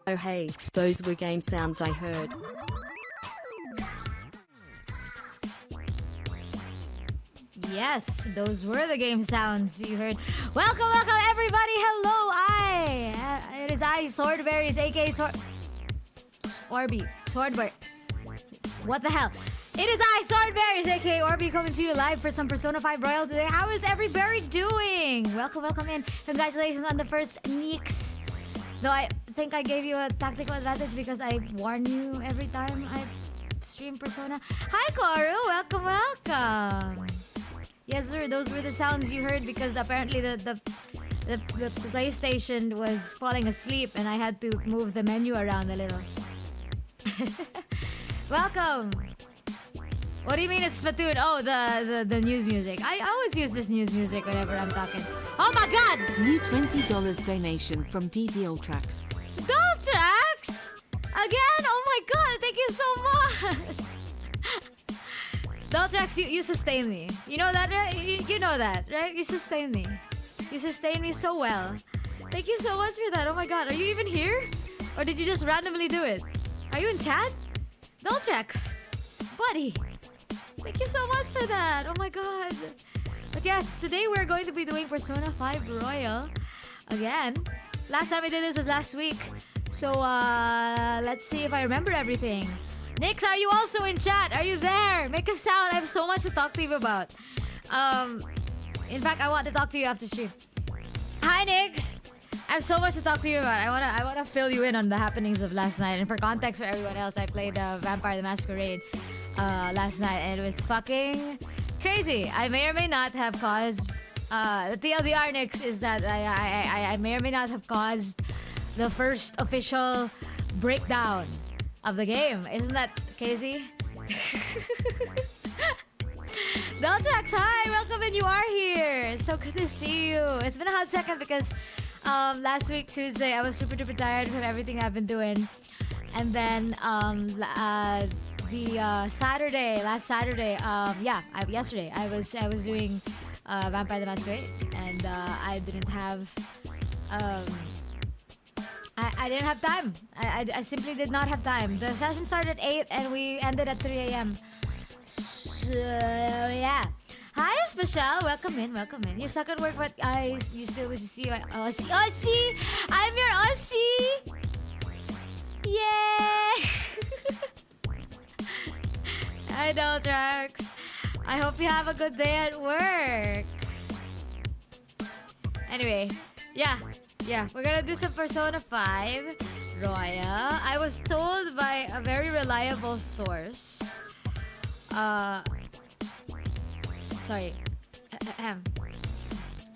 Oh hey, those were game sounds I heard. Yes, those were the game sounds you heard. Welcome everybody. Hello, it is I, Swordberries, aka Swordberry. What the hell? It is I, Swordberries, aka Orby, coming to you live for some Persona 5 Royal today. How is everybody doing? Welcome in. Congratulations on the first Nix. Though I think I gave you a tactical advantage because I warn you every time I stream Persona. Hi, Koru. Welcome. Yes, sir. Those were the sounds you heard because apparently the PlayStation was falling asleep and I had to move the menu around a little. Welcome. What do you mean it's Splatoon? Oh, the news music. I always use this news music whenever I'm talking. Oh my god! New $20 donation from DDL Tracks. Tracks? Again? Oh my god, thank you so much! Tracks, you sustain me. You know that, right? You know that, right? You sustain me. You sustain me so well. Thank you so much for that. Oh my god, are you even here? Or did you just randomly do it? Are you in chat? Tracks, buddy. Thank you so much for that. Oh my god. But yes, today we're going to be doing Persona 5 Royal again. Last time I did this was last week. So let's see if I remember everything. Nix, are you also in chat? Are you there? Make a sound. I have so much to talk to you about. In fact, I want to talk to you after stream. Hi, Nix. I have so much to talk to you about. I wanna fill you in on the happenings of last night. And for context for everyone else, I played Vampire the Masquerade last night, and it was fucking crazy. I may or may not have caused. The TLDR, Nix, is that I may or may not have caused the first official breakdown of the game. Isn't that crazy? Tracks, hi! Welcome in, you are here! So good to see you. It's been a hot second because last week, Tuesday, I was super duper tired from everything I've been doing. And then last Saturday, yesterday, I was doing Vampire the Masquerade, and I didn't have I didn't have time. I simply did not have time. The session started at 8 and we ended at 3 a.m. So, yeah. Hi, Special. Welcome in. You're stuck at work, but you still wish to see you. Aussie! I'm your Aussie! Yay! Hi, Tracks. I hope you have a good day at work. Anyway, yeah, we're gonna do some Persona 5 Royal. I was told by a very reliable source. I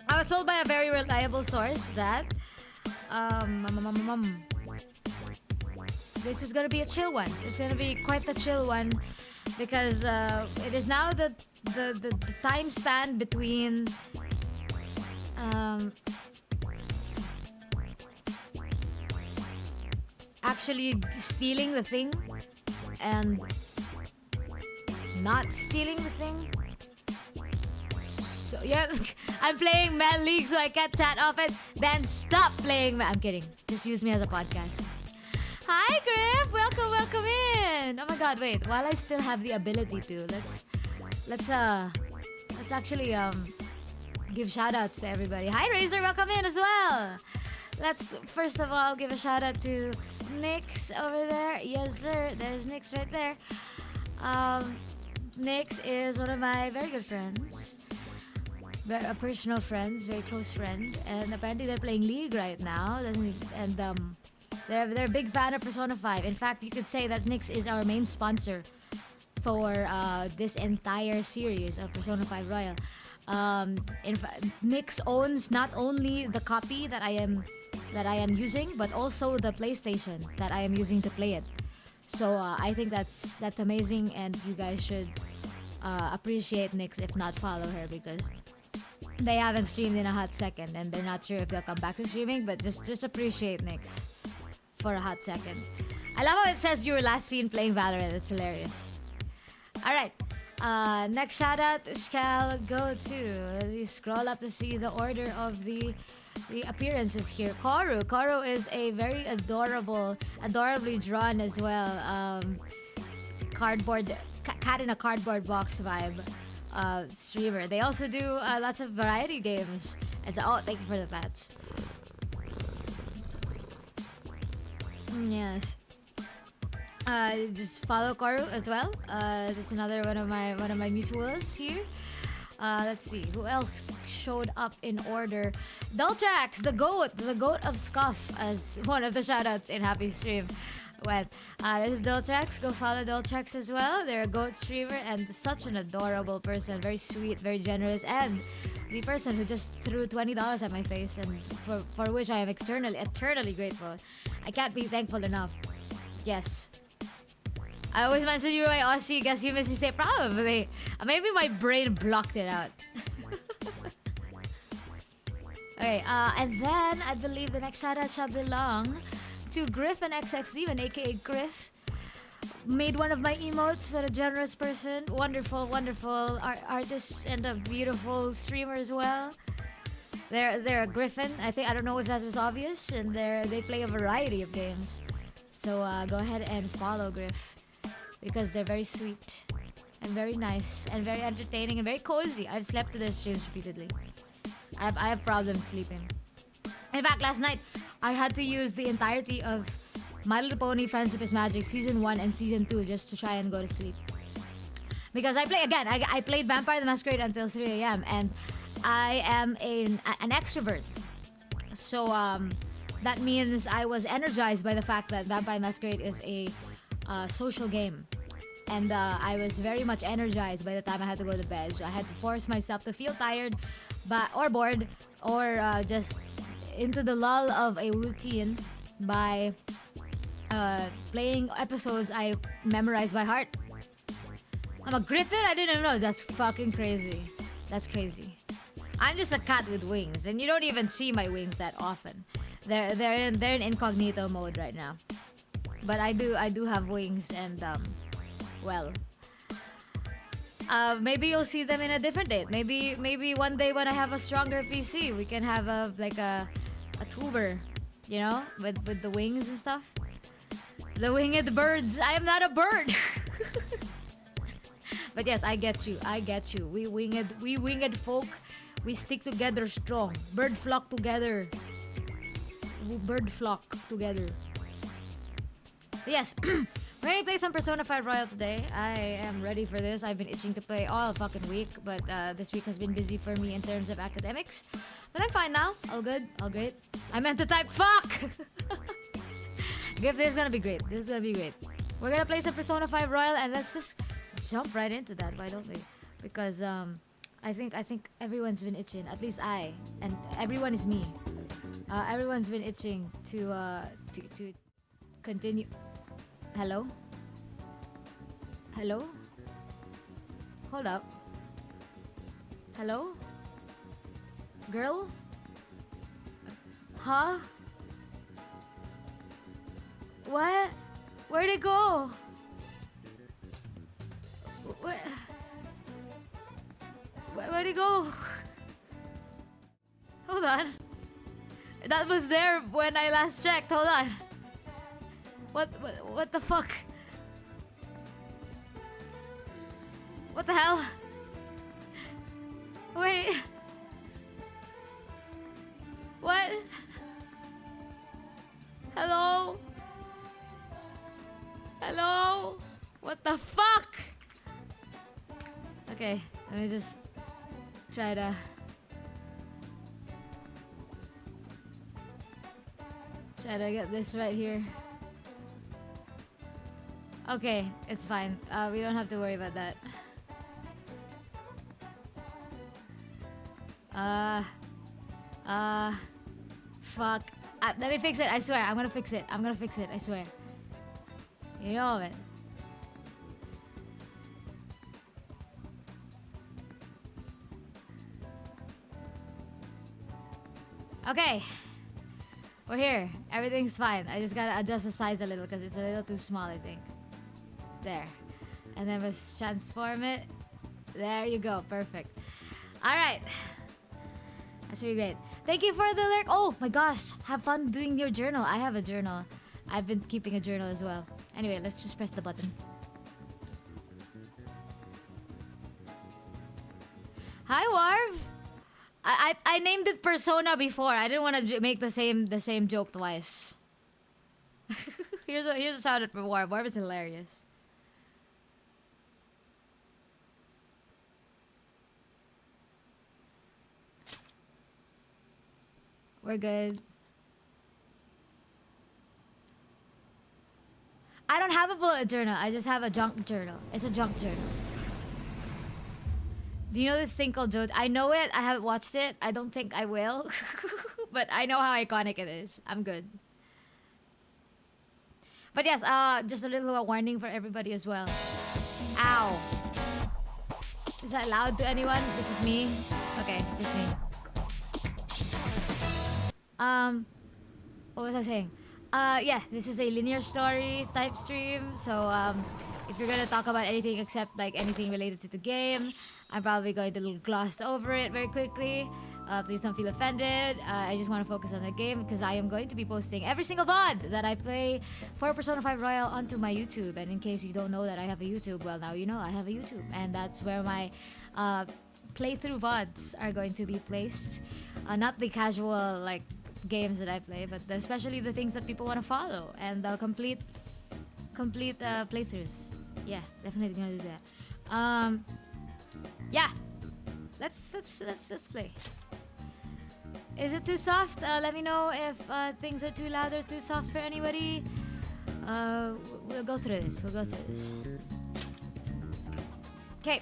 was told by a very reliable source that this is gonna be a chill one. It's gonna be quite the chill one because it is now the time span between actually stealing the thing and not stealing the thing. So yeah, I'm playing Man League so I can't chat off it. Then stop playing. I'm kidding. Just use me as a podcast. Hi, Griff. Welcome in. Oh my god, wait. While I still have the ability to, let's actually give shoutouts to everybody. Hi, Razor. Welcome in as well. Let's first of all give a shout out to Nix over there. Yes, sir. There's Nix right there. Nix is one of my very good friends. A personal friends, very close friend. And apparently they're playing League right now. And they're a big fan of Persona 5. In fact, you could say that Nix is our main sponsor for this entire series of Persona 5 Royal. In fact, Nix owns not only the copy that I am using, but also the PlayStation that I am using to play it. So I think that's amazing, and you guys should appreciate Nix, if not follow her, because they haven't streamed in a hot second, and they're not sure if they'll come back to streaming. But just appreciate Nix for a hot second. I love how it says you were last seen playing Valorant. It's hilarious. All right. Next shout out shall go to. Let me scroll up to see the order of the the appearances here. Koru is a very adorably drawn as well. Cardboard cat in a cardboard box vibe streamer. They also do lots of variety games. Oh, thank you for the pats. Yes. Just follow Koru as well. This is another one of my mutuals here. Let's see who else showed up in order. Dultrax, the goat of Scuff, as one of the shoutouts in Happy Stream. Well, this is Dultrax. Go follow Dultrax as well. They're a goat streamer and such an adorable person. Very sweet, very generous, and the person who just threw $20 at my face, and for which I am eternally grateful. I can't be thankful enough. Yes. I always mention you, my Aussie. Guess you miss me. Say probably. Maybe my brain blocked it out. Okay, and then I believe the next shoutout shall belong to Griff and XX Demon, aka Griff. Made one of my emotes for a generous person. Wonderful artist and a beautiful streamer as well. They're a Griffin. I don't know if that was obvious, and they play a variety of games. So go ahead and follow Griff, because they're very sweet and very nice and very entertaining and very cozy. I've slept to their streams repeatedly. I have problems sleeping. In fact, last night I had to use the entirety of My Little Pony Friendship is Magic Season 1 and Season 2 just to try and go to sleep. Because I played Vampire the Masquerade until 3 a.m. and I am an extrovert. So that means I was energized by the fact that Vampire Masquerade is a social game. And I was very much energized by the time I had to go to bed. So I had to force myself to feel tired or bored or just into the lull of a routine by playing episodes I memorized by heart. I'm a Griffin? I didn't know. That's fucking crazy. That's crazy. I'm just a cat with wings, and you don't even see my wings that often. They're in incognito mode right now. But I do have wings, and maybe you'll see them in a different date. Maybe one day when I have a stronger PC, we can have a tuber, you know, with the wings and stuff. The winged birds. I am not a bird. But yes, I get you. We winged folk, we stick together strong. Bird flock together. Yes. We're gonna play some Persona 5 Royal today. I am ready for this. I've been itching to play all fucking week, but this week has been busy for me in terms of academics. But I'm fine now. All good. All great. I meant to type fuck! This is gonna be great. We're gonna play some Persona 5 Royal, and let's just jump right into that, why don't we? Because I think everyone's been itching. At least I, and everyone is me. Everyone's been itching to continue. Hello? Hold up. Hello? Girl? Huh? What? Where'd it go? Where'd it go? Hold on. That was there when I last checked. Hold on. What the fuck? What the hell? Wait. What? Hello? What the fuck? Okay, let me just try to get this right here. Okay, it's fine. We don't have to worry about that. Fuck. Let me fix it. I swear. I'm gonna fix it. I swear. You know it. Okay. We're here. Everything's fine. I just gotta adjust the size a little because it's a little too small, I think. There. And then let's transform it. There you go. Perfect. Alright. That's really great. Thank you for the lurk. Oh my gosh, have fun doing your journal. I have a journal. I've been keeping a journal as well. Anyway, let's just press the button. Hi, Warv. I named it Persona before. I didn't want to make the same joke twice. here's a shout out for Warv. Warv is hilarious. We're good. I don't have a bullet journal. I just have a junk journal. It's a junk journal. Do you know this thing called Jojo? I know it. I haven't watched it. I don't think I will. But I know how iconic it is. I'm good. But yes, just a little warning for everybody as well. Ow. Is that loud to anyone? This is me? Okay, just me. What was I saying? Yeah, this is a linear story type stream, so if you're gonna talk about anything except like anything related to the game, I'm probably going to gloss over it very quickly. Please don't feel offended. I just want to focus on the game because I am going to be posting every single VOD that I play for Persona 5 Royal onto my YouTube. And in case you don't know that I have a YouTube, well, now you know I have a YouTube, and that's where my playthrough VODs are going to be placed. Not the casual like games that I play, but especially the things that people want to follow and the complete playthroughs. Yeah, definitely gonna do that. Yeah, let's play. Is it too soft? Let me know if things are too loud or too soft for anybody. We'll go through this. Okay.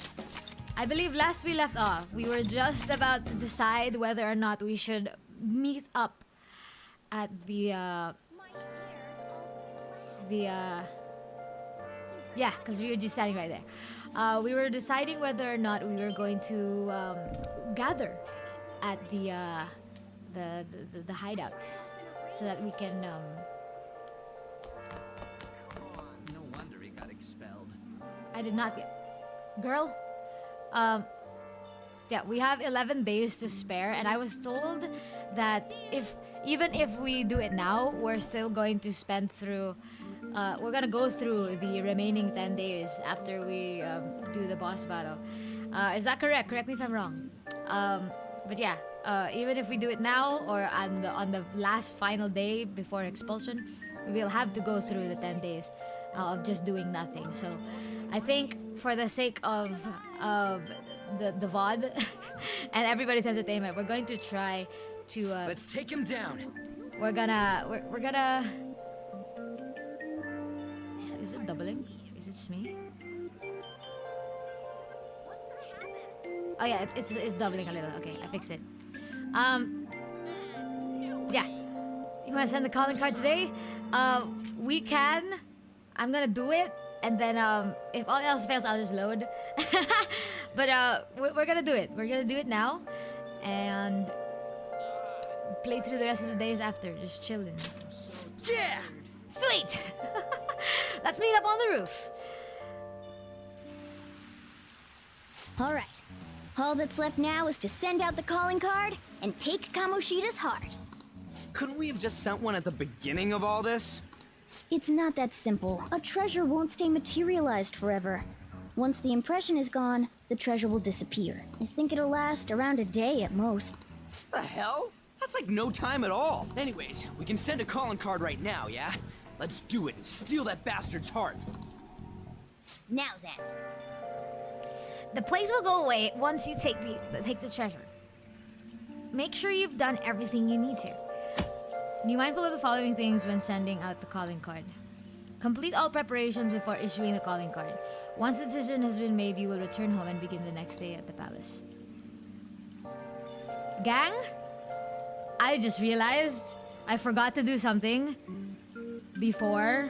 I believe last we left off, we were just about to decide whether or not we should meet up at yeah, because Ryuji's standing right there. We were deciding whether or not we were going to gather at the hideout so that we can No wonder he got expelled. I did not get girl. Yeah, we have 11 days to spare, and I was told that even if we do it now, we're still going to spend through. We're gonna go through the remaining 10 days after we do the boss battle. Is that correct? Correct me if I'm wrong. But yeah, even if we do it now or on the last final day before expulsion, we will have to go through the 10 days of just doing nothing. So I think for the sake of the VOD and everybody's entertainment, we're going to try to Let's take him down. we're gonna is it doubling? Is it just me? Oh yeah, it's doubling a little. Okay, I fixed it. Yeah. You wanna send the calling card today? We can. I'm gonna do it, and then if all else fails, I'll just load. But we're gonna do it. We're gonna do it now, and play through the rest of the days after, just chilling. Yeah! Sweet! Let's meet up on the roof. All right. All that's left now is to send out the calling card and take Kamoshida's heart. Couldn't we have just sent one at the beginning of all this? It's not that simple. A treasure won't stay materialized forever. Once the impression is gone, the treasure will disappear. I think it'll last around a day at most. The hell? That's like no time at all. Anyways, we can send a calling card right now, yeah? Let's do it and steal that bastard's heart. Now then. The place will go away once you take the treasure. Make sure you've done everything you need to. Be mindful of the following things when sending out the calling card. Complete all preparations before issuing the calling card. Once the decision has been made, you will return home and begin the next day at the palace. Gang, I just realized I forgot to do something before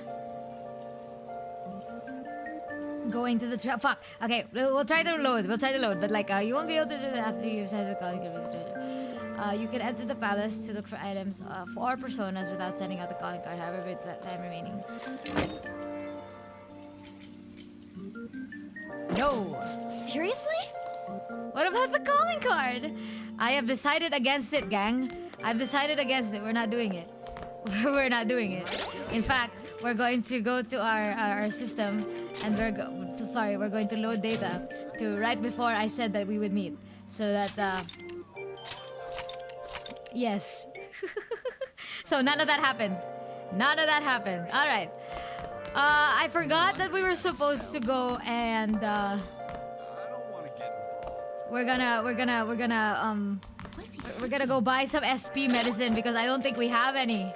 going to the fuck. Okay, we'll try to load. But like, you won't be able to do it after you've sent the calling card with the treasure. You can enter the palace to look for items for personas without sending out the calling card, however, with that time remaining. No. Seriously? What about the calling card? I have decided against it, gang. I've decided against it. We're not doing it. We're not doing it. In fact, we're going to go to our system and we're going to load data to right before I said that we would meet. So that, yes. So none of that happened. None of that happened. Alright. I forgot that we were supposed to go and, we're gonna go buy some SP medicine because I don't think we have any.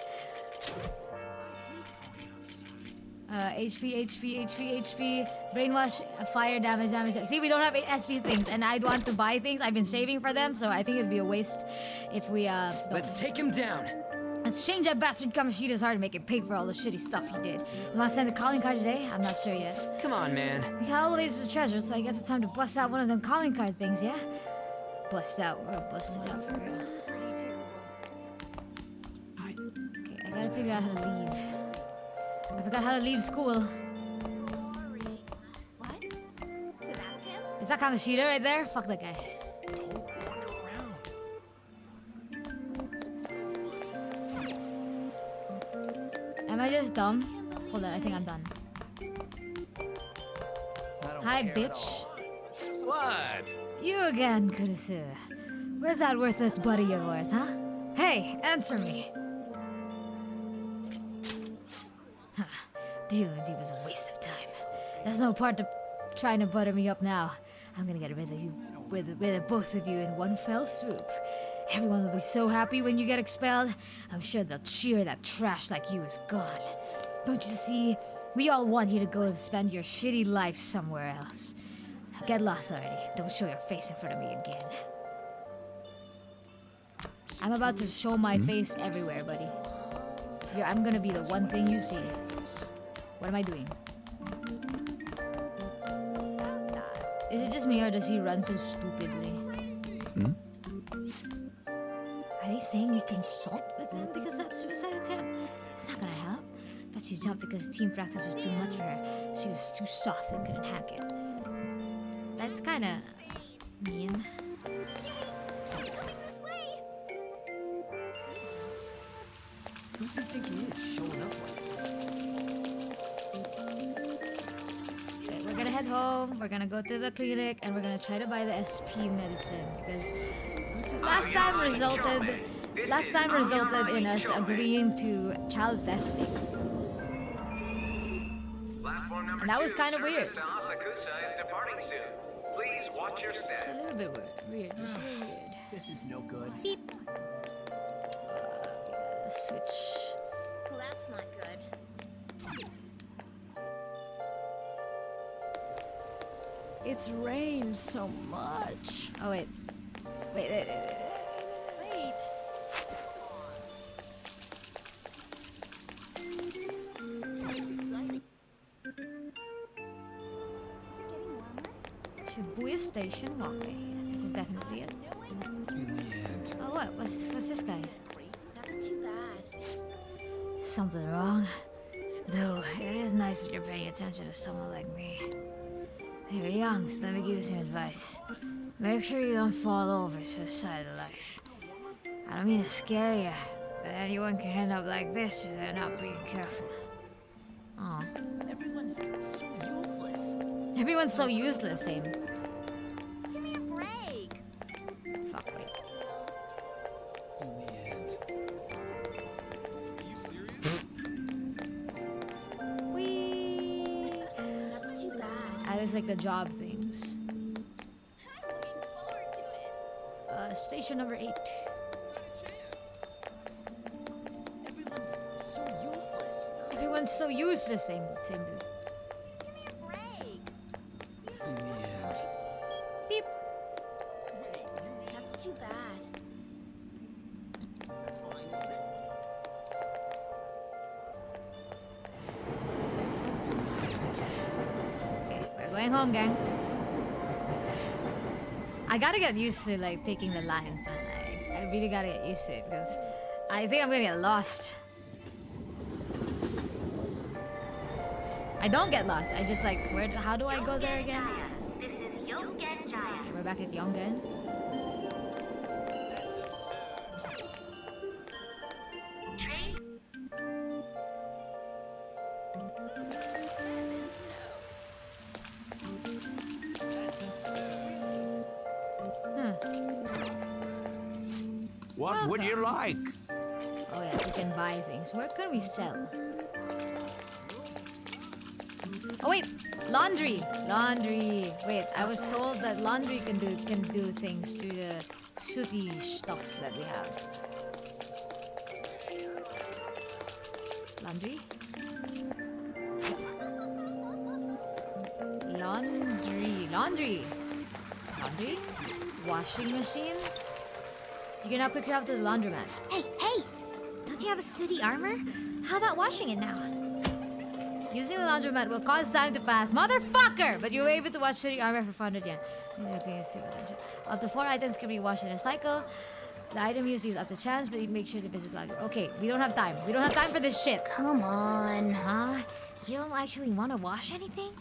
HP, brainwash, fire damage. See, we don't have SP things, and I'd want to buy things. I've been saving for them, so I think it'd be a waste if we don't. Let's take him down. Let's change that bastard Kamoshida's heart and make him pay for all the shitty stuff he did. We want to send a calling card today? I'm not sure yet. Come on, man. We got all the ways to treasure, so I guess it's time to bust out one of them calling card things, yeah? Bust out. We're gonna bust it out for real. Okay, I gotta figure out how to leave. I forgot how to leave school. What? So that's him? Is that Kamoshida right there? Fuck that guy. Am I just dumb? Hold on, I think I'm done. Hi, bitch. What? You again, Kurisu. Where's that worthless buddy of yours, huh? Hey, answer me. Dealing with you was a waste of time. There's no part to trying to butter me up now. I'm gonna get rid of you, rid of both of you in one fell swoop. Everyone will be so happy when you get expelled. I'm sure they'll cheer that trash like you is gone. Don't you see? We all want you to go and spend your shitty life somewhere else. Get lost already. Don't show your face in front of me again. I'm about to show my face everywhere, buddy. I'm gonna be the one thing you see. What am I doing? Is it just me or does he run so stupidly? Are they saying we consult with them because that's suicide attempt? It's not gonna help. But she jumped because team practice was too much for her. She was too soft and couldn't hack it. That's kinda mean. Who's he think he is showing up like this? Okay, we're gonna head home, we're gonna go to the clinic, and we're gonna try to buy the SP medicine because last time resulted in us agreeing to child testing. And that was kind of weird. It's a little bit weird. Just a little weird. This is no good. Beep. We gotta switch. Well, that's not good. It's rained so much. Oh wait. Wait. Wait. Shibuya Station walkway. This is definitely it. In the end. Oh what? What's this guy? That's too bad. Something wrong? Though it is nice that you're paying attention to someone like me. You're young, so let me give you some advice. Make sure you don't fall over to the side of life. I don't mean to scare you, but anyone can end up like this if they're not being careful. Oh. Everyone's so useless. Everyone's so useless, same. Give me a break. Fuck, wait. In the end. Are you serious? Whee! That's too bad. I just like the job things. Station number 8. Everyone's so useless, same dude. Give me a break. In the end. Beep. That's too bad. That's fine, isn't it? Okay, we're going home, gang. I gotta get used to like taking the lines, man. I really gotta get used to it because I think I'm gonna get lost. I don't get lost. I just like how do I go there again? Okay, we're back at Yongen. What would you like? Oh yeah, we can buy things. Where can we sell? Oh wait, laundry. Wait, I was told that laundry can do things to the sooty stuff that we have. Laundry. Laundry. Washing machine. You can now quick travel to the laundromat. Hey! Don't you have a city armor? How about washing it now? Using the laundromat will cause time to pass. Motherfucker! But you're able to wash shitty armor for 400 yen. Up to 4 items can be washed in a cycle. The item used is up to chance, but you make sure to visit the laundry. Okay, we don't have time. We don't have time for this shit. Come on. Huh? You don't actually want to wash anything?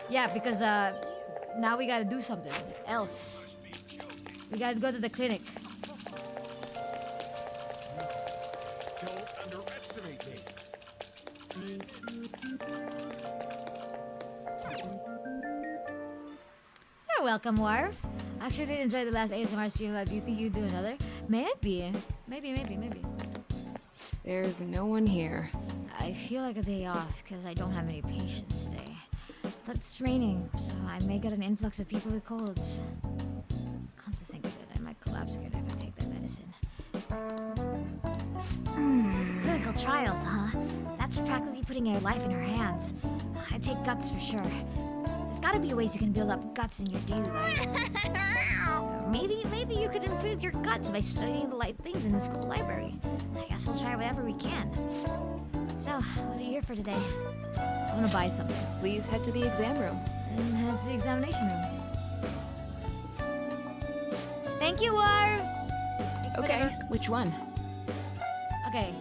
Yeah, because now we gotta do something else. We gotta go to the clinic. Don't underestimate me. You're welcome, Warf. Actually, did enjoy the last ASMR stream. Do you think you'd do another? Maybe. There's no one here. I feel like a day off because I don't have any patients today. But it's raining, so I may get an influx of people with colds. Come to think of it, I might collapse again if I take that medicine. Clinical trials, huh? That's practically putting your life in her hands. I take guts for sure. There's gotta be ways you can build up guts in your daily life. Maybe you could improve your guts by studying the light things in the school library. I guess we'll try whatever we can. So, what are you here for today? I want to buy something. Please head to the exam room. And head to the examination room. Thank you, Warv! Okay, which one? Okay.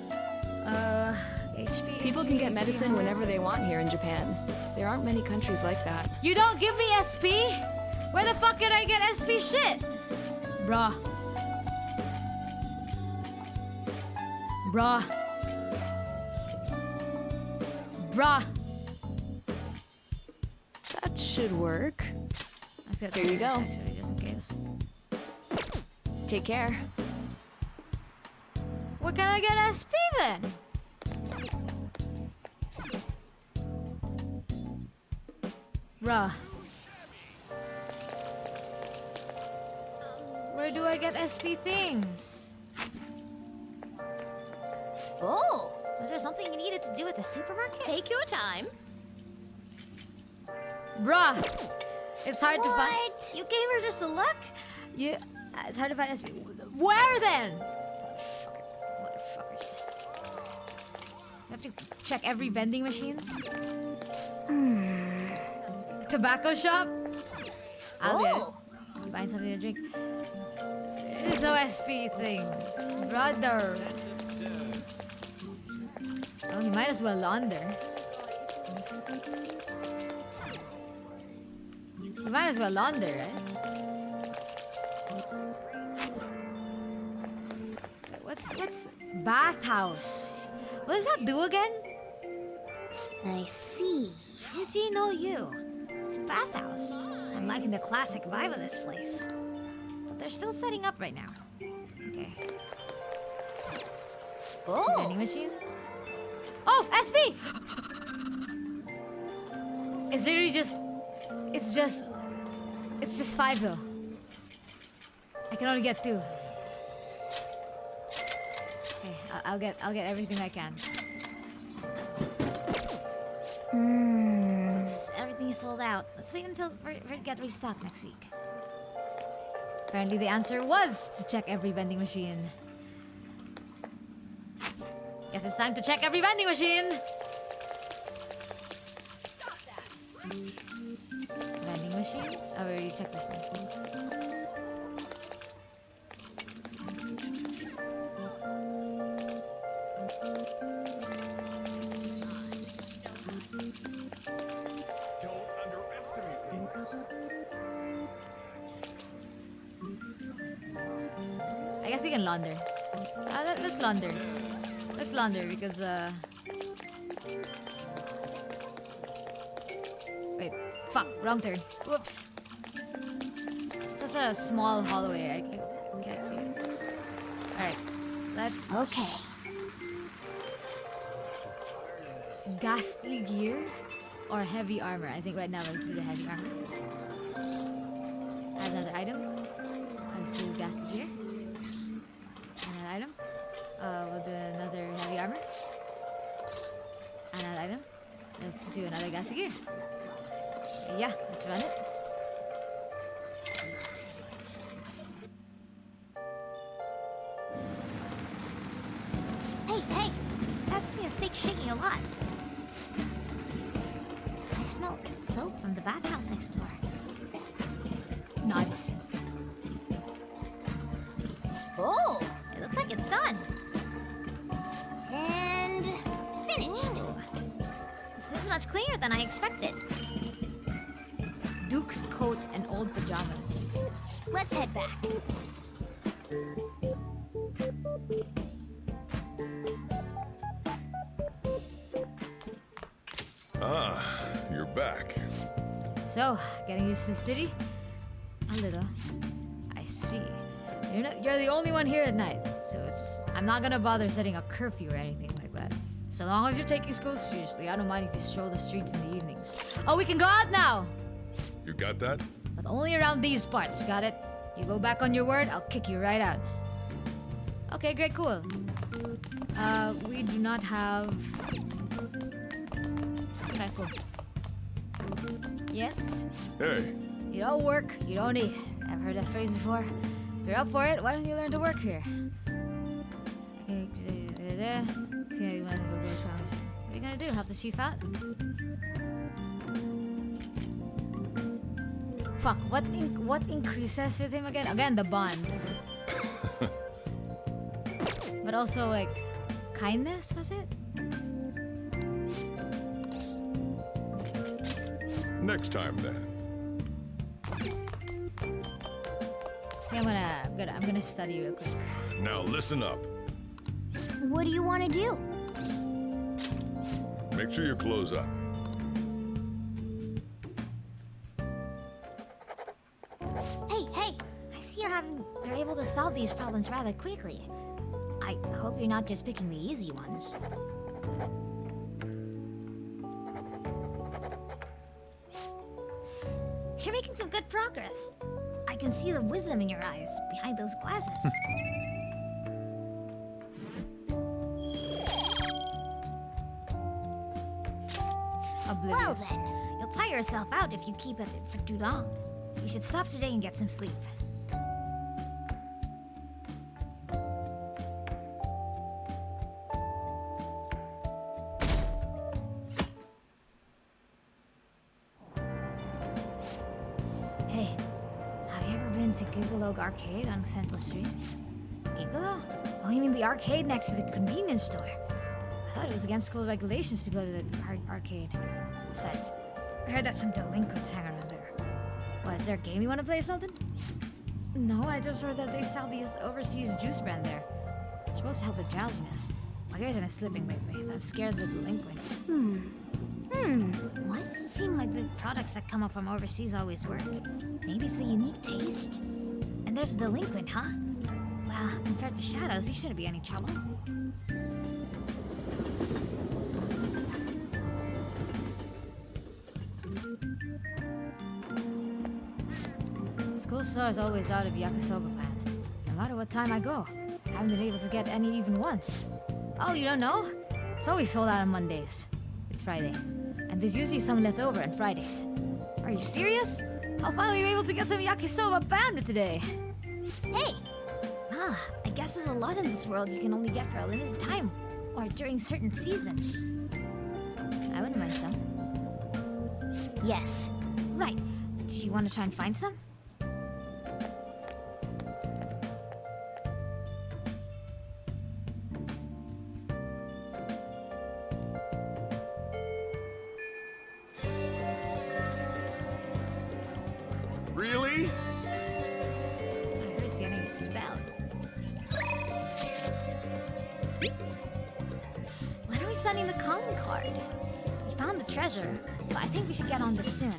HP. People can get medicine whenever they want here in Japan. There aren't many countries like that. You don't give me SP? Where the fuck can I get SP shit? Bruh. That should work. Here you go. Actually, just in case. Take care. Where can I get SP then? Bruh. Where do I get SP things? Oh! Was there something you needed to do at the supermarket? Take your time. Bruh. It's hard to find. What? You gave her just a look? It's hard to find SP. Where then? Motherfuckers. You have to check every vending machine. Tobacco shop? I'll do it. You buying something to drink? There's no SP things, brother. Well, you might as well launder. You might as well launder, right? What's bathhouse? What does that do again? I see. Ryuji no you. It's a bathhouse. I'm liking the classic vibe of this place. But they're still setting up right now. Okay. Vending machine? Oh, SP! It's literally just... It's just 5 though. I can only get 2. Okay, I'll get everything I can. Oops, everything is sold out. Let's wait until for it to get restocked next week. Apparently the answer was to check every vending machine. Guess it's time to check every vending machine! Vending machine? Oh, we already checked this one. Don't underestimate me. I guess we can launder. Let's launder. Let's launder because wait, fuck, wrong turn. Whoops. It's such a small hallway, I can't see it. Alright, let's Okay. ghastly gear or heavy armor. I think right now let's do the heavy armor. Add another item. Let's do ghastly gear. Another item. We'll do another heavy armor. Another item. Let's do another ghastly gear. Yeah, let's run it. Hey, that steak's shaking a lot. I smell soap from the bathhouse next door. Nuts. Oh, It looks like it's done. and finished. Ooh. This is much cleaner than I expected. Duke's coat and old pajamas. Let's head back. Ah, you're back. So, getting used to the city? A little. I see. You're the only one here at night, so I'm not gonna bother setting a curfew or anything like that. So long as you're taking school seriously, I don't mind if you stroll the streets in the evenings. Oh, we can go out now! You got that? But only around these parts, got it? You go back on your word, I'll kick you right out. Okay, great, cool. We do not have... Okay, cool. Yes? Hey, You don't work, you don't eat. Ever heard that phrase before? If you're up for it, why don't you learn to work here? Okay, what are you gonna do? Help the chief out? Fuck, what increases with him again? Again, the bond. But also, like, kindness, was it? next time then. Okay, I'm gonna study real quick. Now listen up. What do you want to do? Make sure you close up. Hey, I see you're able to solve these problems rather quickly. I hope you're not just picking the easy ones. You're making some good progress. I can see the wisdom in your eyes behind those glasses. Well Oblivious. then, You'll tire yourself out if you keep at it for too long. You should stop today and get some sleep. Hey, have you ever been to Gigolo Arcade on Central Street? Gigolo? Oh, you mean the arcade next to the convenience store? I thought it was against school regulations to go to the arcade. Besides, I heard that some delinquents hang around there. What, is there a game you want to play or something? No, I just heard that they sell these overseas juice brand there. It's supposed to help with drowsiness. My guys have been slipping lately, but I'm scared of the delinquent. Why does it seem like the products that come up from overseas always work? Maybe it's the unique taste? And there's the delinquent, huh? Well, compared to Shadows, he shouldn't be any trouble. School store is always out of yakisoba pan. No matter what time I go, I haven't been able to get any even once. Oh, you don't know? It's always sold out on Mondays. It's Friday. And there's usually some left over on Fridays. Are you serious? I'll finally be able to get some yakisoba pan today. hey, I guess there's a lot in this world you can only get for a limited time, or during certain seasons. I wouldn't mind some. yes. Right. Do you want to try and find some? Really? I heard it's getting expelled. When are we sending the calling card? We found the treasure, so I think we should get on this soon.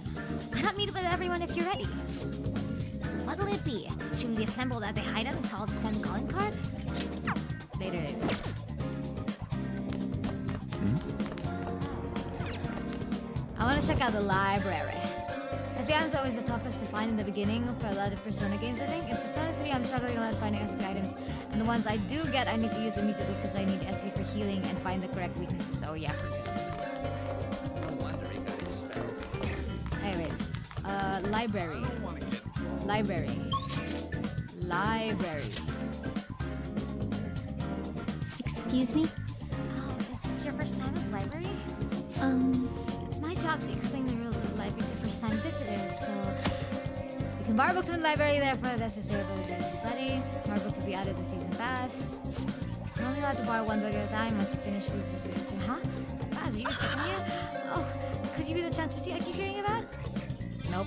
Why not meet up with everyone if you're ready? So what'll it be? Should we assemble at the hideout and call it send calling card? Later. I want to check out the library. SPI is always the toughest to find in the beginning for a lot of Persona games, I think. In Persona 3, I'm struggling a lot finding SP items. And the ones I do get, I need to use immediately because I need SP for healing and find the correct weaknesses. Oh yeah, forget it. No wonder he got expelled. Anyway, library. Library. Library. Excuse me? Oh, is this your first time at the library? It's my job to explain the rules of the library to first-time visitors, so... You can borrow books from the library, therefore this is available to study. Borrow book to be added to season pass. You're only allowed to borrow one book at a time. Once you finish, please return. Huh? Pass, are you second year? Oh, could you be the transfer seat I keep hearing about? Nope.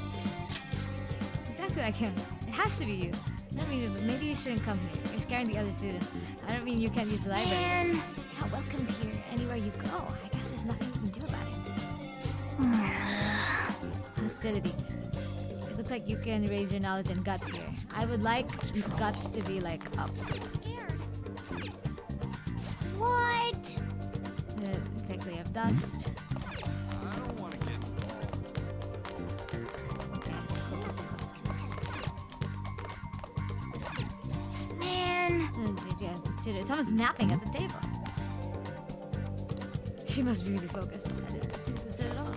Exactly like him. It has to be you. I don't mean, maybe you shouldn't come here. You're scaring the other students. I don't mean you can't use the library. Man. You're not welcomed here anywhere you go. I guess there's nothing you can do about it. Hostility. It looks like you can raise your knowledge and guts here. I would like guts to be like up. What? It's like layer of dust. I don't want to get involved. Man. Someone's napping at the table. She must be really focused. I didn't see this at all.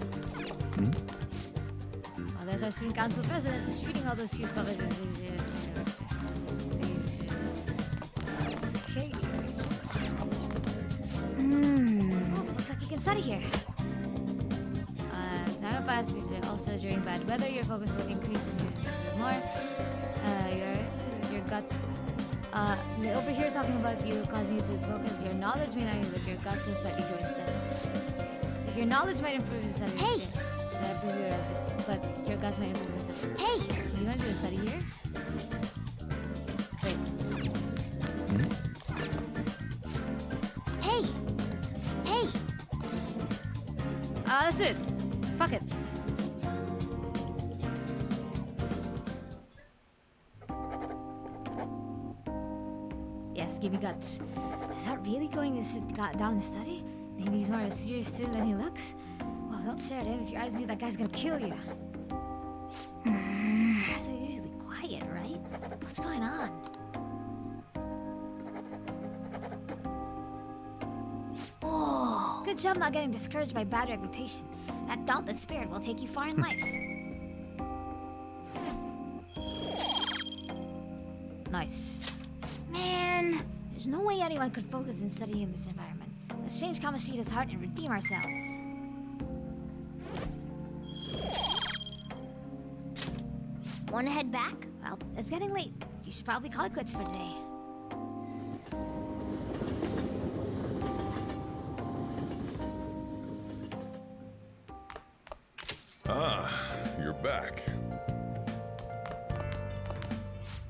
Well, there's our student council president. She's reading all those huge public. Okay. Oh, looks like you can study here. Time of pass. Also during bad weather, your focus will increase and you more. Your guts. Over here talking about you causing you to lose focus. Your knowledge may not, but your guts will slightly grow instead. Like, your knowledge might improve the study. Hey! But your guts might improve the study. Hey! Do you want to do the study here? Wait. Hey! Hey! That's it. Fuck it. Yes, give me guts. Is that really going to sit down to study? Maybe he's more of a serious student than he looks? Well, don't stare at him. If your eyes meet, that guy's gonna kill you. Guys are usually quiet, right? What's going on? Oh. Good job not getting discouraged by bad reputation. That dauntless spirit will take you far in life. Nice. Man. There's no way anyone could focus and study in this environment. Let's change Kamoshida's heart and redeem ourselves. Wanna head back? Well, it's getting late. You should probably call it quits for today. Ah, you're back.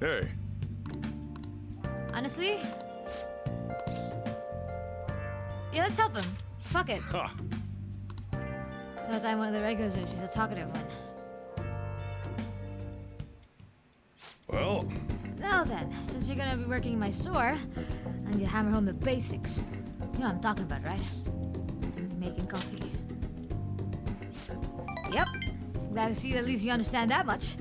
Hey, Honestly? Yeah, let's help him. Fuck it. ha! So that's I'm one of the regulars and she's a talkative one. Well, Now then, since you're gonna be working my store, I need to hammer home the basics. You know what I'm talking about, right? Making coffee. Yep. Glad to see that at least you understand that much.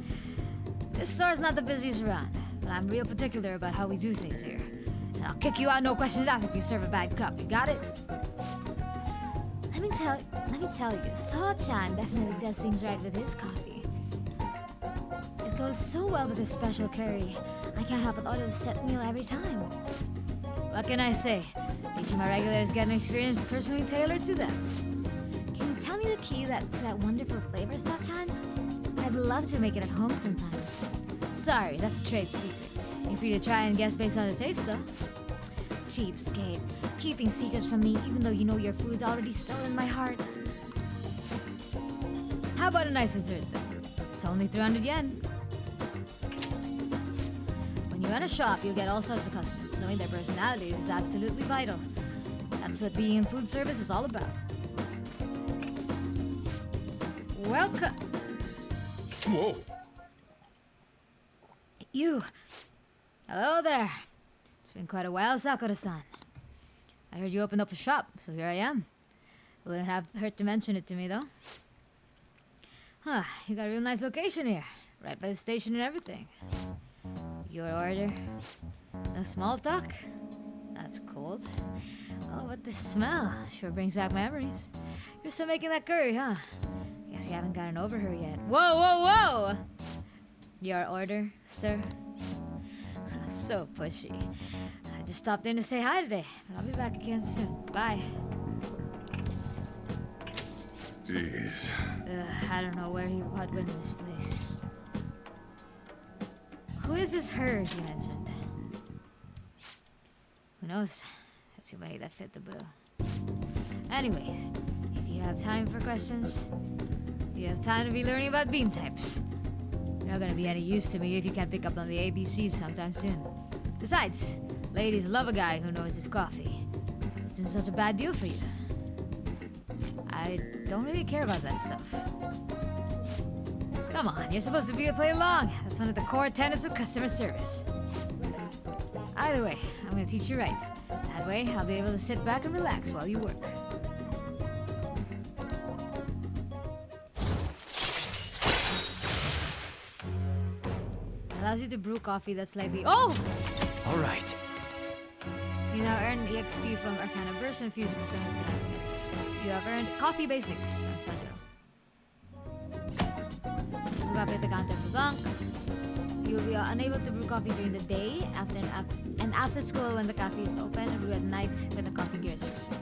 This store's not the busiest around, but I'm real particular about how we do things here. And I'll kick you out, no questions asked, if you serve a bad cup. You got it? Let me tell you, So-chan definitely does things right with his coffee. It goes so well with this special curry. I can't help but order the set meal every time. What can I say? Each of my regulars get an experience personally tailored to them. Can you tell me the key to that wonderful flavor, So-chan? I'd love to make it at home sometime. Sorry, that's a trade secret. You're free to try and guess based on the taste, though. Cheapskate. Keeping secrets from me even though you know your food's already still in my heart. How about a nice dessert, then? It's only 300 yen. When you run a shop, you'll get all sorts of customers. Knowing their personalities is absolutely vital. That's what being in food service is all about. Welcome. Whoa! You. Hello there. been quite a while, Sakura-san. I heard you opened up a shop, so here I am. Wouldn't have hurt to mention it to me, though. Huh, you got a real nice location here. Right by the station and everything. Your order? No small talk? That's cold. Oh, but this smell sure brings back memories. You're still making that curry, huh? Guess you haven't gotten over her yet. Whoa, whoa, whoa! Your order, sir? So pushy. I just stopped in to say hi today, but I'll be back again soon. Bye. Jeez. I don't know where he what went in this place. Who is this her you mentioned? Who knows? There's too many that fit the bill. Anyways, if you have time for questions, you have time to be learning about bean types. You're not gonna be any use to me if you can't pick up on the ABCs sometime soon. Besides, ladies love a guy who knows his coffee. This isn't such a bad deal for you. I don't really care about that stuff. Come on, you're supposed to be a play along. That's one of the core tenets of customer service. Either way, I'm gonna teach you right. That way, I'll be able to sit back and relax while you work. Allows you to brew coffee that's slightly— Oh! All right. You now earn EXP from Arcana Burst and Fuse Personas. You have earned Coffee Basics from Sojiro. Brew coffee at the counter for blanc. You will be unable to brew coffee during the day, after school when the cafe is open, and brew at night when the coffee gear is free.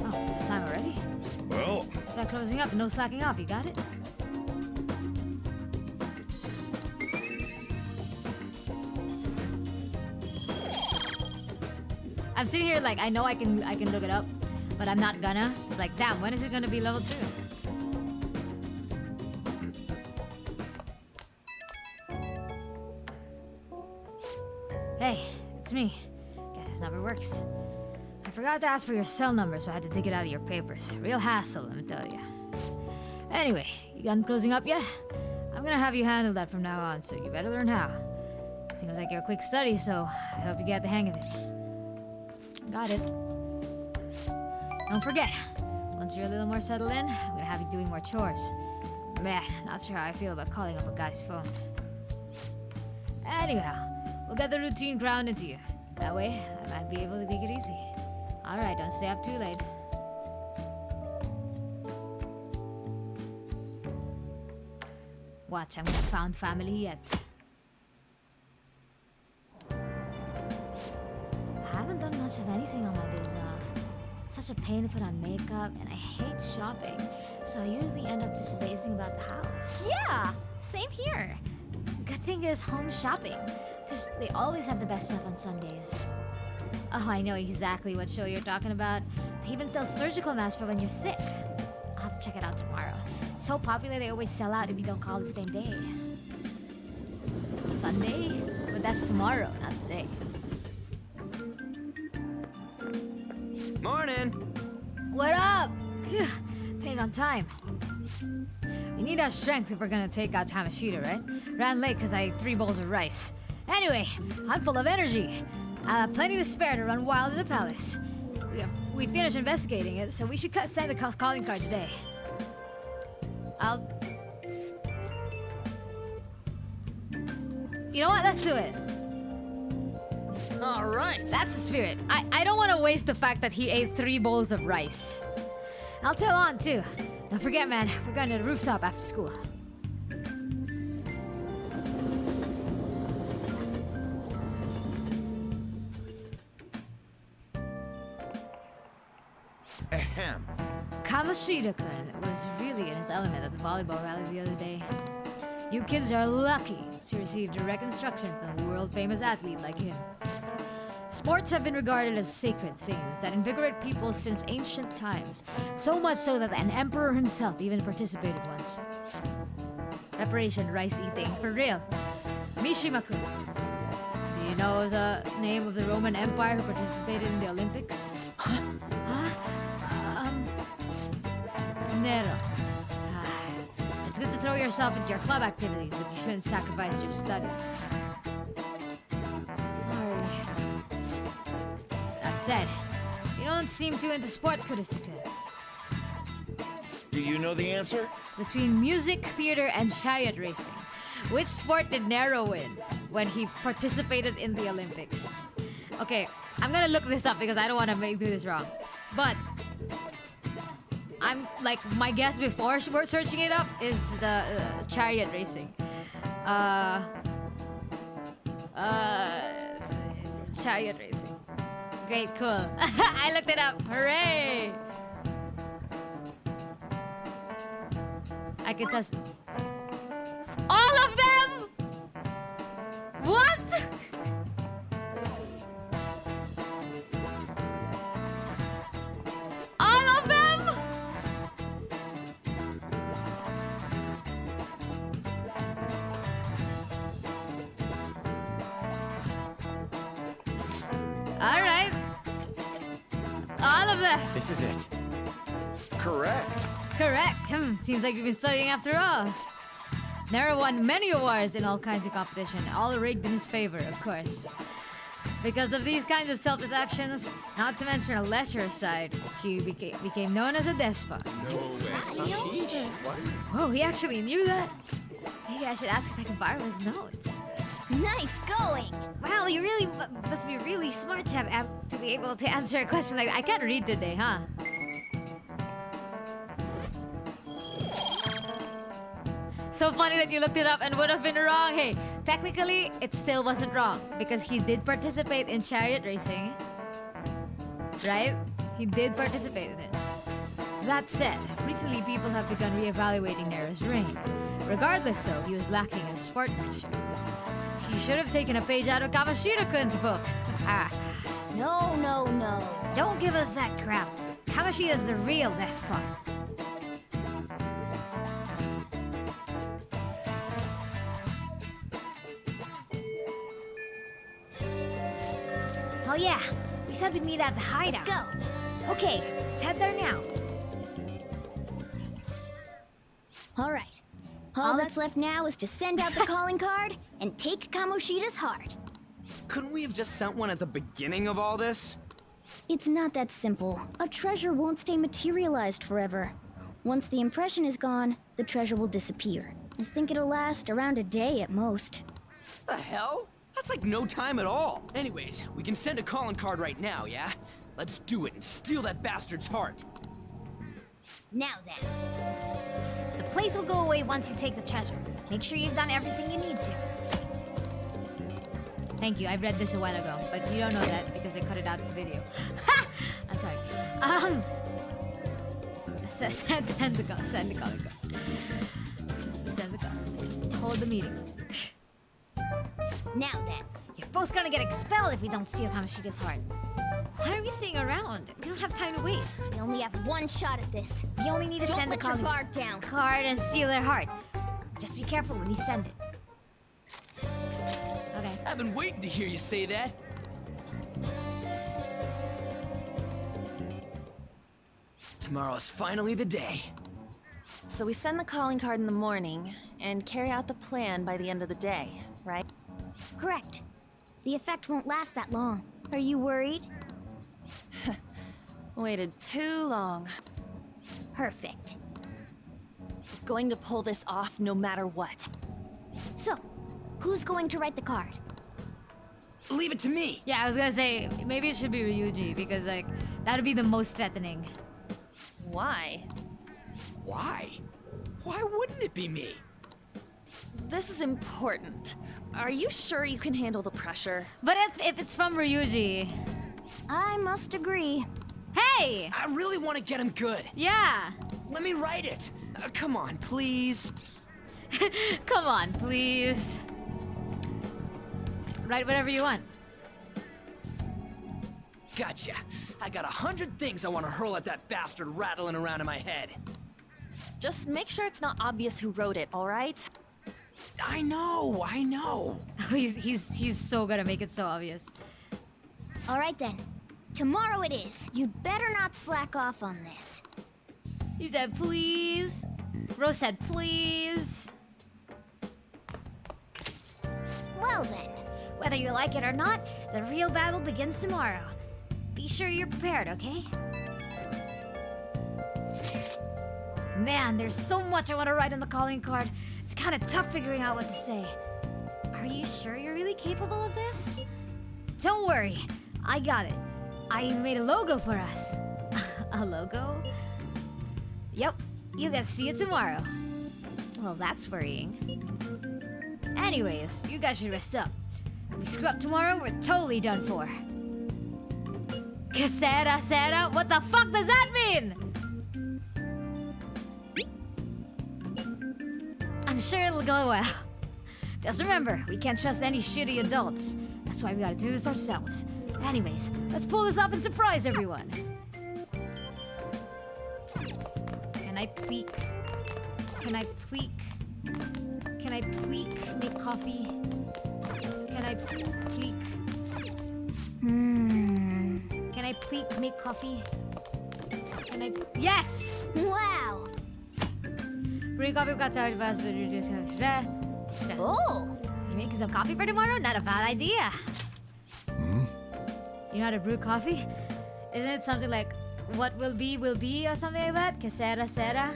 Oh, is it time already? Well, Start closing up, no slacking off, you got it? I'm sitting here like, I know I can look it up, but I'm not gonna. Like, damn, when is it gonna be level 2? Hey, it's me. Guess this number works. I forgot to ask for your cell number, so I had to dig it out of your papers. Real hassle, let me tell you. Anyway, you done closing up yet? I'm gonna have you handle that from now on, so you better learn how. Seems like you're a quick study, so I hope you get the hang of it. Got it. Don't forget, once you're a little more settled in, I'm gonna have you doing more chores. Man, not sure how I feel about calling up a guy's phone. Anyhow, we'll get the routine ground into you. That way, I might be able to take it easy. Alright, don't stay up too late. Watch, I'm gonna found family yet. I haven't done much of anything on my days off. It's such a pain to put on makeup, and I hate shopping. So I usually end up just lazing about the house. Yeah, same here. Good thing there's home shopping. They always have the best stuff on Sundays. Oh, I know exactly what show you're talking about. They even sell surgical masks for when you're sick. I'll have to check it out tomorrow. It's so popular they always sell out if you don't call the same day. Sunday? But that's tomorrow, not today. Morning. What up? Phew, made it on time. We need our strength if we're gonna take out Tamashita, right? Ran late because I ate 3 bowls of rice. Anyway, I'm full of energy. I have plenty to spare to run wild in the palace. We finished investigating it, so we should send the calling card today. You know what? Let's do it. All right. That's the spirit. I don't want to waste the fact that he ate 3 bowls of rice. I'll tell on too. Don't forget, man, we're going to the rooftop after school. Ahem. Kamoshida-kun was really in his element at the volleyball rally the other day. You kids are lucky to receive direct instruction from a world-famous athlete like him. Sports have been regarded as sacred things that invigorate people since ancient times, so much so that an emperor himself even participated once. Preparation rice eating, for real. Mishima-kun. Do you know the name of the Roman Empire who participated in the Olympics? Huh? It's Nero. It's good to throw yourself into your club activities, but you shouldn't sacrifice your studies. That said, you don't seem too into sport, Kurisuke. Do you know the answer? Between music, theater, and chariot racing, which sport did Nero win when he participated in the Olympics? Okay, I'm gonna look this up because I don't want to do this wrong. But I'm my guess before searching it up is the chariot racing. Chariot racing. Great, cool. I looked it up. Hooray! I can touch all of them. What? All of them? All right. All of them. This is it. Correct. Correct. Seems like you've been studying after all. Nero won many awards in all kinds of competition, all rigged in his favor, of course. Because of these kinds of selfish actions, not to mention a lesser side, he became known as a despot. Whoa, he actually knew that? Maybe I should ask if I can borrow his notes. Nice going! Wow, you really must be really smart to be able to answer a question like that. I can't read today, huh? So funny that you looked it up and would have been wrong. Hey, technically, it still wasn't wrong because he did participate in chariot racing. Right? He did participate in it. That said, recently people have begun re-evaluating Nero's reign. Regardless, though, he was lacking in sportsmanship. He should have taken a page out of Kamoshida-kun's book. No, no, no. Don't give us that crap. Kamoshida's the real despot. Oh yeah, we said we'd meet at the hideout. Let's go. Okay, let's head there now. All right. All that's left now is to send out the calling card and take Kamoshida's heart. Couldn't we have just sent one at the beginning of all this? It's not that simple. A treasure won't stay materialized forever. Once the impression is gone, the treasure will disappear. I think it'll last around a day at most. The hell? That's like no time at all. Anyways, we can send a calling card right now, yeah? Let's do it and steal that bastard's heart. Now then. The place will go away once you take the treasure. Make sure you've done everything you need to. Thank you, I read this a while ago, but you don't know that because I cut it out of the video. Ha! I'm sorry. Send the calling card. Send the call. Hold the meeting. Now then. You're both gonna get expelled if we don't steal Kamoshida's heart. Why are we staying around? We don't have time to waste. We only have one shot at this. We only need to Don't send the let your calling guard down. card and steal their heart. Just be careful when you send it. Okay. I've been waiting to hear you say that. Tomorrow's finally the day. So we send the calling card in the morning and carry out the plan by the end of the day, right? Correct. The effect won't last that long. Are you worried? Waited too long. Perfect. We're going to pull this off no matter what. So, who's going to write the card? Leave it to me. Yeah, I was gonna say, maybe it should be Ryuji, because, like, that'd be the most threatening. Why? Why? Why wouldn't it be me? This is important. Are you sure you can handle the pressure? But if it's from Ryuji... I must agree. Hey! I really want to get him good. Yeah! Let me write it. Come on, please. Come on, please. Write whatever you want. Gotcha. I got 100 things I want to hurl at that bastard rattling around in my head. Just make sure it's not obvious who wrote it, all right? I know. He's so gonna make it so obvious. All right then. Tomorrow it is. You'd better not slack off on this. He said, please. Rose said, please. Well then. Whether you like it or not, the real battle begins tomorrow. be sure you're prepared, okay? Man, there's so much I want to write on the calling card. It's kind of tough figuring out what to say. Are you sure you're really capable of this? Don't worry, I got it. I made a logo for us. A logo? Yep, you guys see it tomorrow. Well, that's worrying. Anyways, you guys should rest up. If we screw up tomorrow, we're totally done for. Casera, what the fuck does that mean? I'm sure it'll go well. Just remember, we can't trust any shitty adults. That's why we gotta do this ourselves. Anyways, let's pull this off and surprise everyone. Can I pleek? Can I pleek? Can I pleek make coffee? Can I pleek? Can I pleek make coffee? Can I? Yes! Wow! Bring coffee, got started fast, but you just have. Oh! You making some coffee for tomorrow? Not a bad idea. You know how to brew coffee? Isn't it something like what will be or something like that? Casera, sera.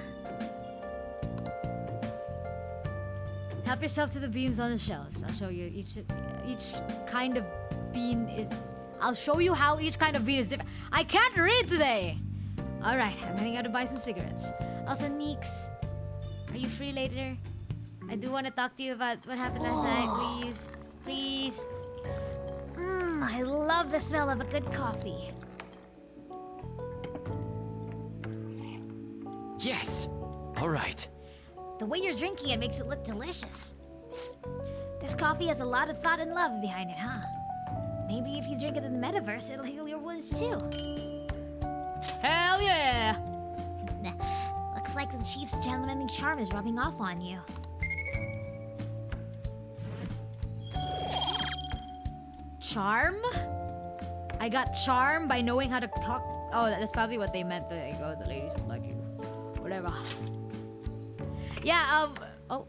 Help yourself to the beans on the shelves. I'll show you each kind of bean is. I'll show you how each kind of bean is different. I can't read today. All right, I'm heading out to buy some cigarettes. Also, Neeks, are you free later? I do want to talk to you about what happened last night, please. Please. I love the smell of a good coffee. Yes! Alright. The way you're drinking it makes it look delicious. This coffee has a lot of thought and love behind it, huh? Maybe if you drink it in the metaverse, it'll heal your wounds too. Hell yeah! Looks like the chief's gentlemanly charm is rubbing off on you. Charm? I got charm by knowing how to talk. Oh, that's probably what they meant. Like, oh, the ladies would like you. Whatever. Yeah, oh.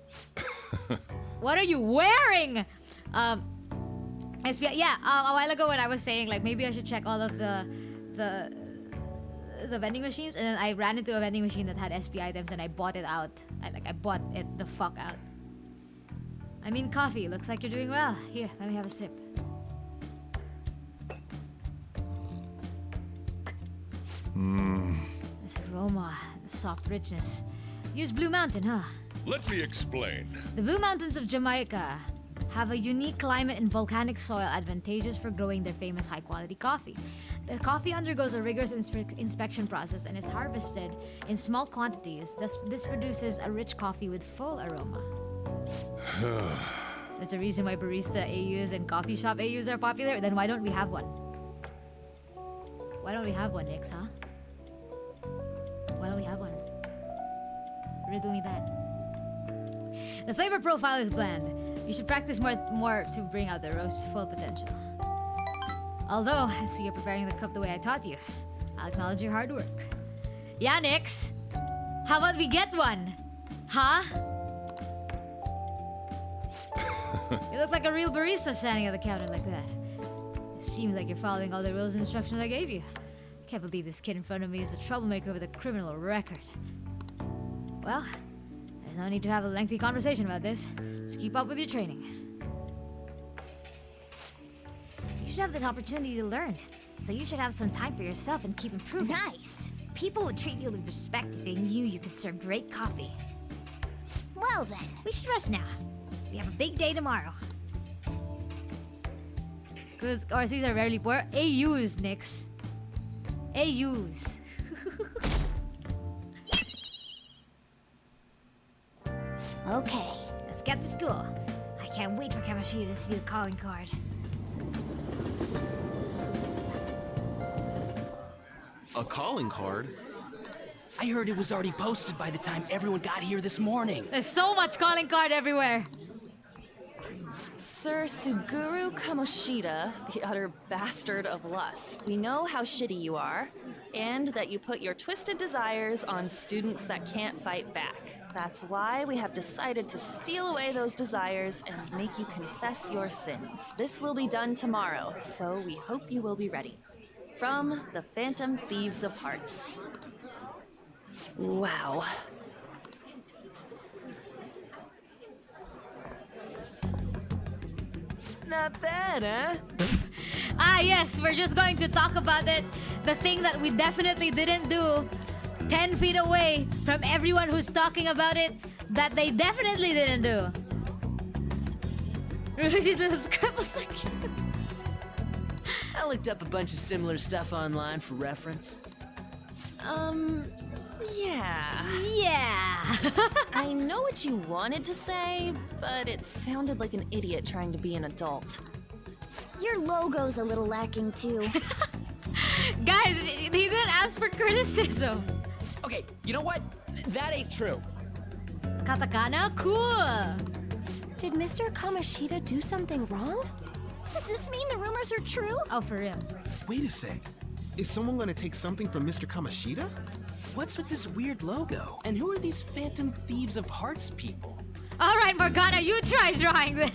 What are you wearing? Yeah, a while ago when I was saying, like, maybe I should check all of the vending machines, and then I ran into a vending machine that had SP items, and I bought it out. I bought it the fuck out. I mean, coffee. Looks like you're doing well. Here, let me have a sip. This aroma, the soft richness. Use Blue Mountain, huh? Let me explain. The Blue Mountains of Jamaica have a unique climate and volcanic soil advantageous for growing their famous high-quality coffee. The coffee undergoes a rigorous inspection process and is harvested in small quantities. Thus, this produces a rich coffee with full aroma. There's a reason why barista AUs and coffee shop AUs are popular. Then why don't we have one? Why don't we have one, Nix, huh? Why don't we have one? Riddle me that. The flavor profile is bland. You should practice more to bring out the roast's full potential. Although, I see you're preparing the cup the way I taught you. I'll acknowledge your hard work. Yeah, Nix? How about we get one? Huh? You look like a real barista standing at the counter like that. Seems like you're following all the rules and instructions I gave you. I can't believe this kid in front of me is a troublemaker with a criminal record. Well, there's no need to have a lengthy conversation about this. Just keep up with your training. You should have the opportunity to learn, so you should have some time for yourself and keep improving. Nice. People would treat you with respect if they knew you could serve great coffee. Well then. We should rest now. We have a big day tomorrow. Because RCs are rarely poor. AUs, Nix. AUs. Okay. Let's get to school. I can't wait for chemistry to see the calling card. A calling card? I heard it was already posted by the time everyone got here this morning. There's so much calling card everywhere. Sir Suguru Kamoshida, the utter bastard of lust. We know how shitty you are, and that you put your twisted desires on students that can't fight back. That's why we have decided to steal away those desires and make you confess your sins. This will be done tomorrow, so we hope you will be ready. From the Phantom Thieves of Hearts. Wow. Not bad, huh? Ah, yes, we're just going to talk about it. The thing that we definitely didn't do 10 feet away from everyone who's talking about it that they definitely didn't do. Ryuji's little scribbles are cute. I looked up a bunch of similar stuff online for reference. Yeah. Yeah. I know what you wanted to say, but it sounded like an idiot trying to be an adult. Your logo's a little lacking too. Guys, he didn't ask for criticism. Okay, you know what? That ain't true. Katakana? Cool. Did Mr. Kamoshida do something wrong? Does this mean the rumors are true? Oh, for real. Wait a sec. Is someone gonna take something from Mr. Kamoshida? What's with this weird logo? And who are these Phantom Thieves of Hearts people? All right, Morgana, you try drawing this.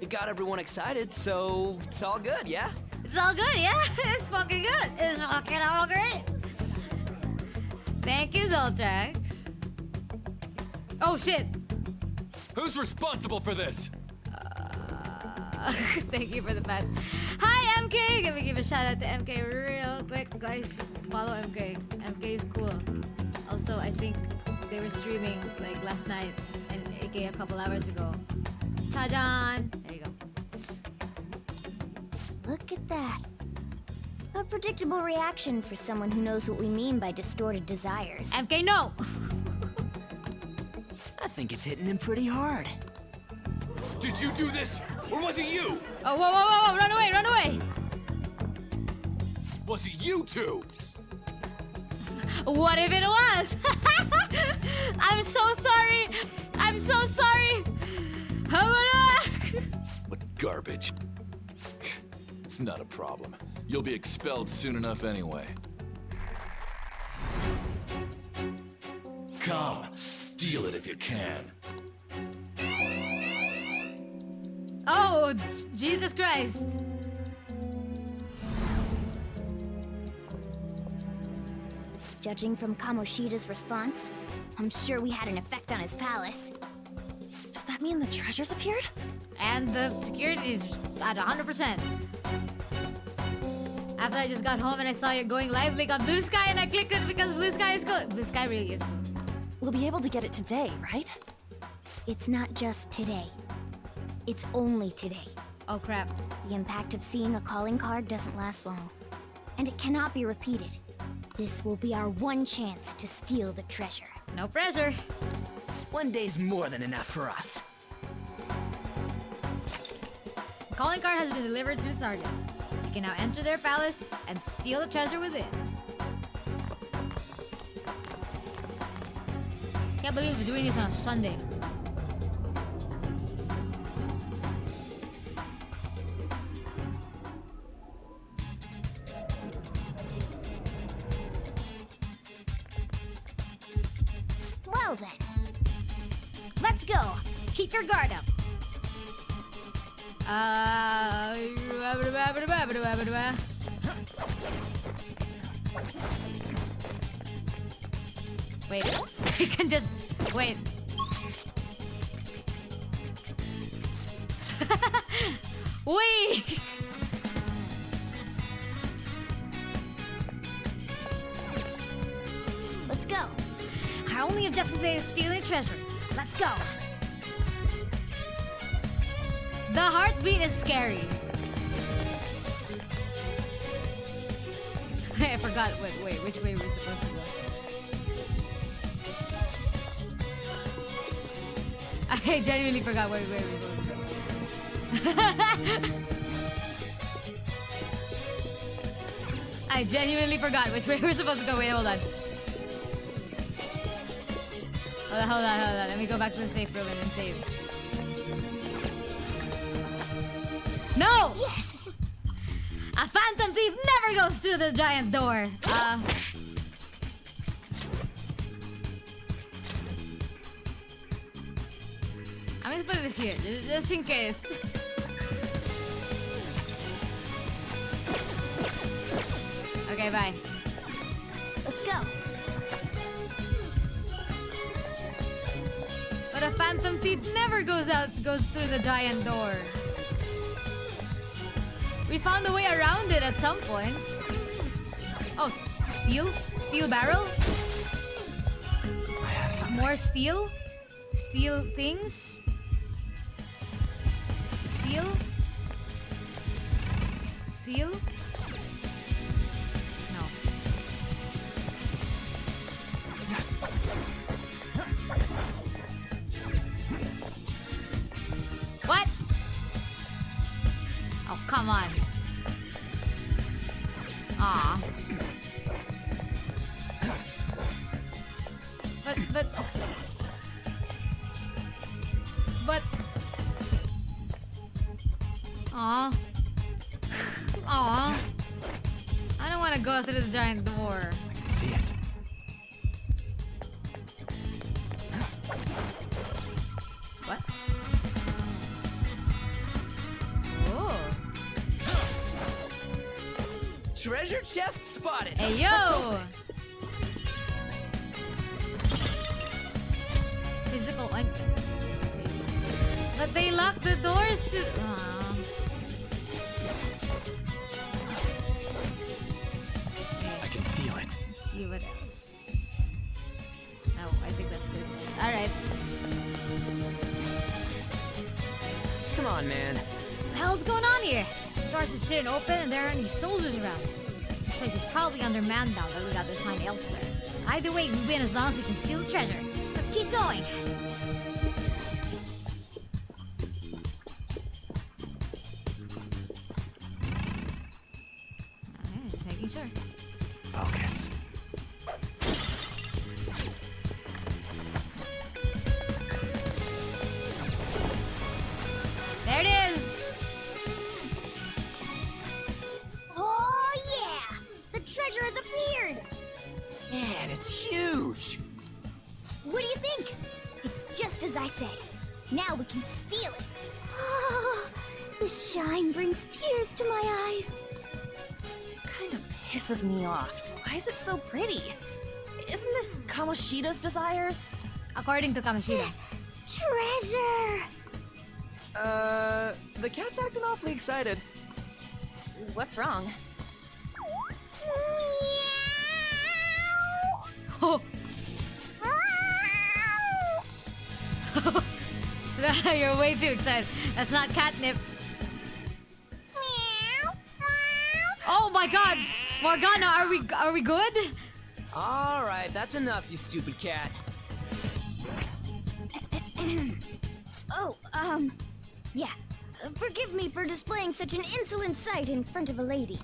It got everyone excited, so it's all good, yeah? It's all good, yeah? It's fucking good. It's fucking all great. Thank you, Zoltrax. Oh, shit. Who's responsible for this? Thank you for the pats. Hi, MK! Let me give a shout out to MK real quick. Guys, follow MK. MK is cool. Also, I think they were streaming like last night and AK a couple hours ago. Chajan! There you go. Look at that. A predictable reaction for someone who knows what we mean by distorted desires. MK, no! I think it's hitting him pretty hard. Did you do this? Or was it you? Oh, whoa, whoa, whoa, whoa! Run away, run away! Was it you two? What if it was? I'm so sorry! I'm so sorry! What garbage. It's not a problem. You'll be expelled soon enough anyway. Come, steal it if you can. Oh, Jesus Christ. Judging from Kamoshida's response, I'm sure we had an effect on his palace. Does that mean the treasures appeared? And the security's at 100%. After I just got home and I saw you going live link on Blue Sky and I clicked it because Blue Sky is cool. Blue Sky really is cool. We'll be able to get it today, right? It's not just today. It's only today. Oh crap. The impact of seeing a calling card doesn't last long. And it cannot be repeated. This will be our one chance to steal the treasure. No pressure. One day's more than enough for us. The calling card has been delivered to the target. You can now enter their palace and steal the treasure within. Can't believe we're doing this on a Sunday. Well then. Let's go. Keep your guard up. Wait, I can just wait. Wait. Let's go. Our only objective today is stealing treasure. Let's go. The heartbeat is scary. I forgot. Wait, which way we're supposed to go? I genuinely forgot where we're supposed to go. I genuinely forgot which way we're supposed to go. Wait, hold on. Hold on. Let me go back to the safe room and then save. No! Yes! A phantom thief never goes through the giant door. I'm gonna put this here, just in case. Okay, bye. Let's go. But a phantom thief never goes through the giant door. We found a way around it at some point. Oh, steel? Steel barrel? I have something. More steel? Steel things? Steel? Steel? No. What? Oh, come on. Aw. But... Aw. Aw. I don't want to go through the giant door. I can see it. What? Oh. Treasure chest spotted. Hey, Let's yo! open Physical ointment. But they locked the doors to... Aw. I can feel it. Let's see what else. No, I think that's good. Alright. Come on, man. What the hell's going on here? The doors are sitting open and there aren't any soldiers around. This place is probably undermanned now that we got this line elsewhere. Either way, we win as long as we can steal the treasure. Let's keep going. Alright, just making sure. Focus. There it is! Oh, yeah! The treasure has appeared! Man, it's huge. What do you think? It's just as I said. Now we can steal it. Oh, the shine brings tears to my eyes. Kind of pisses me off. Why is it so pretty? Isn't this Kamoshida's desires? According to Kamoshida. Treasure! The cat's acting awfully excited. What's wrong? Oh. You're way too excited. That's not catnip. Oh my god! Morgana, are we good? All right, that's enough, you stupid cat. Oh, yeah. Forgive me for displaying such an insolent sight in front of a lady.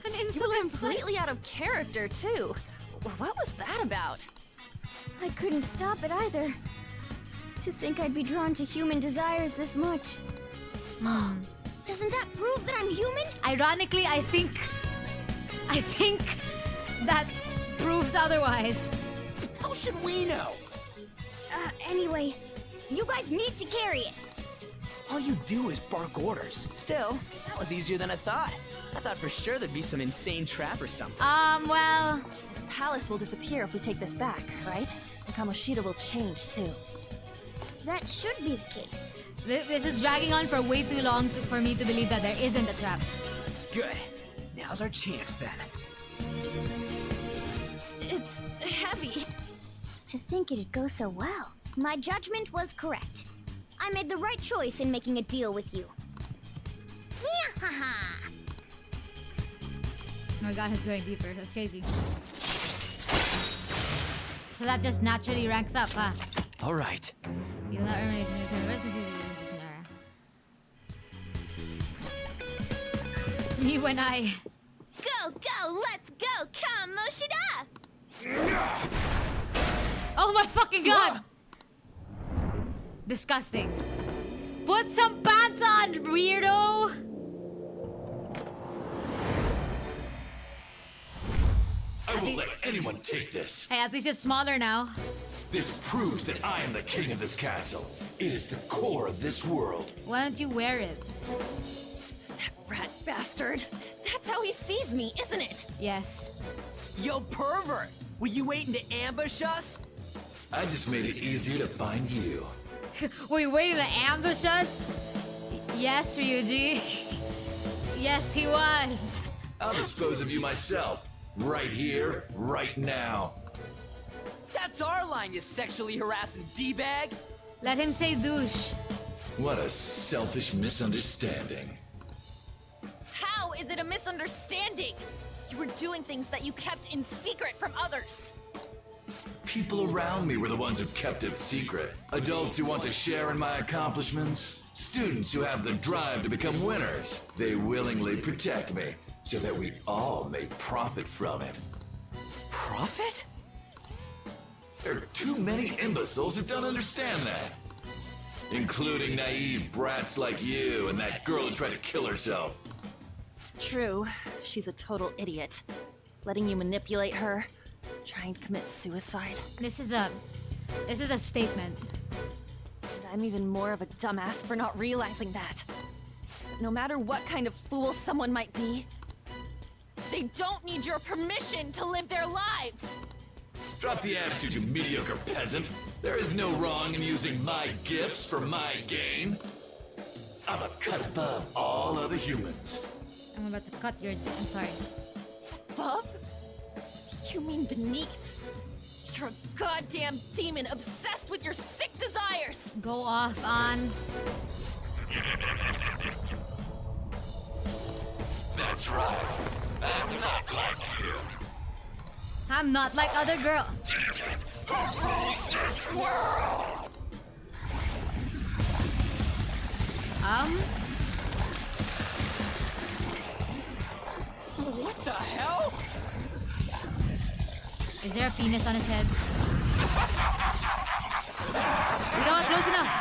An insolent sight. Completely out of character, too. What was that about? I couldn't stop it either. To think I'd be drawn to human desires this much. Doesn't that prove that I'm human? Ironically, I think that proves otherwise. How should we know? Anyway, you guys need to carry it. All you do is bark orders. Still, that was easier than I thought. I thought for sure there'd be some insane trap or something. Well... This palace will disappear if we take this back, right? And Kamoshida will change, too. That should be the case. This is dragging on for way too long for me to believe that there isn't a trap. Good. Now's our chance, then. It's heavy. To think it'd go so well. My judgment was correct. I made the right choice in making a deal with you. Yah-ha-ha! Oh my god, it's going deeper. That's crazy. So that just naturally ranks up, huh? All right. You will not remain in the rest of this era. Me when I... Go, go, let's go, Kamoshida! Oh my fucking god! Disgusting. Put some pants on, weirdo! I won't let anyone take this. Hey, at least it's smaller now. This proves that I am the king of this castle. It is the core of this world. Why don't you wear it? Rat bastard. That's how he sees me, isn't it? Yes. Yo, pervert! Were you waiting to ambush us? I just made it easier to find you. Were you waiting to ambush us? Yes, Ryuji. Yes, he was. I'll dispose of you myself. Right here, right now. That's our line, you sexually harassing D-bag! Let him say douche. What a selfish misunderstanding. How is it a misunderstanding? You were doing things that you kept in secret from others. People around me were the ones who kept it secret. Adults who want to share in my accomplishments. Students who have the drive to become winners. They willingly protect me so that we all may profit from it. Profit? There are too many imbeciles who don't understand that. Including naive brats like you and that girl who tried to kill herself. True, she's a total idiot. Letting you manipulate her, trying to commit suicide. This is a statement. And I'm even more of a dumbass for not realizing that. No matter what kind of fool someone might be, they don't need your permission to live their lives! Drop the attitude, you mediocre peasant. There is no wrong in using my gifts for my gain. I'm a cut above all other humans. I'm about to cut your... I'm sorry. Above? You mean beneath? You're a goddamn demon obsessed with your sick desires! Go off on... That's right. I'm not like you. I'm not like other girl. Who rules this world? What the hell? Is there a penis on his head? You know what? Close enough.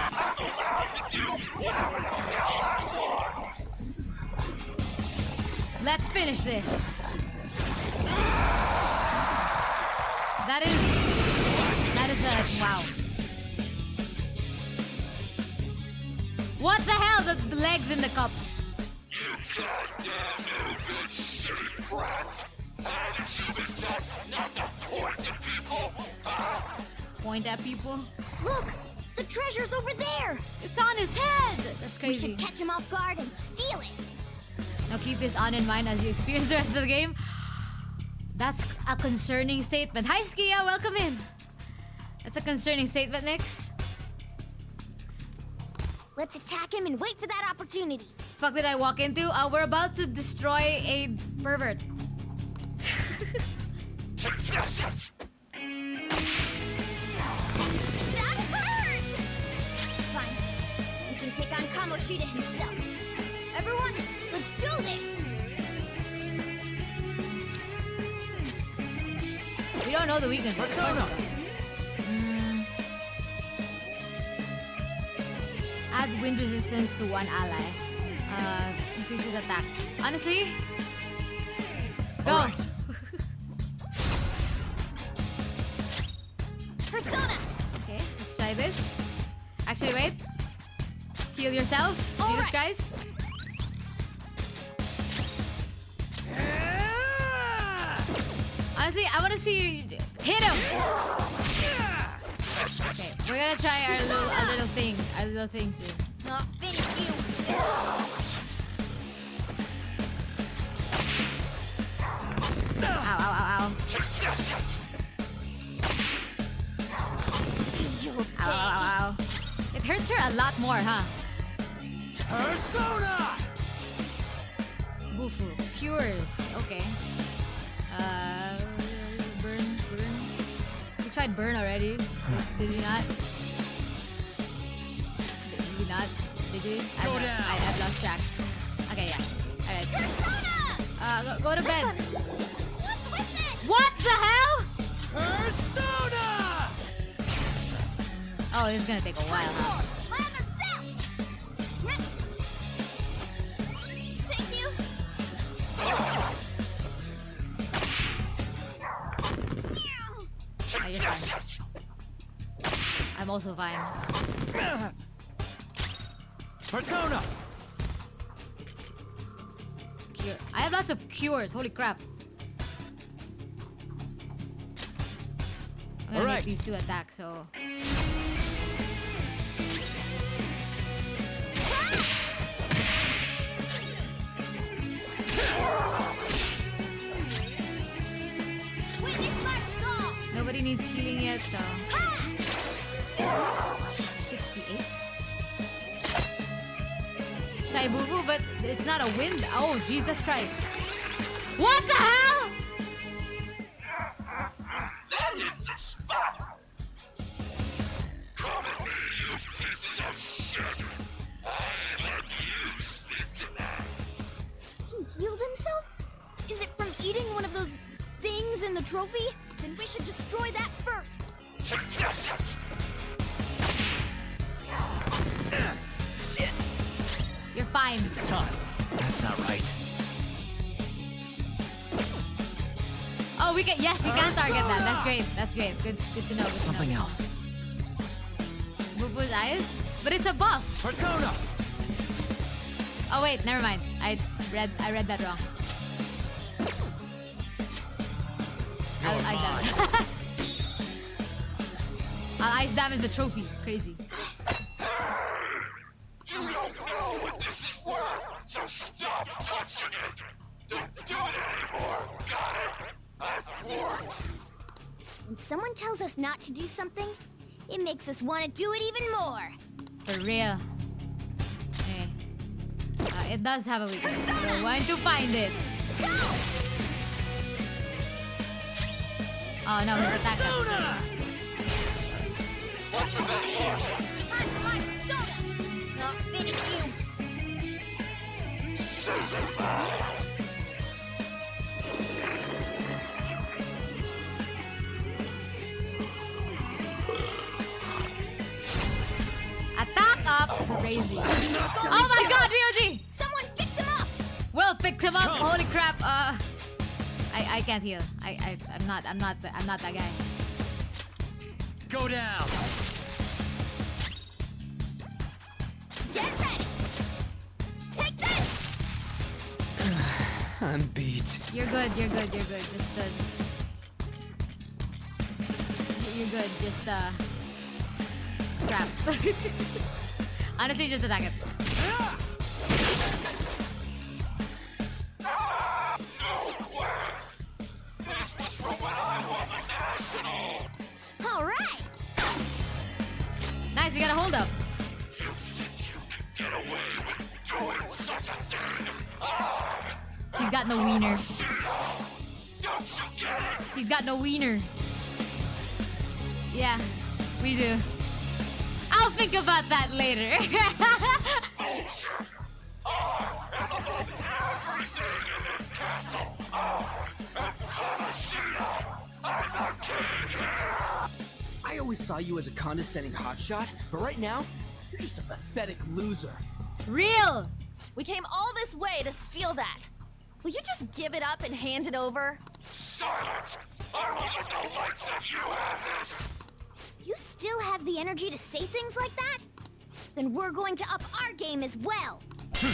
Let's finish this. That is a wow. What the hell? The legs in the cups. You goddamn no good shitty brats. Attitude and death, not to point at people. Point at people. Look! The treasure's over there! It's on his head. That's We crazy. should catch him off guard and steal it! Now keep this on in mind as you experience the rest of the game. That's a concerning statement. Hi, Skia. Welcome in. That's a concerning statement, Nix. Let's attack him and wait for that opportunity. Fuck did I walk into? We're about to destroy a pervert. That hurt! Fine. We can take on Kamoshida himself. Everyone, let's do this! We don't know the weaknesses. Persona! Adds wind resistance to one ally. Increases attack. Honestly, go. Alright. Persona! Okay, let's try this. Actually, wait. Heal yourself. Jesus Christ. Honestly, I want to see you hit him. Okay, we're gonna try our little thing soon. I'll finish you! Ow, ow, ow, ow. Ow, ow, ow, ow. It hurts her a lot more, huh? Persona! Bufu. Cures. Okay. Burn. We tried burn already. Did we not? Did we not? Did we? I've lost track. Okay, yeah. Alright. Go to bed. What's with it? What the hell? Persona! Oh, this is gonna take a while, huh? My other self! Thank you! Oh, you're fine. I'm also fine. I have lots of cures. Holy crap. I'm gonna make these two attack, so... Nobody needs healing yet, so... 68? Try boo-boo, but it's not a wind. Oh, Jesus Christ. What the hell? That is the spot! Come at me, you pieces of shit! I let you sleep tonight. He healed himself? Is it from eating one of those things in the trophy? Then we should destroy that first. Shit! You're fine. It's time. That's not right. Oh, we can. Yes, you can target that. That's great. That's great. Good to know. Good Something to know. else. Boo-boo's eyes? But it's a buff. Persona! Oh wait, never mind. I read that wrong. I'll ice damage the trophy. Crazy. You don't know what this is worth, so stop touching it! Don't do it anymore, got it? I've warned you. When someone tells us not to do something, it makes us want to do it even more. For real. Okay. It does have a weakness. So I want to find it. Oh no, his attack. Persona! What's with that look? Not finish you. Certified. Attack up! Crazy. Oh my god, Ryuji! Someone fix him up! Will picked him up. Holy crap. I can't heal. I'm not that guy. Go down! Get ready! Take this! I'm beat. You're good. You're good. Just you're good. Just crap. Honestly, just attack it. This was for when I won the national. All right! Nice, we got a hold up. You think you can get away with doing such a thing? He's got no wiener. Don't you get it? He's got no wiener. Yeah, we do. I'll think about that later. Bullshit! I am above everything in this castle. And Kamoshida, I'm the king here. I always saw you as a condescending hotshot, but right now, you're just a pathetic loser. Real. We came all this way to steal that. Will you just give it up and hand it over? Silence! I will let the likes of you have this. You still have the energy to say things like that? Then we're going to up our game as well. You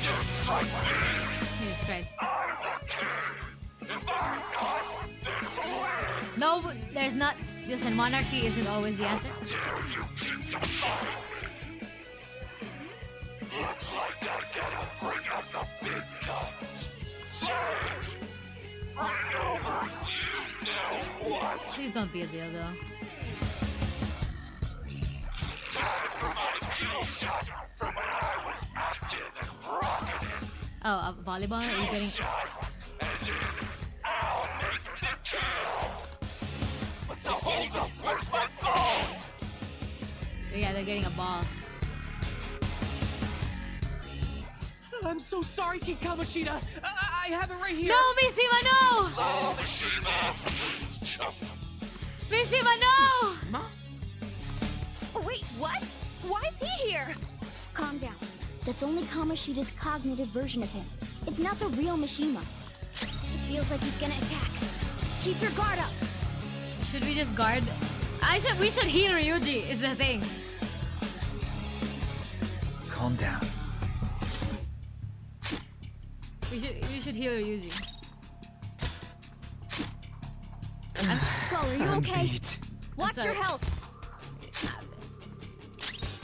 dare strike me? Jesus Christ. I'm the king. If I'm not, then who is? No, there's not. Listen, monarchy isn't always the answer. Dare you keep defying me? Looks like I gotta bring out the big guns. Slaves! Bring over you know what? Please don't be a dildo. Time for my kill shot from when I was active and rocketed. Oh, volleyball? Are you getting? As in, I'll make the kill. What's the holdup? Where's my ball? Yeah, they're getting a ball. I'm so sorry, King Kamoshida. I have it right here. No, Mishima, no! Oh, Mishima. It's just Mishima, no! Ma? Oh, wait, what? Why is he here? Calm down. That's only Kamoshida's cognitive version of him. It's not the real Mishima. It feels like he's gonna attack. Keep your guard up. Should we just guard? We should heal Ryuji, is the thing. calm down. We should heal Ryuji. Skull, are you okay? Beat. Watch sorry. your health.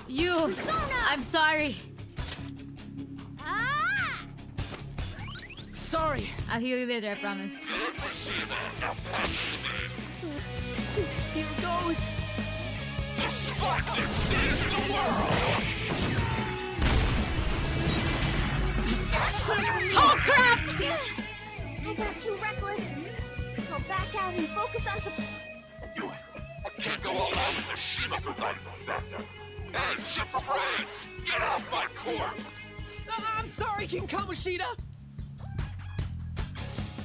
You! I'm sorry. Ah! Sorry. I'll heal you later, I promise. Here goes. Oh crap! I got too reckless. I'll back out and focus on some. Can't go all out with the Shima provider. Hey, shit for brains! Get off my court! I'm sorry, King Kamoshida.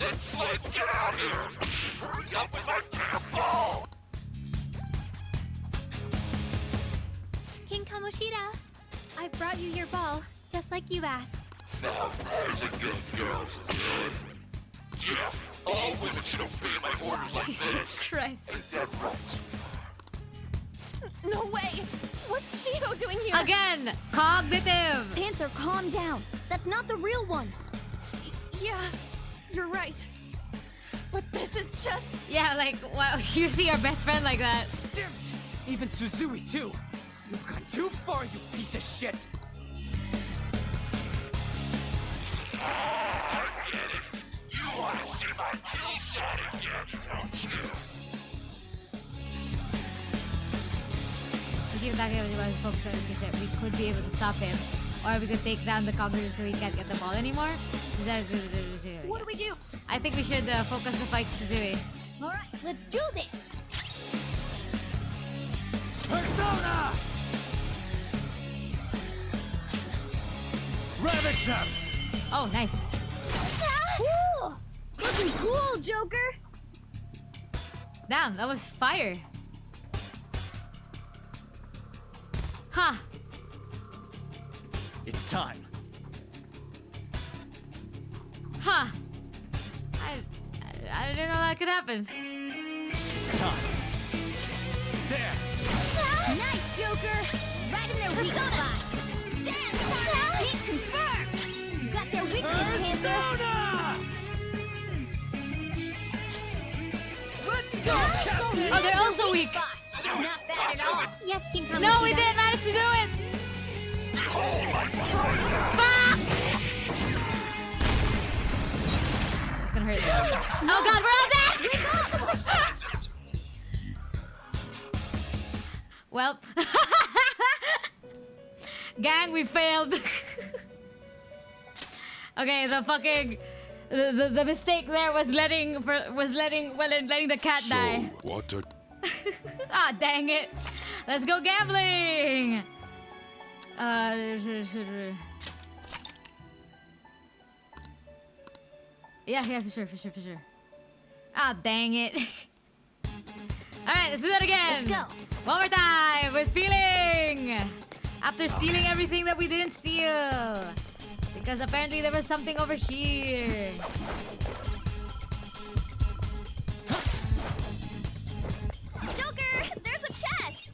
It's late, get out here! Hurry up with my damn ball! King Kamoshida, I brought you your ball, just like you asked. Now there's a good girl, Sojiro. Yeah, all women should obey my orders like Jesus this. Christ. Ain't that right? No way! What's Shiho doing here? Again! Cognitive! Panther, calm down. That's not the real one. Yeah, you're right. But this is just... Yeah, like, wow, you see your best friend like that. Damn it. Even Suzui, too. You've gone too far, you piece of shit. I get it. You want to see my kill shot again, don't you? We keep talking about his focus on the we could be able to stop him. Or we could take down the cognitive so he can't get the ball anymore. What do we do? I think we should focus the fight Suzui. All right, let's do this. Persona! Ravage them! Oh, nice. Woo! Looking cool, Joker. Damn, that was fire. Huh. It's time. Huh. I didn't know that could happen. It's time. There. Nice, Joker. Right in their weak spot. Hit confirmed. You got their weakness, Panther. Persona! Let's go, Captain! Oh, they're also weak. Not bad at all. Yes, King Kamoshida. No, we didn't manage to do it. Fuck! It's gonna hurt. Oh God, we're all dead. Well, gang, we failed. Okay, the fucking the mistake there was letting the cat die. What a... Ah, dang it. Let's go gambling. Yeah, for sure. Ah, dang it. All right, let's do that again. Let's go. One more time with feeling. After stealing everything that we didn't steal. Because apparently there was something over here. Joker, there's a chest.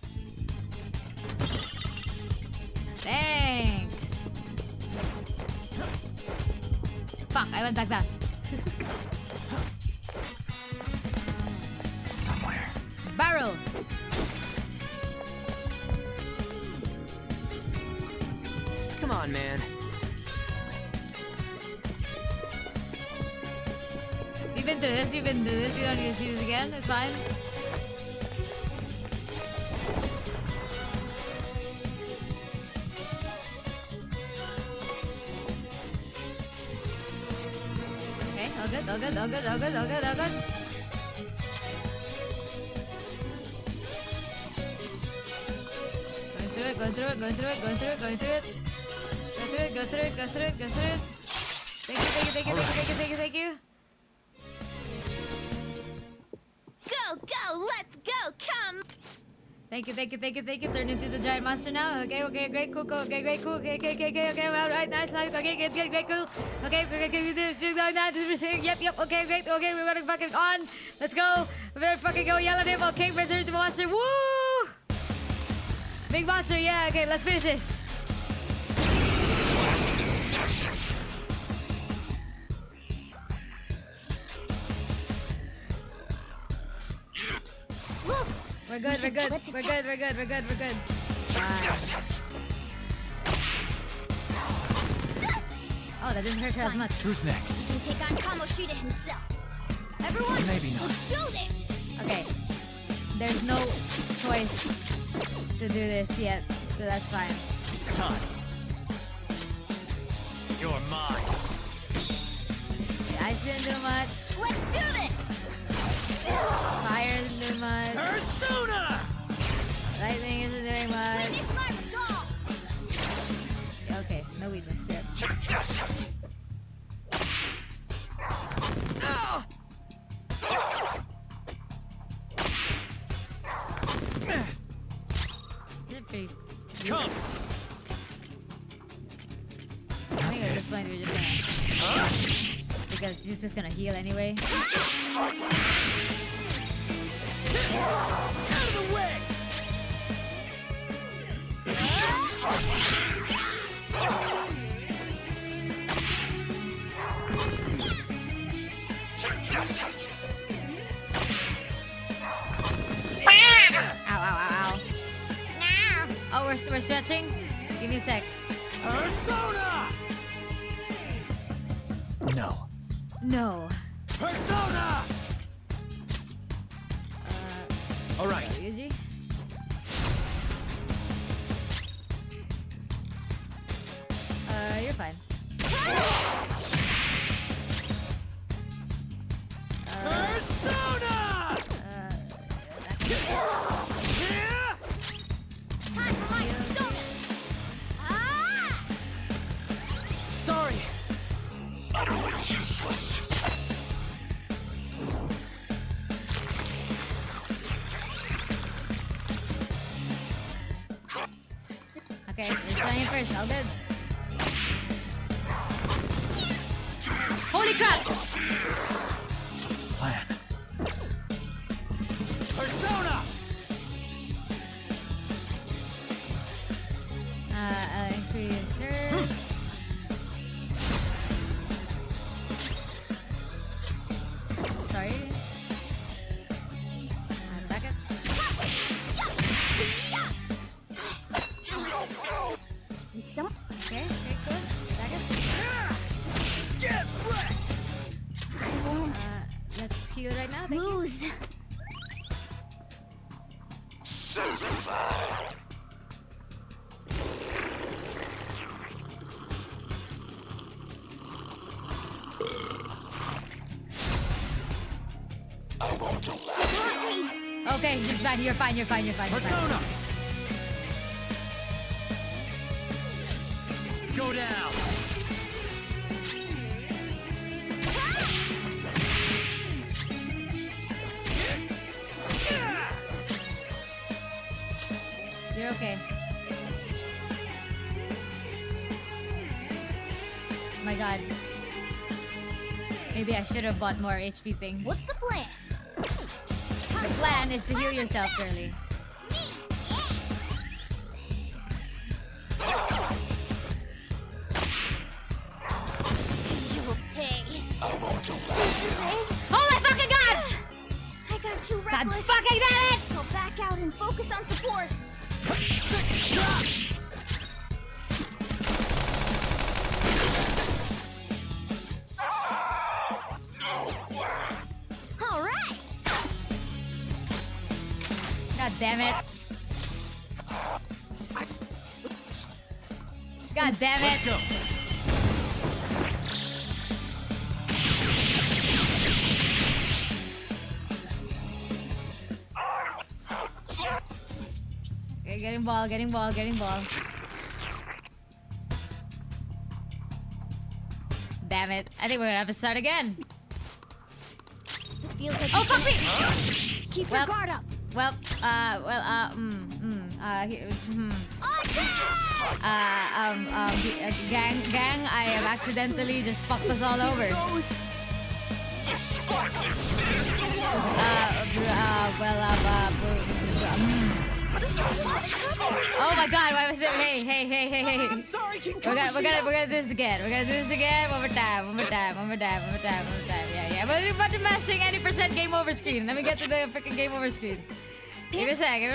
Thanks. Fuck, I went back down. Somewhere. Barrel. Come on, man. We've been through this. We don't need to see this again. It's fine. Okay, all good. Going through it. Go through it. Thank you. Go, let's go, come! Thank you. Turn into the giant monster now. Okay, great, cool. Okay, great, cool. Okay, all right, nice. Okay, good, great, cool. Okay, we're gonna do this. Yep. Okay, great. Okay, we're gonna fucking on. Let's go. We're gonna fucking go yell at him. Okay, return to the monster. Woo! Big monster, yeah. Okay, let's finish this. We're good, we're good, we're good, we're good, we're good, we're good. Oh, that didn't hurt her as much. Who's next? You can take on Kamoshida himself. Everyone, Maybe not. let's do this! Okay. There's no choice to do this yet, so that's fine. It's time. You're mine. The ice didn't do much. Let's do this! Fire isn't doing much. Persona! Lightning isn't doing much. Finish my resolve! Okay, no weakness yet. Pretty. Come! I think at this point we're just gonna... Because he's just gonna heal anyway. Out of the way! Ow, ow, ow, ow. Oh, we're stretching? Give me a sec. Persona! No. No. Persona! All right. Ryuji? You're fine. Persona! Time for my persona! Ah! Sorry. Okay, let's try it first. All good. Holy crap! What's the plan? Persona! Increase hers. Sorry. Back it. And some... Okay, okay, cool. Back it. Get wrecked! I won't Let's heal right now. Thank you. lose. Okay, just fine. You're fine. You're fine. You're fine. You're fine. Persona! Go down! You're okay. My God. Maybe I should have bought more HP things. What's the plan? The plan is to heal yourself, girly. You'll pay. Oh my fucking God! I got too God reckless. fucking damn it! I'll back out and focus on support. All right. God damn it. God damn it. Let's go! Okay, getting ball, getting ball, getting ball. Damn it. I think we're gonna have to start again. Feels like Oh, fuck me! keep Well- your guard up. Well, gang, I have accidentally just fucked us all over. Oh my God, why was it? Hey. I'm sorry, King We're gonna do this again. We're gonna do this again. One more time. Yeah. But I'm mashing any % game over screen. Let me get to the freaking game over screen. Give me a sec. You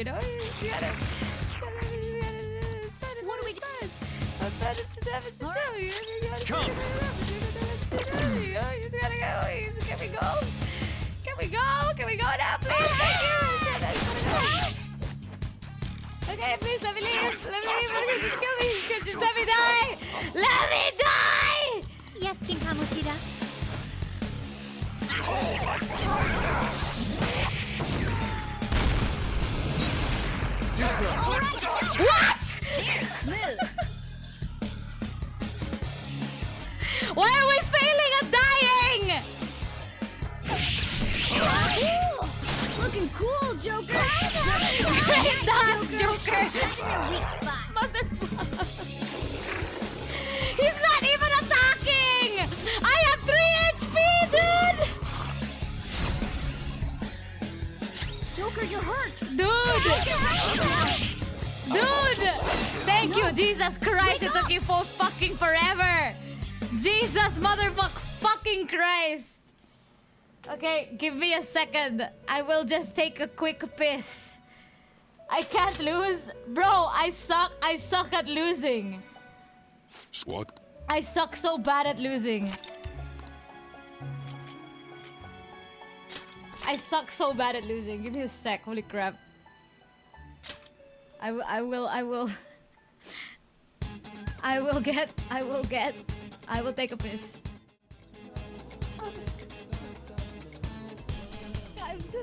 know, you gotta. What do we do? Come. You just gotta go. Can we go? Can we go? Can we go now, please? Thank you. Okay, please let me leave. Let me leave. Just kill me. Just let me die. Let me die. Yes, King Kamoshida. Too slow. What? Why are we failing at dying? Looking cool, Joker! Great dance, Joker. Weak spot. Motherfucker. He's not even attacking. I have 3 HP, dude. Joker, you're hurt! Dude! Thank you, Jesus Christ. It took you for fucking forever. Jesus motherfucking Christ. Okay, give me a second. I will just take a quick piss. I can't lose. Bro, I suck at losing. What? I suck so bad at losing. I suck so bad at losing. Give me a sec. Holy crap. I will take a piss. I'm so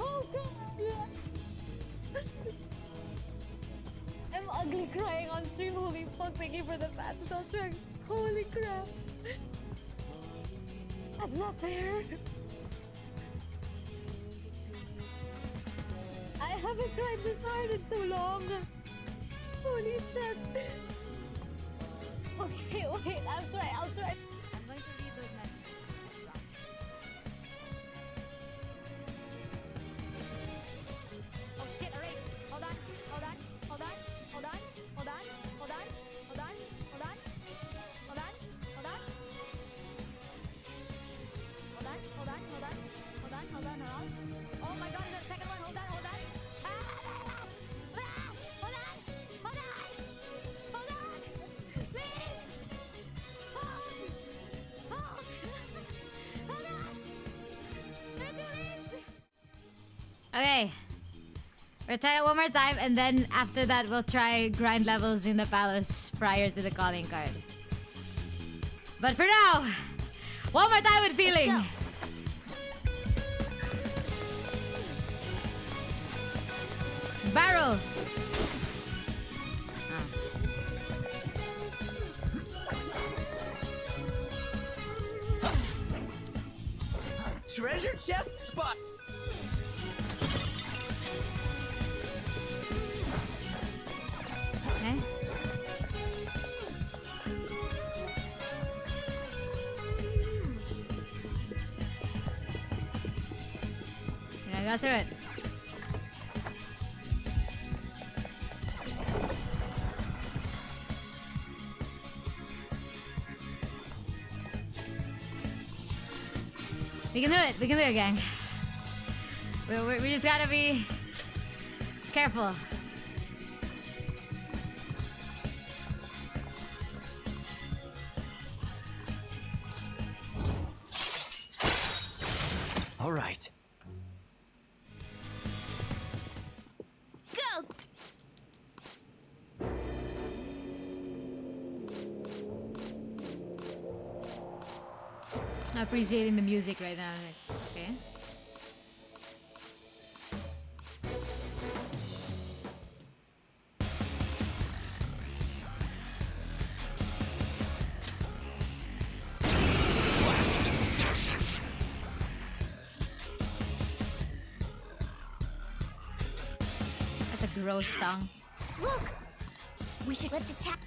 oh god. I'm ugly crying on stream. Holy fuck, thank you for the fat tracks. Holy crap. That's not fair. I haven't cried this hard in so long. Holy shit. Okay, wait, I'll try. I'm going to read those messages. Oh shit, alright. Hold on. Oh my god, the second one, hold on. Hold on. Please. Hold. Okay. We'll try it one more time, and then after that, we'll try grind levels in the palace prior to the calling card. But for now, one more time with feeling. Barrel. Treasure chest spot. Okay. Yeah, go through it. We can do it, gang. We just gotta be careful. All right. Go! I'm appreciating the music right now. Like, okay. That's a gross tongue. Look! Let's attack.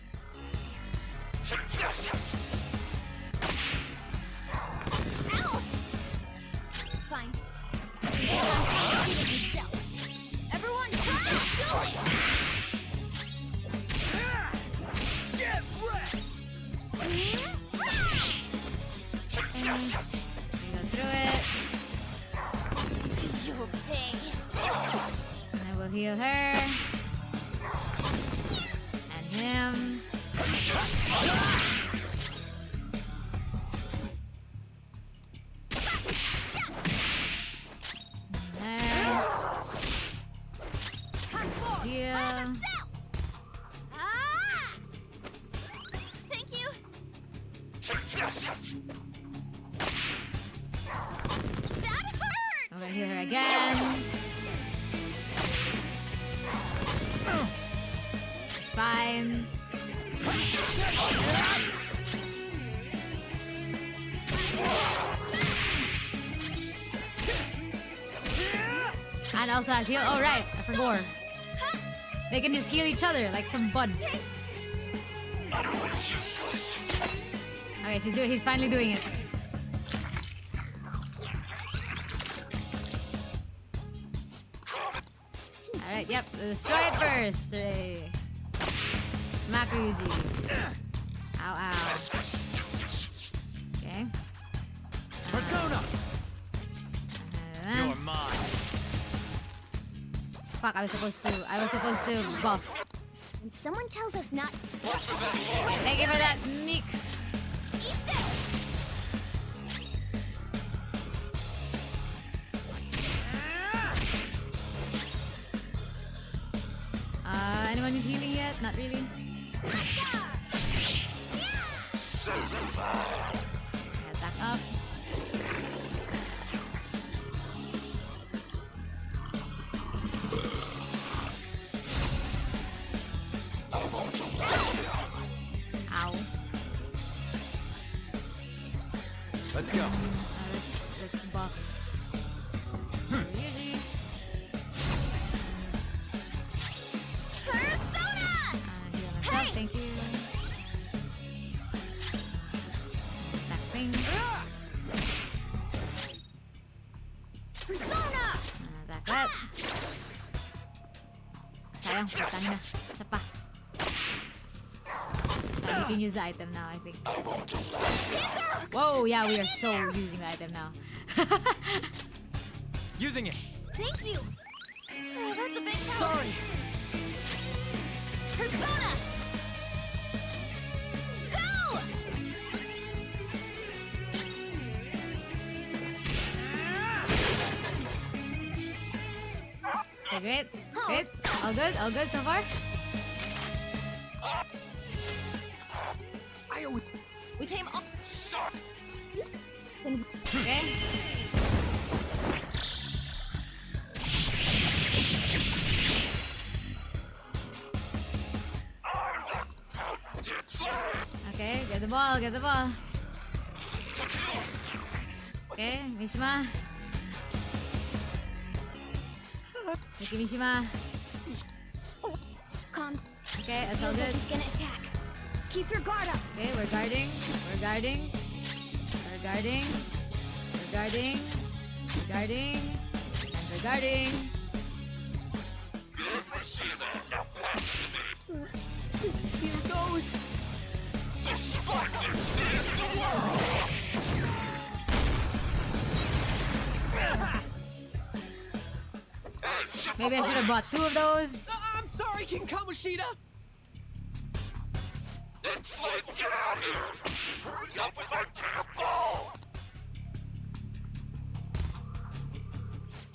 Ow! Fine. Everyone, show it! Get wrecked! We go through it. You'll pay. And I will heal her. And him. There. Heal. Ah! Thank you. That hurt. I'm gonna heal her again. It's fine. And also has heal. Oh right, I forgot. They can just heal each other like some buds. Okay, he's finally doing it. Alright, yep, destroy it first. Hooray. Smack Ryuji. Ow, ow. Okay. Persona! And You're mine. fuck, I was supposed to buff. When someone tells us not. Thank you for that, Nix. Eat this. Anyone need healing yet? Not really. Attack up. Ow. Let's go. Let's buff. Ryuji. Heal myself, thank you. That thing. Attack that. Sayang, putang na. Isa pa. So we can use the item now, I think. Whoa, yeah, we are so using the item now. Using it. Thank you. Oh, that's a big help. Sorry. Persona. Go. Okay, great. Great. All good so far? We came up. Okay. Okay, get the ball. Okay, Mishima. Miki Mishima. Calm. Okay, that's all Feels like good. he's gonna attack. Keep your guard up. Okay, we're guarding. And we're guarding. Here goes. Maybe I should have bought 2 of those. I'm sorry, King Kamoshida. It's like, get out here! Hurry up with my damn ball!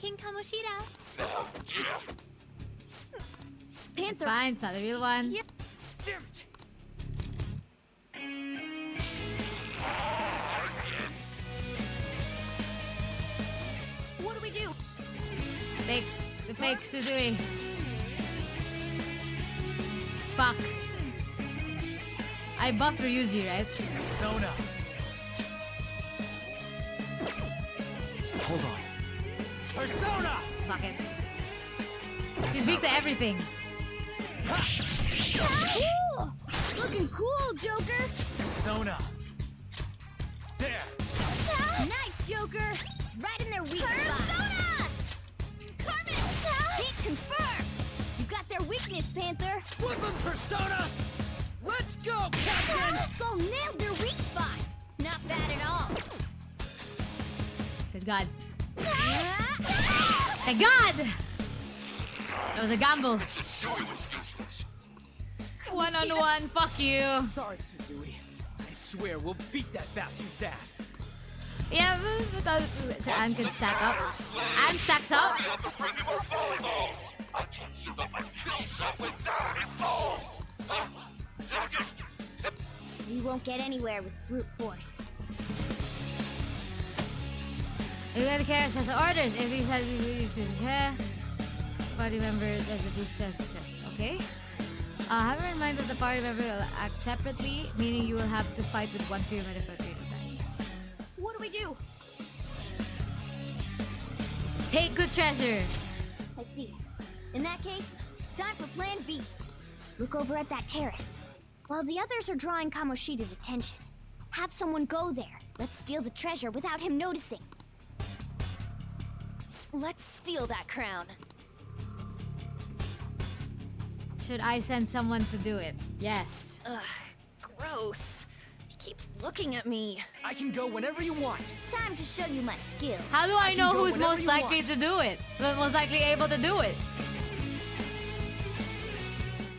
King Kamoshida. Now, yeah. It's fine, it's not the real one. Damn it. What do we do? Take the fake Suzui. Fuck. I buffed Ryuji, right? Persona. Hold on. Persona! Fuck it. She's weak to everything. Cool! Looking cool, Joker! Persona. There. Nice, Joker! Right in their weak spot. Carmen! Hit confirmed! You got their weakness, Panther! Flip him, Persona. Let's go, Captain. Skull nailed their weak spot! Not bad at all. God. Thank God! That was a gamble. One-on-one, fuck you. Sorry, Suzui. I swear we'll beat that bastard's ass. Yeah, but Anne can stack up. Anne stacks up. I can't serve up my kill shot without any balls. We won't get anywhere with brute force. You gotta carry special orders if these have party members as if he says. Okay? Have in mind that the party member will act separately, meaning you will have to fight with one pyramid for a period of time. What do we do? Take the treasure! I see. In that case, time for plan B. Look over at that terrace. While the others are drawing Kamoshida's attention, have someone go there. Let's steal the treasure without him noticing. Let's steal that crown. Should I send someone to do it? Yes. Ugh, gross. He keeps looking at me. I can go whenever you want. Time to show you my skills. How do I know go who's whenever most you likely want. to do it? Most likely able to do it?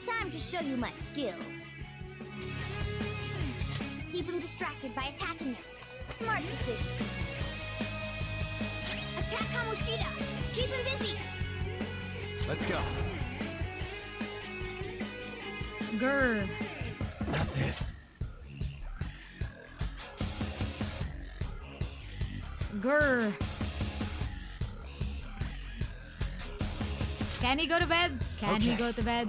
Time to show you my skills. Keep him distracted by attacking him. Smart decision. Attack Kamoshida! Keep him busy! Let's go. Grr. Not this. Grr. Can he go to bed? Can he go to bed?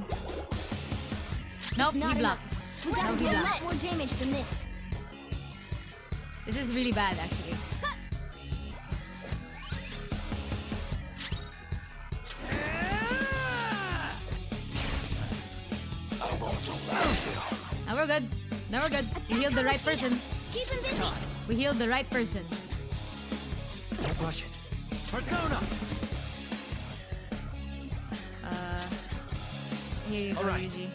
Nope, Not he blocked. We No, gotta he do a blocked. lot more damage than this. This is really bad, actually. Now we're good. Now we're good. We healed the right person. Keep him busy! We healed the right person. Don't rush it. Persona! Here you go, All right. Ryuji.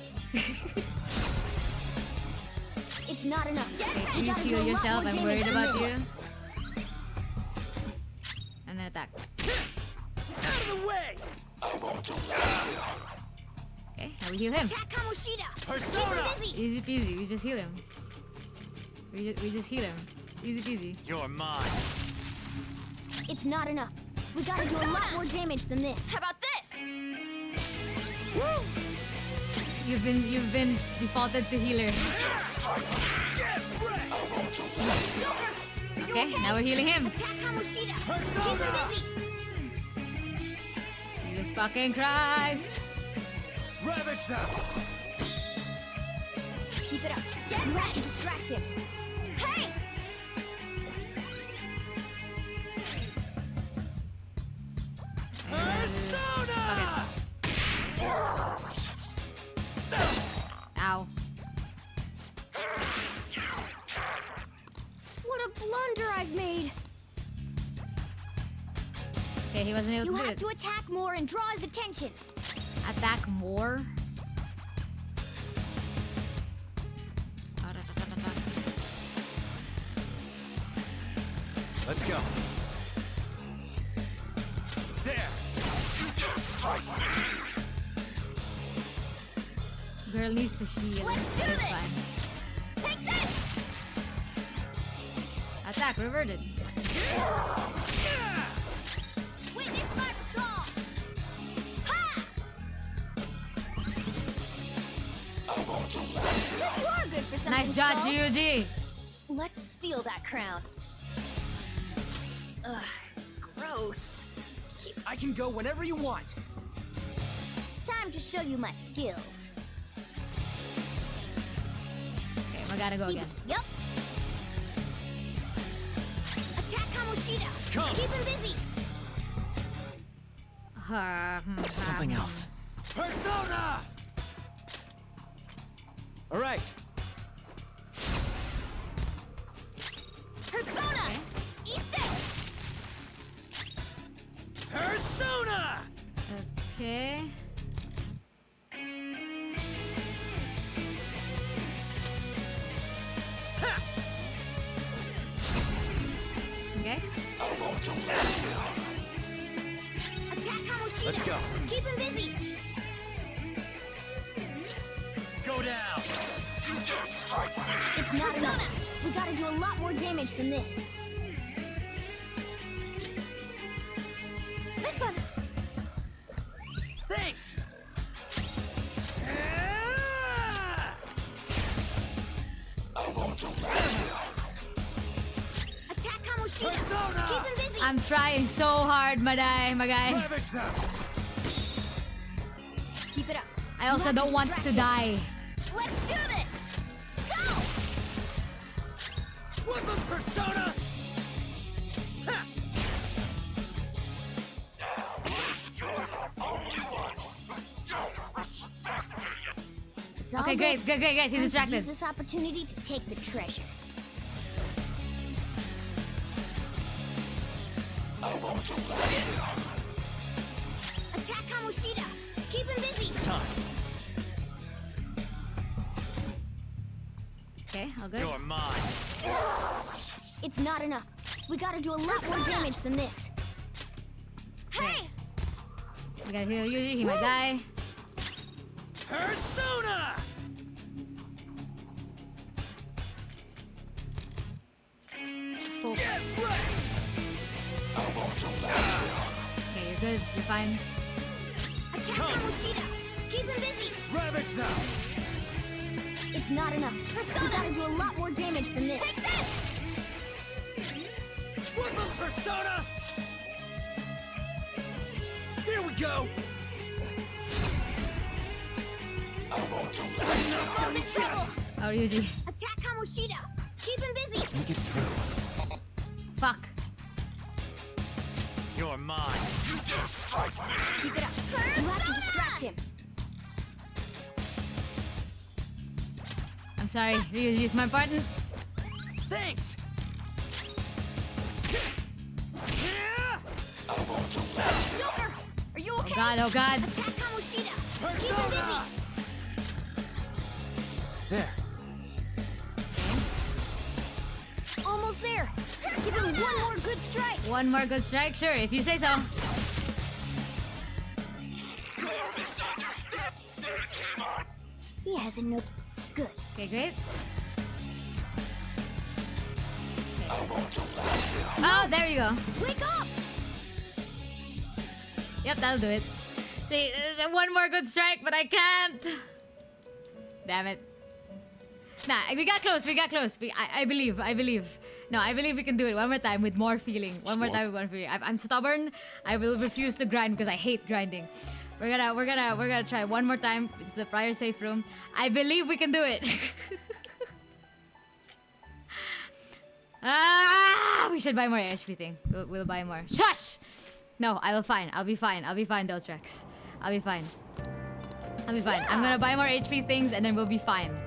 It's not enough. Okay, We please gotta do heal a lot yourself. more I'm damage worried than about this. you. And then attack. Out of the way! Okay, now we heal him. Attack Kamoshida! Persona! Keep him busy! Easy peasy. We just heal him. We just heal him. Easy peasy. You're mine. It's not enough. We gotta do a lot more damage than this. How about this? You've been defaulted to healer. Okay, now we're healing him. Attack Kamoshida! Persona! Keep him busy! Jesus fucking Christ! Ravage them! Keep it up. You have to distract him. Hey! Persona! Ow. What a blunder I've made! Okay, he wasn't able You to do have it. to attack more and draw his attention. Attack more. Let's go. There! Girl needs to heal. Let's do It's this! fine. Take this! Attack reverted. Witness my resolve! Ha! You are good for something Nice job, small. Ryuji. Let's steal that crown. Ugh, gross. He keeps I can go whenever you want. Time to show you my skills. Okay, we gotta go again. Yup. Attack Kamoshida! Come. Keep him busy! Something else. Persona! All right. Persona! Eat this! Persona! Okay. Okay. Attack Kamoshida! Let's go. Keep him busy! Go down. It's not enough. We gotta do a lot more damage than this. This one! Thanks! Attack Kamoshida! Persona! Keep him busy! I'm trying so hard, my guy. Ravage them. Keep it up. I also don't want to die. Let's do this! Go! Flip him, Persona! Ha! It's all Okay, good. great. He's Time to distracted. Use this opportunity to take the treasure. Attack Kamoshida! Keep him busy! Time. Okay, all good. You're mine. It's not enough. We gotta do a lot more damage than this. Hey! We gotta heal Ryuji. He might die. Persona! Full. Get ready! Okay, you're good. You're fine. Attack Kamoshida! Keep him busy! Ravage them! It's not enough. We gotta do a lot more damage than this. Take this! Flip him, Persona! Here we go! Cause in trouble! Oh, Ryuji. Attack Kamoshida! Keep him busy! Think it through. Fuck. You're mine. Keep it up. You have to distract him. I'm sorry, Ryuji is my partner. Thanks! Yeah! Joker! Are you okay? Oh god. Attack Kamoshida! Keep him Persona! busy! There. Almost there! Give him one more good strike! One more good strike? Sure, if you say so. He hasn't no... Good. Okay, great. Oh, there you go. Wake up! Yep, that'll do it. See, there's one more good strike, but I can't. Damn it. Nah, we got close. I believe. No, I believe we can do it one more time with more feeling. One more time with more feeling. I'm stubborn. I will refuse to grind because I hate grinding. We're gonna try one more time. It's the prior safe room. I believe we can do it. We should buy more HP thing. We'll buy more. Shush! No, I'll be fine, Dos Rex. I'll be fine. I'm gonna buy more HP things and then we'll be fine.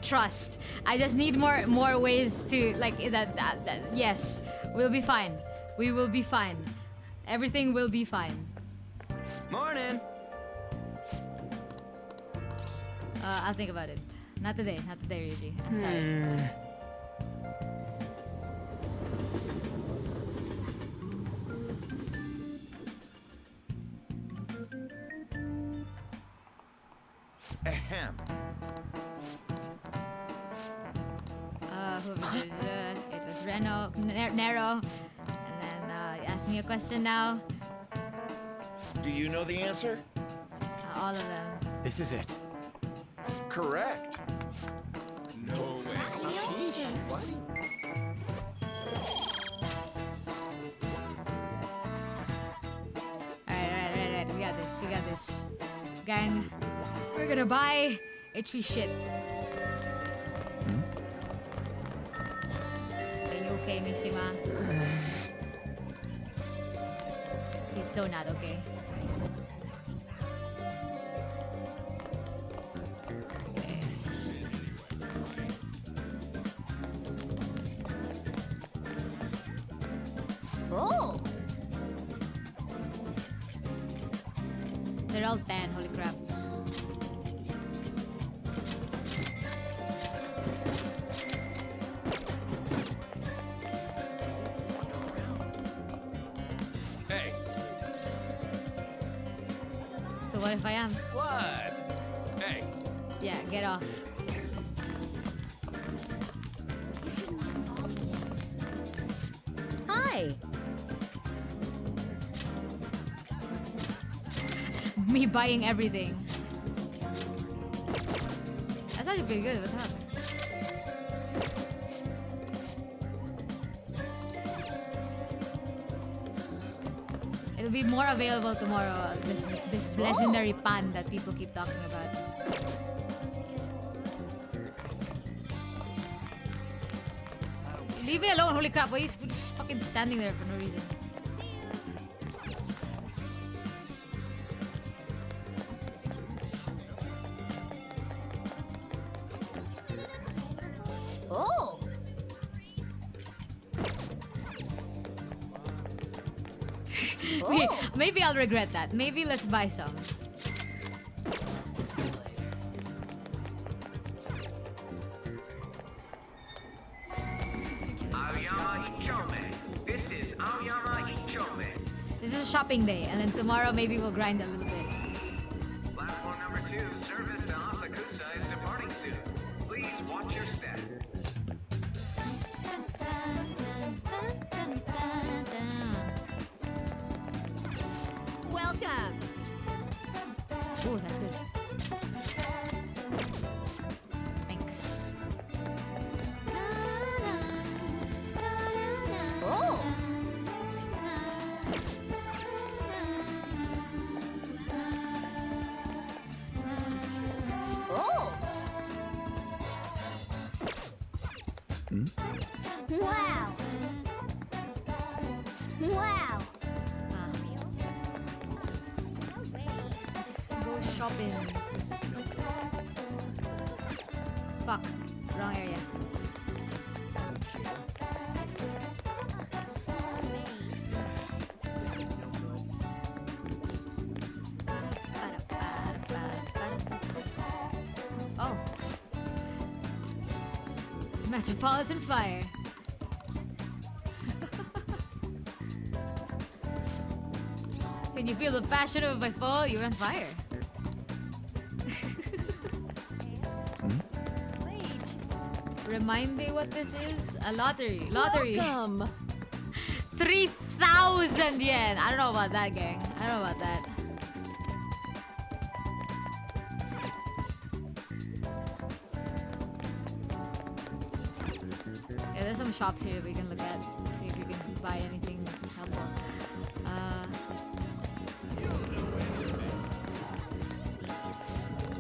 Trust. I just need more ways to like that. Yes, we'll be fine. We will be fine. Everything will be fine. Morning! I'll think about it. Not today, Ryuji. I'm sorry. Ahem. It was Nero, and then he asked me a question now. Do you know the answer? All of them. This is it. Correct. No way. Alright. We got this. Gang, we're gonna buy HP shit. Are you okay, Mishima? He's so not okay. Oh! They're all 10, holy crap. what if I am? What? Hey, Yeah, get off. Hi. Me buying everything. That's actually pretty good. What's up? It'll be more available tomorrow. This legendary pan that people keep talking about. Leave me alone! Holy crap! Why are you just fucking standing there for no reason? Oh! Maybe I'll regret that. Maybe let's buy some. This is a shopping day, and then tomorrow maybe we'll grind a little bit. Platform number 2, service to Asakusa is departing soon. Please watch your step. Welcome. Ooh, that's good. Thanks. Oh! Oh! Wow! Wow! Let's go shopping. Fuck. Wrong area. Oh. Metropolitan Fire. Can you feel the passion of my fall? You're on fire. Remind me what this is? A lottery. Lottery. Welcome. 3,000 yen. I don't know about that, gang. I don't know about that. Yeah, there's some shops here we can look at. See if we can buy anything helpful.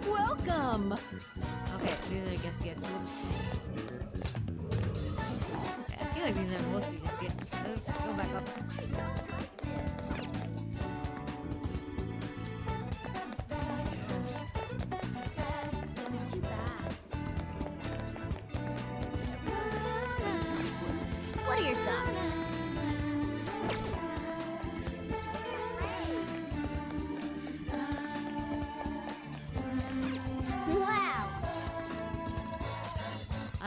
Welcome. Okay, these are just gifts. Oops. Okay, I feel like these are mostly just gifts. Let's go back up. What are your thoughts? Wow!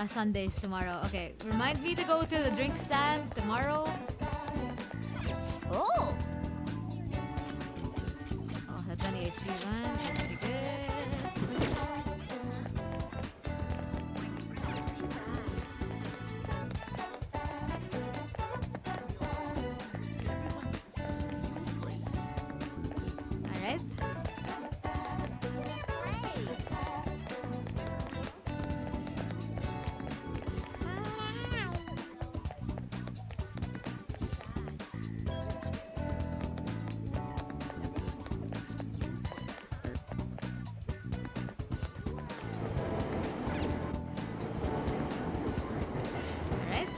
Sundays tomorrow. Okay, remind me to go to the drink stand tomorrow. Oh! Oh, the 20 HP one. That's pretty good. Alright. Alright.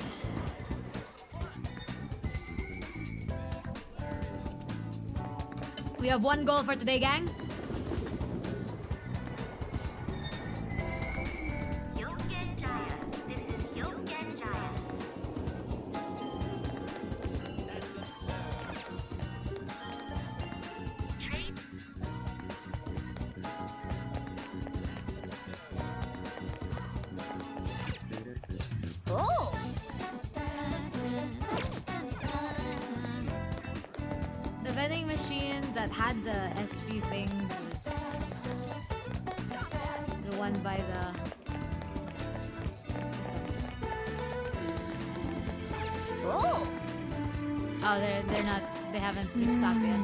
We have one goal for today, gang. Oh! The vending machine that had the SP things was the one by the. This one. Oh! Oh, they're not. They haven't restocked yet.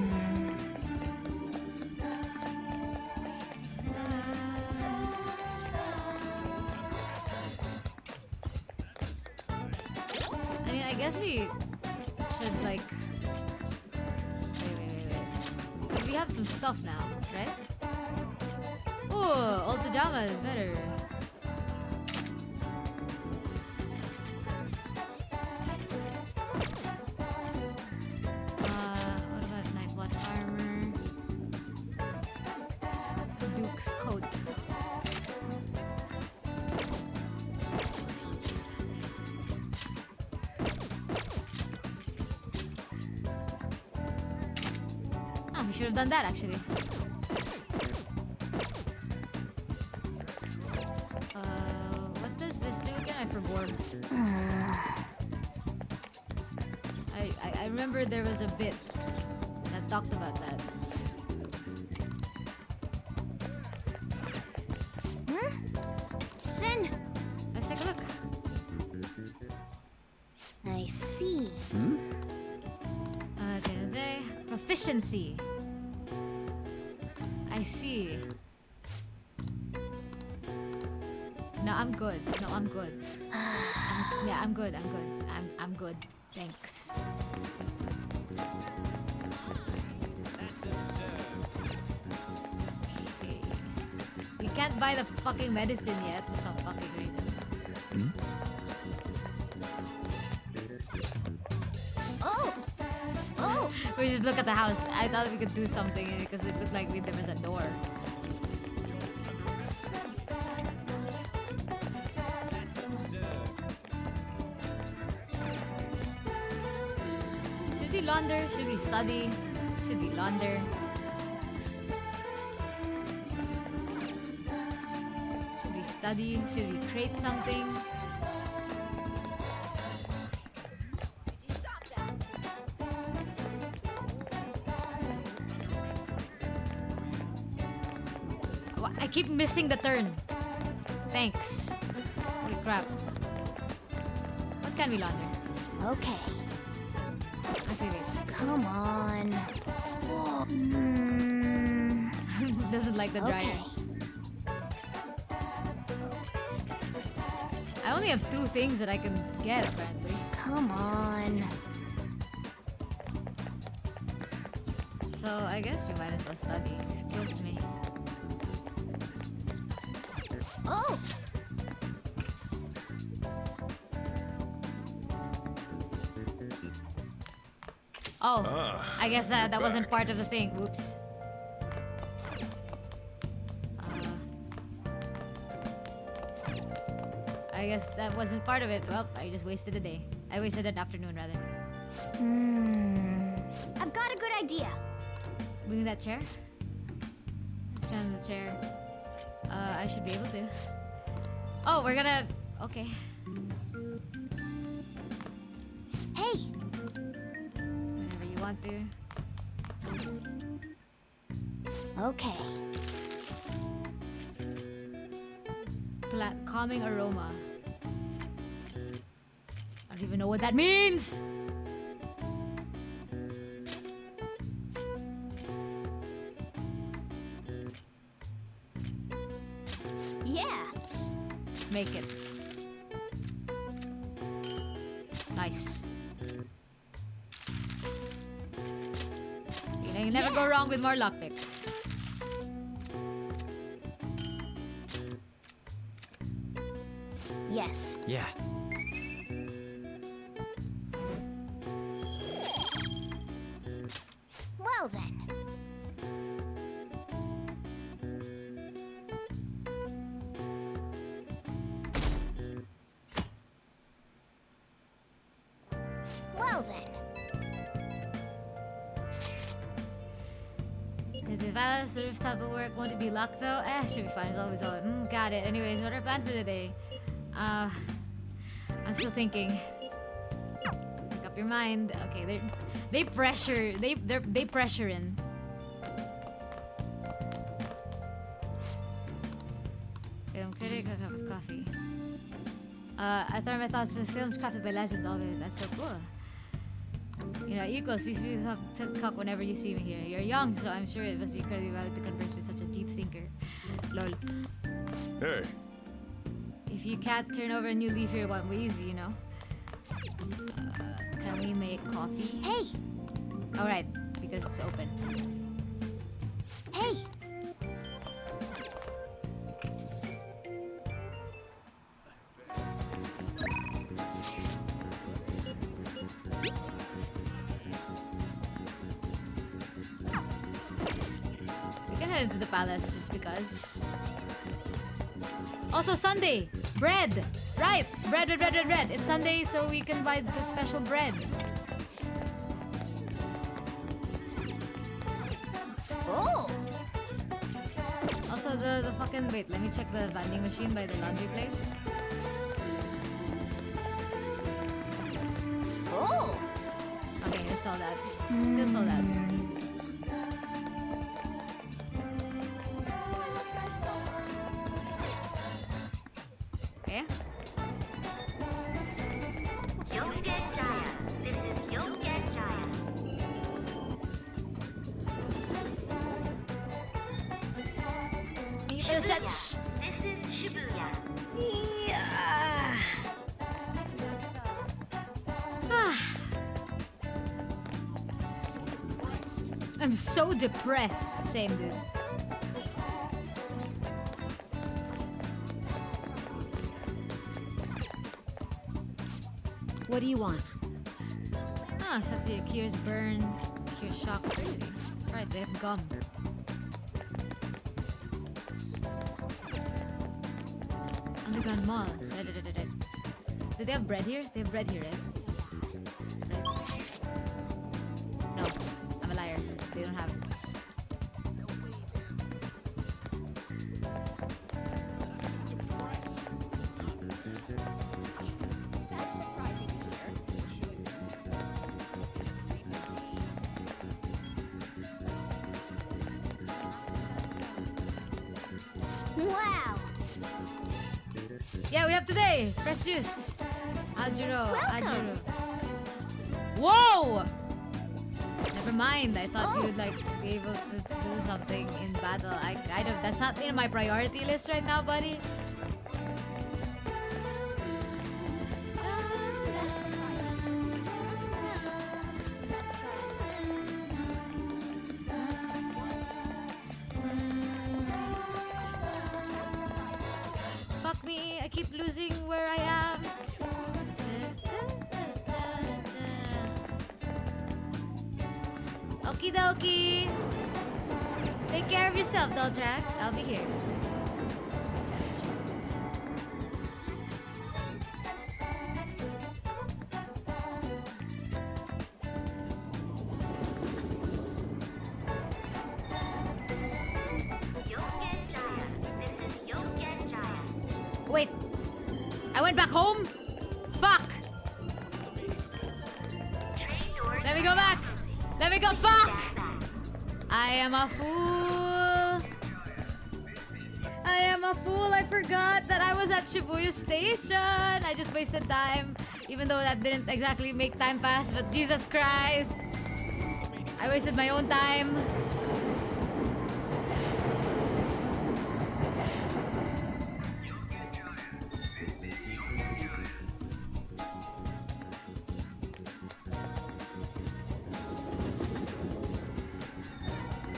I mean, I guess we should like. Wait. Because we have some stuff now, right? Ooh, old pajama is better. What about night watch armor? Duke's coat. Ah, we should have done that actually. What does this do again? I forgot. I remember there was a bit that talked about that. Then, Let's take a look. I see. Okay. Proficiency. I see. No, I'm good. I'm good. I'm good. I'm good. Thanks. Okay. We can't buy the fucking medicine yet for some fucking reason. Oh! We just look at the house. I thought we could do something because it looked like there was a door. Should we launder? Should we study? Should we launder? Should we study? Should we create something? I keep missing the turn. Thanks. Holy crap. What can we launder? Okay. Actually, wait. Come on. Whoa. Doesn't like the dryer. Okay. I only have 2 things that I can get apparently. Come on. So I guess we might as well study. Excuse me. Oh! Oh, I guess that wasn't part of the thing. Whoops. I guess that wasn't part of it. Well, I just wasted a day. I wasted an afternoon, rather. I've got a good idea. Bring that chair? Stand in the chair. I should be able to. Oh, we're gonna... Okay. Hey! Whenever you want to. Okay. Calming aroma. I don't even know what that means! Yeah! Make it. Nice. You can never go wrong with more lockpicks. Yes. Yeah. Well then. Well then. The balance, the rooftop will work. Won't it be locked though? Should be fine. It's always on. Got it. Anyways, what are our plans for the day? I'm still thinking. Wake up up your mind. Okay, they pressure in. Film critic, a cup of coffee. I thought my thoughts of the films crafted by legends of it. That's so cool. You know, equals, we speak to cock whenever you see me here. You're young, so I'm sure it was incredibly valid to converse with such a deep thinker. Lol. Hey. If you can't turn over a new leaf here, one way easy, you know. Can we make coffee? Hey! Alright, because it's open. Hey! We can head into the palace just because. Also Sunday! Bread! Right! Bread. It's Sunday, so we can buy the special bread. Oh! Also the fucking wait, let me check the vending machine by the laundry place. Oh! Okay, I saw that. Still saw that. Okay. Thank you for the set. Shh. Yeah. I'm so depressed. Same, dude. What do you want? Ah, sexy. It cures burn, cures shock. Crazy. Right, they have gum. Underground Mall. Right. Do they have bread here? They have bread here, right? No, I'm a liar. They don't have it. Wow! Yeah, we have today. Fresh juice. Ajiro. Welcome. Whoa! Never mind. I thought you would like be able to do something in battle. I kind of that's not in my priority list right now, buddy. Fuck me, I keep losing where I am. Okie dokie. Take care of yourself, Doltrax. I'll be here. Wait, I went back home? Fuck! Let me go back! Let me go, fuck! I am a fool! I am a fool, I forgot that I was at Shibuya Station! I just wasted time, even though that didn't exactly make time pass, but Jesus Christ! I wasted my own time.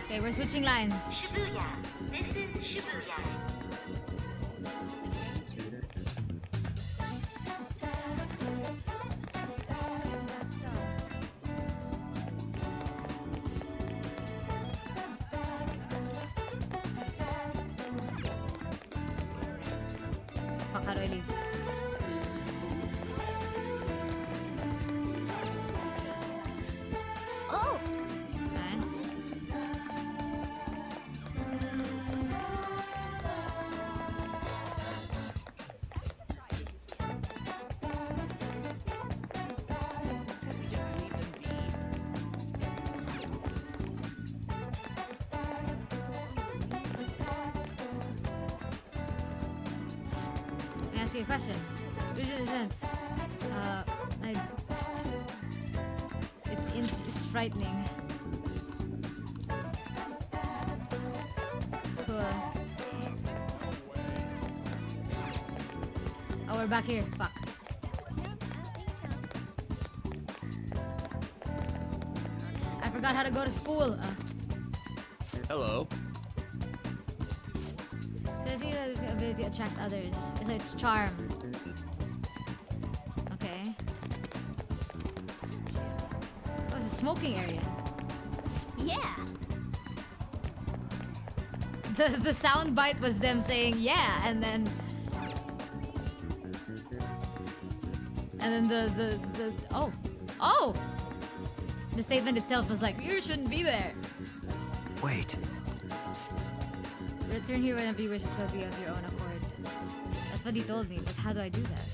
Okay, we're switching lines. Shibuya. This is Shibuya. Fuck, how do I leave? Oh! Okay. ask you a question. Reason events. It's frightening. Cool. Oh, we're back here. Fuck. I forgot how to go to school. Hello. So it's the ability to attract others. So it's charm. Okay. Oh, it's a smoking area. Yeah. The sound bite was them saying yeah, and then the oh the statement itself was like, you shouldn't be there. Wait. Return here whenever you wish. It could be of your own accord. That's what he told me, but how do I do that?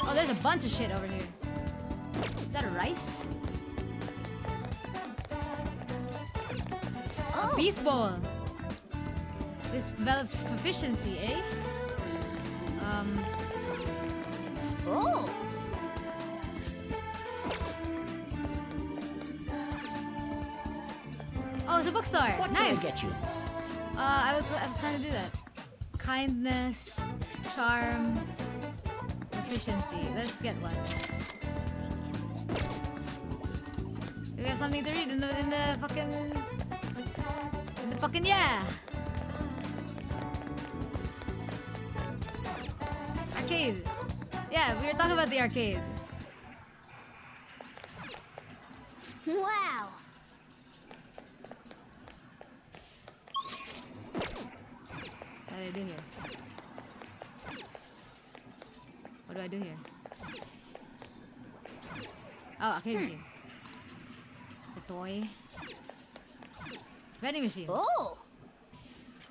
Oh, there's a bunch of shit over here. Is that a rice? A beef bowl. This develops proficiency, eh? Oh. Oh, it's a bookstore. What Nice. can I get you? I was trying to do that. Kindness, charm, proficiency. Let's get one. We have something to read in the fucking yeah. Arcade. Yeah, we were talking about the arcade. Wow. What do I do here? What do I do here? Oh, arcade machine. Just a toy. Vending machine. Oh.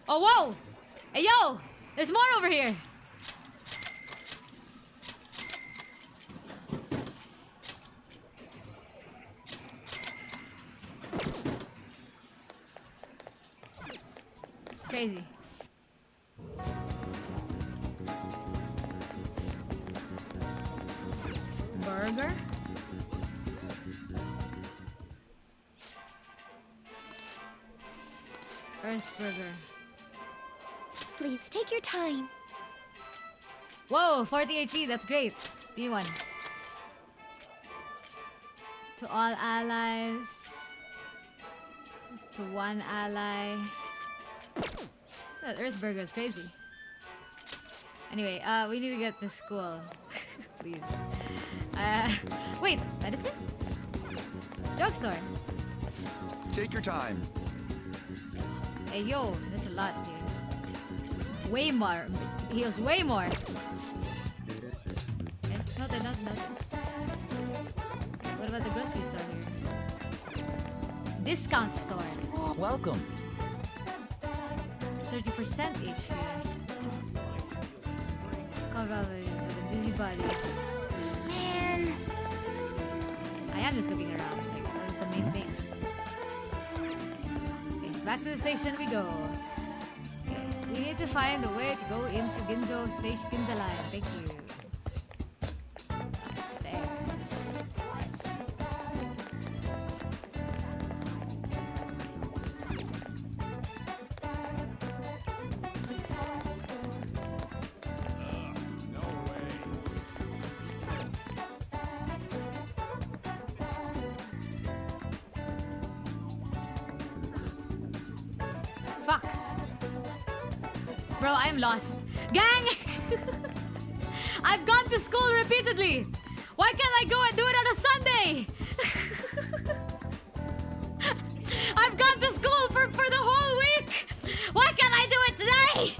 Oh, whoa! Hey, yo! There's more over here! It's crazy. Burger? Earth burger. Please take your time. Whoa, 40 HP, that's great. Give me one. To all allies. To one ally. That Earth burger is crazy. Anyway, we need to get to school. Please. Wait, medicine? Drugstore. Take your time. Hey, yo, there's a lot here. Way more. Heals way more. Okay, noted. What about the grocery store here? Discount store. Welcome. 30% HP. Cover the busybody. Man. I am just looking around. Like, that was the main thing. Okay, back to the station we go. Okay, we need to find a way to go into Ginzo Station. Ginza Line. Thank you. Upstairs. Fuck. Bro, I'm lost. Gang! I've gone to school repeatedly. Why can't I go and do it on a Sunday? I've gone to school for the whole week. Why can't I do it today?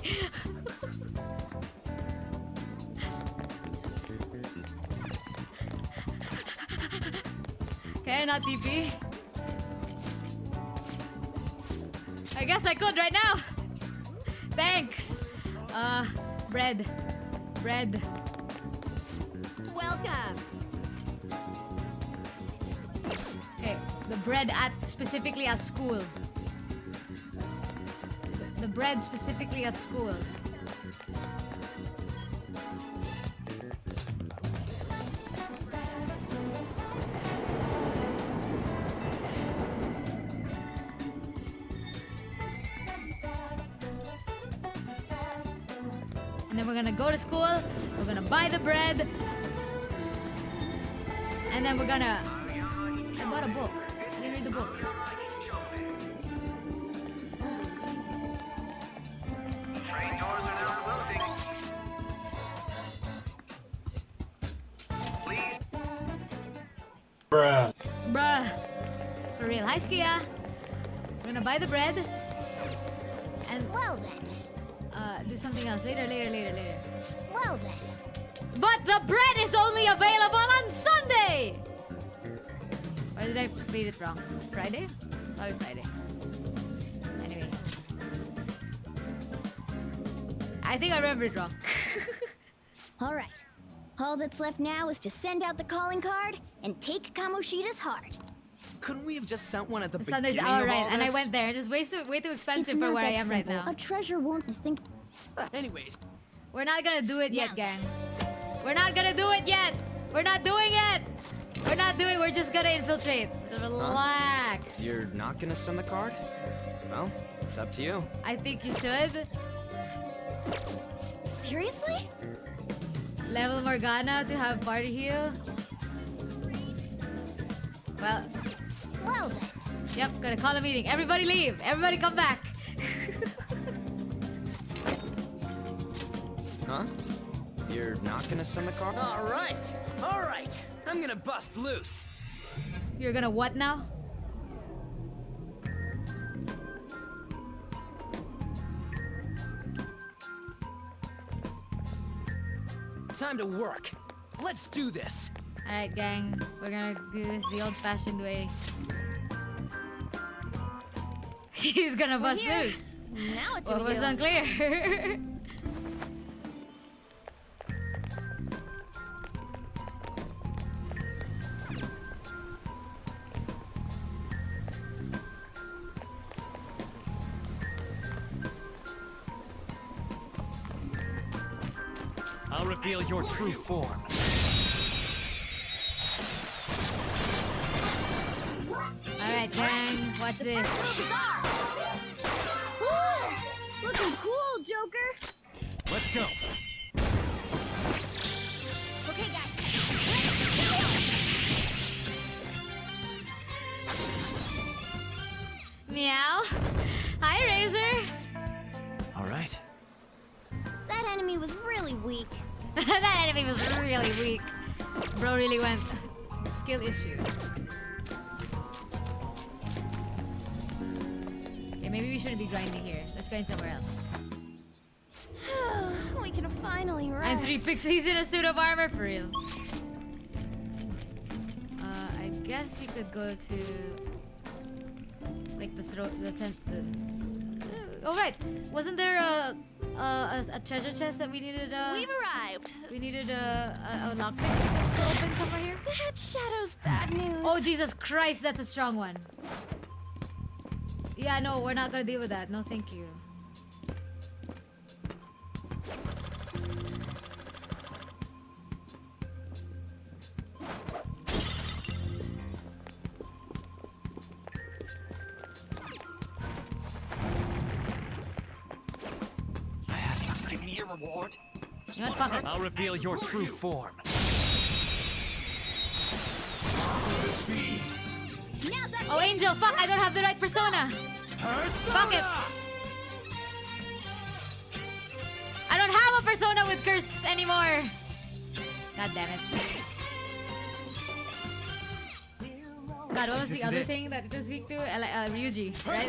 Can I not TP? I guess I could right now. Thanks. Bread. Welcome. Okay, the bread specifically at school. The bread specifically at school. And then we're gonna go to school. We're gonna buy the bread. And then we're gonna... I bought a book. I didn't read the book. Train doors are now closing. Please. Bruh. For real. Hi, Skia. We're gonna buy the bread. And Well then. do something else. Later. Well then. But the bread is only available on Sunday! Or did I read it wrong? Friday? Probably Friday. Anyway. I think I remember it wrong. Alright. All that's left now is to send out the calling card and take Kamoshida's heart. Couldn't we have just sent one at the Sunday's beginning of all alright, and I this? went there. Just way too expensive It's for not where I that am right simple. now. A treasure won't think. Anyways, We're not gonna do it yet, No. gang. We're not gonna do it yet! We're not doing it! We're just gonna infiltrate. Relax. you're not gonna send the card? Well, it's up to you. I think you should. Seriously? Level Morgana to have party heal. Well, Well then. yep, gonna call a meeting. Everybody leave. Everybody come back. Huh? You're not gonna send the card? All right. I'm gonna bust loose. You're gonna what now? Time to work. Let's do this. Alright, gang. We're gonna do this the old-fashioned way. He's gonna bust here. loose. Now it's What was unclear? I'll reveal your true form. Alright, gang. Watch this. Ooh, looking cool, Joker. Let's go. Okay, guys. Meow. Hi, Razor. All right. That enemy was really weak. That enemy was really weak. Bro really went skill issue. Okay, maybe we shouldn't be grinding here. Let's grind somewhere else. We can finally rest. And 3 pixies in a suit of armor for real. I guess we could go to like the throat, the tent. Oh right, wasn't there a treasure chest that we needed? We've arrived. We needed a lockpick to open somewhere here. That shadow's bad news. Oh Jesus Christ, that's a strong one. Yeah, no, we're not gonna deal with that. No, thank you. I have something. Give me a reward. You know what? Fuck it. I'll reveal your true form. Now's our Oh, Angel, fuck! I don't have the right persona. Fuck it. I don't have a persona with curse anymore. God damn it. God, what was the other thing that it was weak to? Ryuji, right?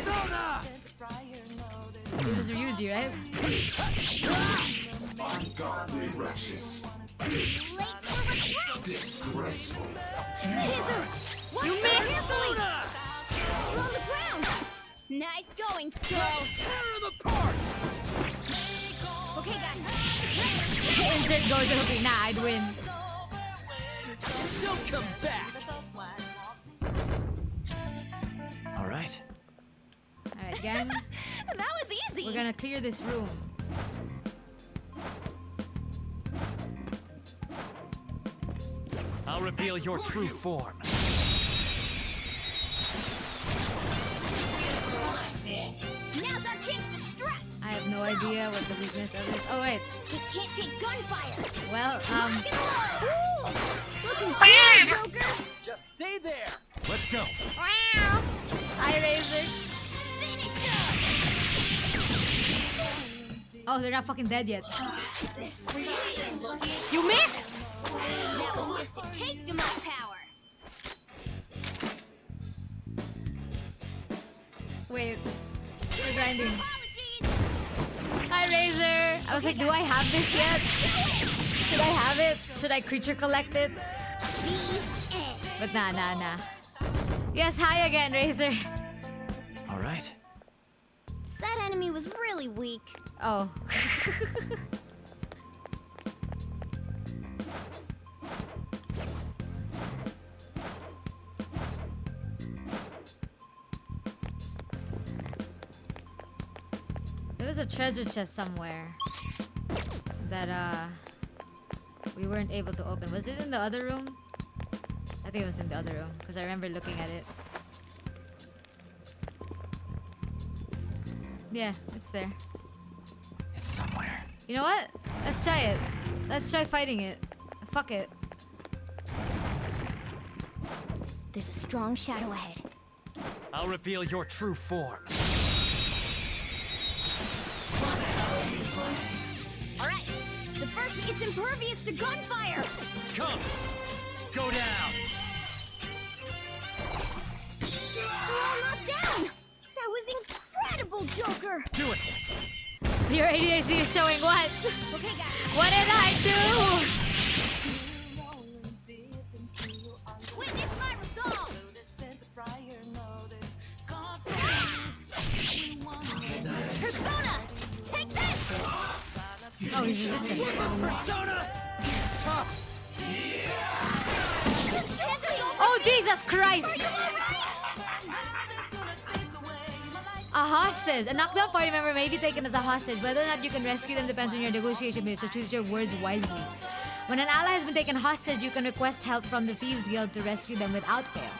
It was Ryuji, right? Ungodly wretches. Disgraceful. You missed! We're on the ground. Nice going, Skull. Tear them apart! Okay, guys. Insert Gojo hook. Nah, I'd win. Don't come back! All right. Alright, gang. That was easy. We're gonna clear this room. I'll reveal your true form. Now's our chance to strike. I have no no idea what the weakness of this. Oh wait. It can't take gunfire. Well, Rock and roll. Looking good, Joker. Just stay there. Let's go. Hi Razor. Finish Oh, they're not fucking dead yet. You missed. That was just a taste of my power. Wait, we're grinding. Hi Razor. I was like, do I have this yet? Should I have it? Should I creature collect it? But nah. Yes, hi again, Razor. All right. That enemy was really weak. Oh. There was a treasure chest somewhere that we weren't able to open. Was it in the other room? I think it was in the other room because I remember looking at it. Yeah, it's there. It's somewhere. You know what? Let's try it. Let's try fighting it. Fuck it. There's a strong shadow ahead. I'll reveal your true form. Alright, the first, it's impervious to gunfire. Come! Go down! We're all knocked down. That was incredible, Joker. Do it! Your ADAC is showing what? Okay, guys. What did I do? Witness my resolve. Persona, take this. Oh, he's resistant. Persona! Tough! Oh, Jesus Christ! A hostage. A knockdown party member may be taken as a hostage. Whether or not you can rescue them depends on your negotiation base, so choose your words wisely. When an ally has been taken hostage, you can request help from the Thieves Guild to rescue them without fail.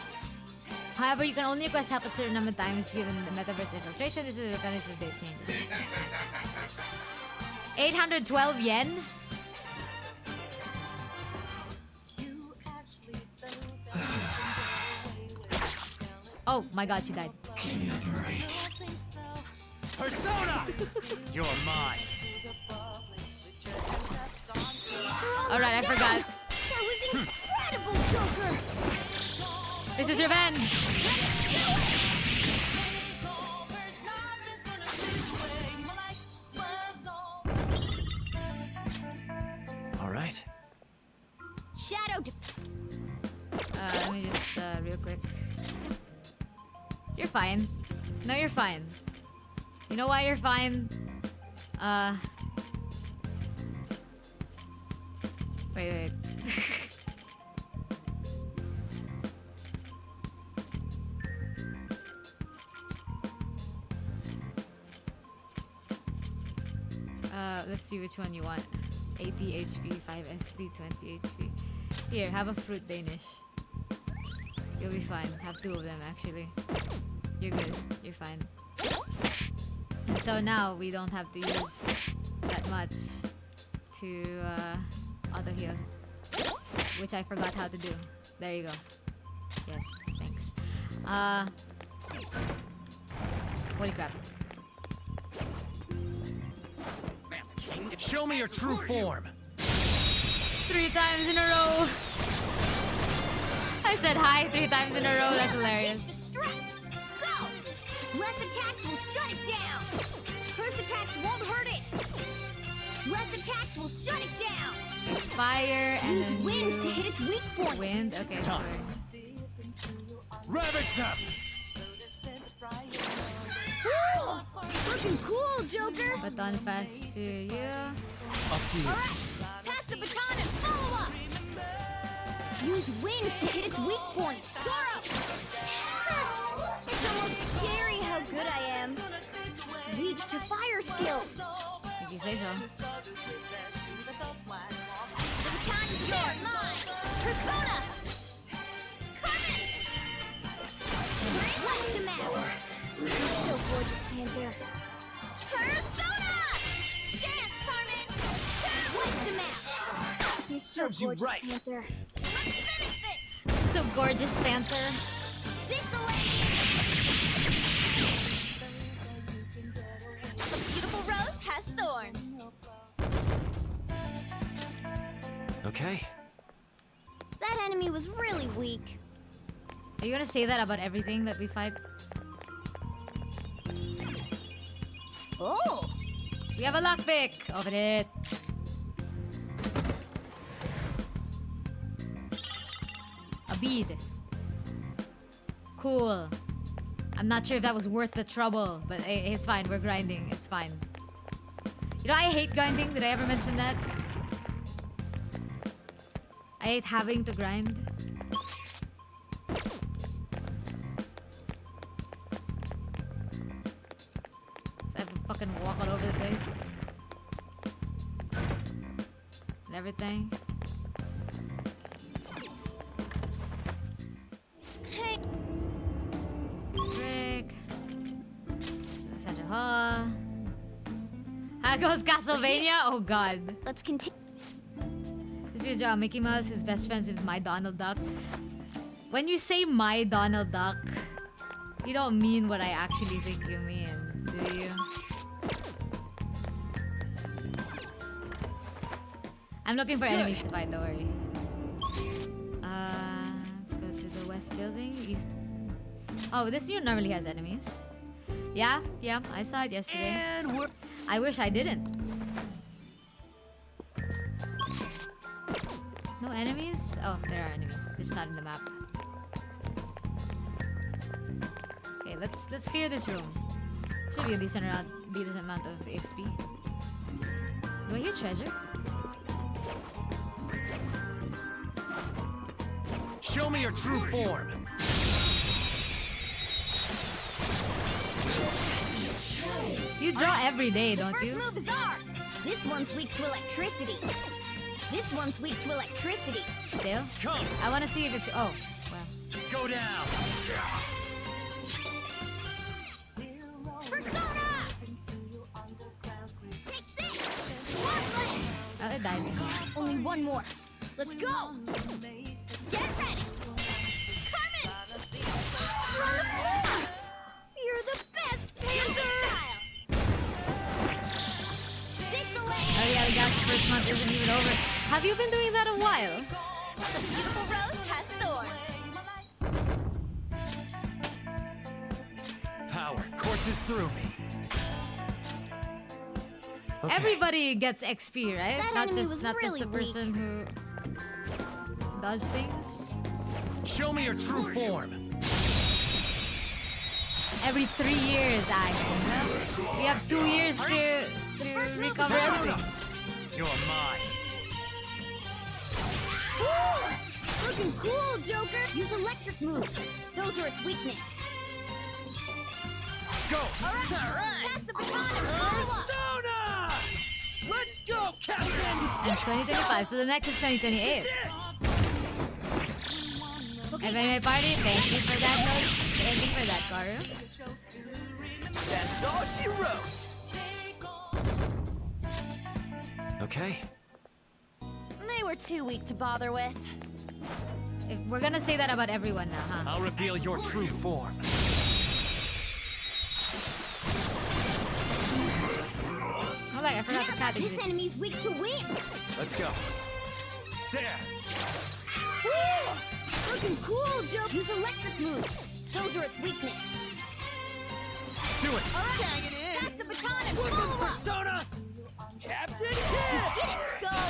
However, you can only request help at certain number of times given the metaverse infiltration. This is the replenished with date changes. 812 yen? Oh my god, she died. Persona! You're mine. Alright, I forgot. That was incredible, Joker. This is revenge. All right. Shadow. Let me just, real quick. You're fine. No, you're fine. You know why you're fine? Wait. Let's see which one you want. 80 HP, 5 SP, 20 HP. Here, have a fruit Danish. You'll be fine. Have two of them, actually. You're good. You're fine. And so now we don't have to use that much to auto heal, which I forgot how to do. There you go. Yes, thanks. Holy crap. Show me your true form. 3 times in a row. I said hi 3 times in a row. That's hilarious. Go! Less attacks will shut it down. First attacks won't hurt it. Less attacks will shut it down. Fire and Use then wind you... to hit its weak point. Wind? Okay, sure. Ravage them! Woo! Looking cool, Joker. Baton pass to you. Up to you. Alright, pass the baton and follow up. Use wind to hit its weak point. Zoro! It's almost scary how good I am. It's weak to fire skills. If you say so. The baton is yours. Mine. Persona! Carmen! Blast him out. So gorgeous, Panther. Persona! Serves you right. Panther. You're so gorgeous, Panther. This'll end you. A beautiful rose has thorns. Okay. That enemy was really weak. Are you gonna say that about everything that we fight? Oh! We have a lockpick! Open it! A bead. Cool. I'm not sure if that was worth the trouble, but it's fine. We're grinding. It's fine. You know, I hate grinding. Did I ever mention that? I hate having to grind. So I have to fucking walk all over the place. And everything. Hey! Trick. Center Hall. How goes Castlevania? Oh god. Let's continue. This video, Mickey Mouse who's best friends with my Donald Duck. When you say my Donald Duck, you don't mean what I actually think you mean, do you? I'm looking for enemies to fight, don't worry. Let's go to the west building. East. Oh, this unit normally has enemies. Yeah, I saw it yesterday. And we're... I wish I didn't. No enemies? Oh, there are enemies. Just not in the map. Okay, let's clear this room. Should be a decent amount of XP. Do I hear treasure? Show me your true form. You draw every day, don't First you? move is ours. This one's weak to electricity. This one's weak to electricity. Still? Come, I want to see if it's... Oh, well. go down. Persona! Take this! Oh, it died. Only one more. Let's go! Get ready! Carmen! You're on the floor! You're the best, Panther! This'll end! Oh yeah, the guy's first month isn't even over. Have you been doing that a while? The beautiful rose has thorns. Power courses through me. Okay. Everybody gets XP, right? That not enemy just was not just really the person who does things. Show me your true form. Every 3 years, actually. Well, we have 2 years to recover everything. You're mine. Looking cool, Joker! Use electric moves. Those are its weakness. Go. Alright! Pass the baton and follow up! Persona! Let's go, Captain! In 2025, so the next is 2028. And my party, thank you for that note. Thank you for that, Karu. That's all she wrote. Okay. They were too weak to bother with. If we're gonna say that about everyone now, huh? I'll reveal your true form. Oh, like, I forgot the cat This exists. enemy's weak to wind. Let's go. There. Woo! Looking cool, Joker! Use electric moves. Those are its weakness. Do it. Alright, bang it in. Pass the baton and follow up. Persona! Captain You Kidd! did it, Skull!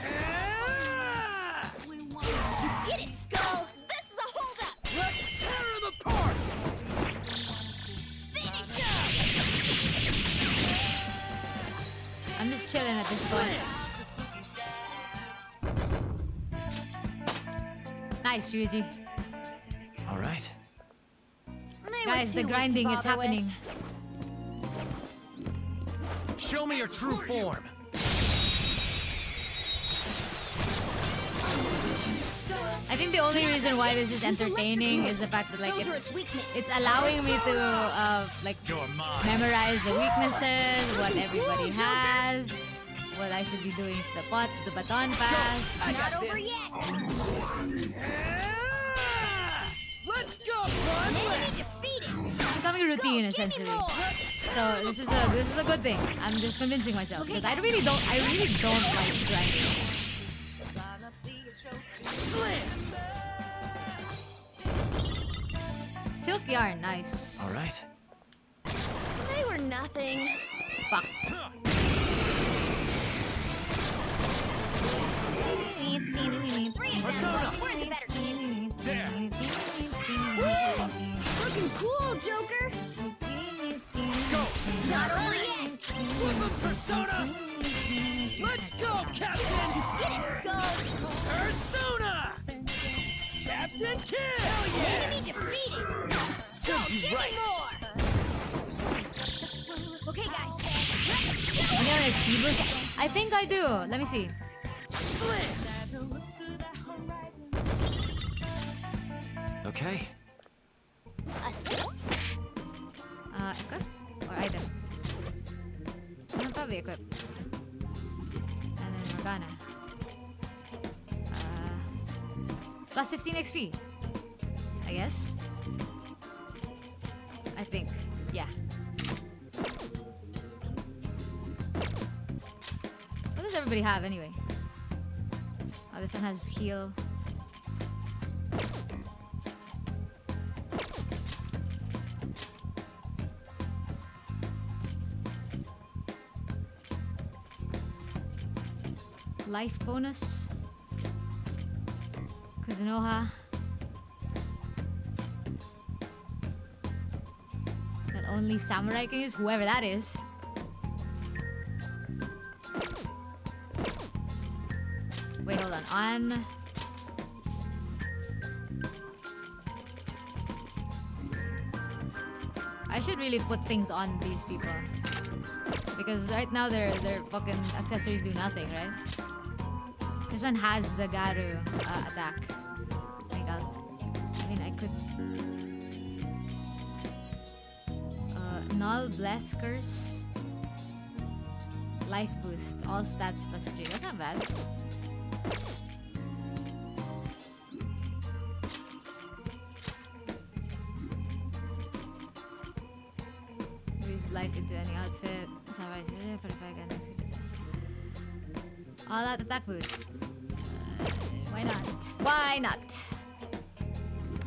Yeah! You did it, Skull! This is a holdup! Let's tear him apart! Finish him! I'm just chilling at this point. Nice, Ryuji. All right. They were Guys, too the weak to grinding, it's bother with. happening. Show me your true form. I think the only reason why this is entertaining is the fact that like Those are it's its weakness. allowing me to like You're mine. memorize the weaknesses, what everybody has, what I should be doing. The baton pass. I got Not over this. yet. Let's go, bud! Enemy defeated. It's becoming a routine Give me essentially. more. So this is a good thing. I'm just convincing myself because I really don't like grinding. Silk yarn, nice. All right. They were nothing. Fuck. Persona! We're the better team. There. Looking cool, Joker. Go! Not over yet. Flip him, Persona! Let's go, Captain! Did it, Skull? Persona! Captain Kidd! Hell yeah! Enemy defeated. Go, Serves you give right. me more. Okay, guys. I get an XP boost? I think I do. Let me see. Okay. Equip? Or item? Probably equip. And then Morgana. Plus 15 XP. I guess. I think. Yeah. What does everybody have anyway? Oh, this one has heal. Life bonus. Kuzunoha. That only samurai can use, whoever that is. Wait, hold on. I should really put things on these people. Because right now their fucking accessories do nothing, right? This one has the Garu attack. Like I could Null, Bless, Curse, Life Boost, all stats plus 3. That's not bad. Use life into any outfit. All that attack boost. Why not? Why not?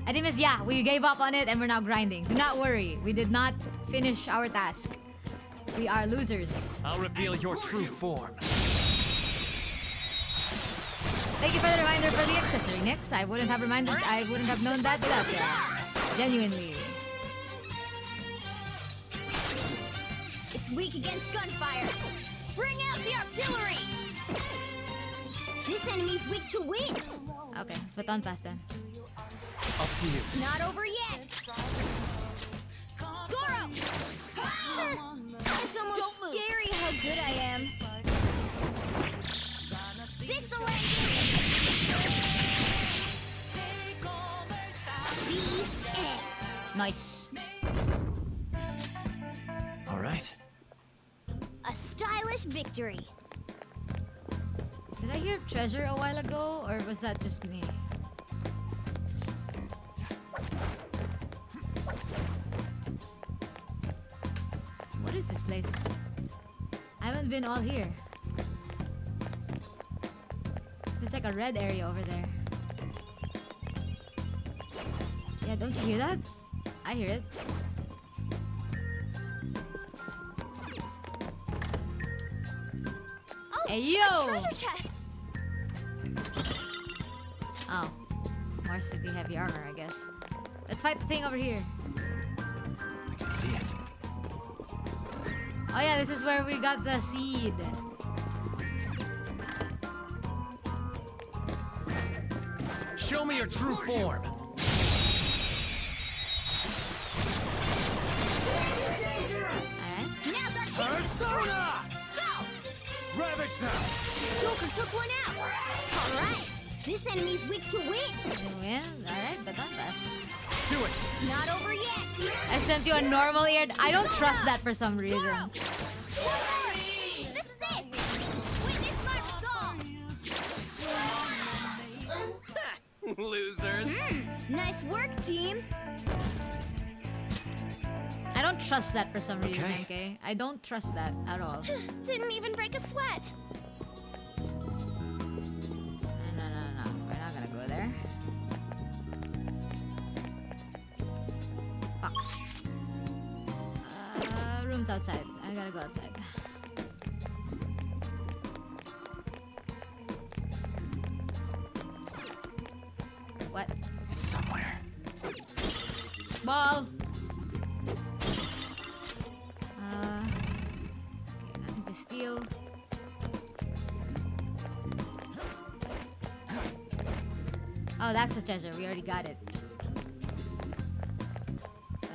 Adimas, yeah, we gave up on it and we're now grinding. Do not worry, we did not finish our task. We are losers. I'll reveal your true form. Thank you for the reminder for the accessory, Nix. I wouldn't have known that without you. Genuinely. It's weak against gunfire. Bring out the artillery. This enemy's weak to wind. Okay, let's baton pass then. Up to you. Not over yet. Zoro! It's almost scary how good I am. This'll end it. The end. Nice. All right. A stylish victory. Did I hear treasure a while ago, or was that just me? What is this place? I haven't been all here. There's like a red area over there. Yeah, don't you hear that? I hear it. Oh, Hey, yo! a treasure chest. Oh. More city heavy armor, I guess. Let's fight the thing over here. I can see it. Oh yeah, this is where we got the seed. Show me your true form. Alright. Now's our chance to strike. Persona! Go! Ravage now! Joker took one out. All right. This enemy's weak to wind. You win? Alright, baton pass. Do it! Not over yet. I sent you a normal ear. I don't trust that for some reason. This is it. Nice work, team. I don't trust that for some reason, Okay. okay? I don't trust that at all. Didn't even break a sweat. No. We're not gonna go there. Fuck. Room's outside. I gotta go outside. What? It's somewhere. Ball! Okay, nothing to steal. Oh, that's the treasure. We already got it.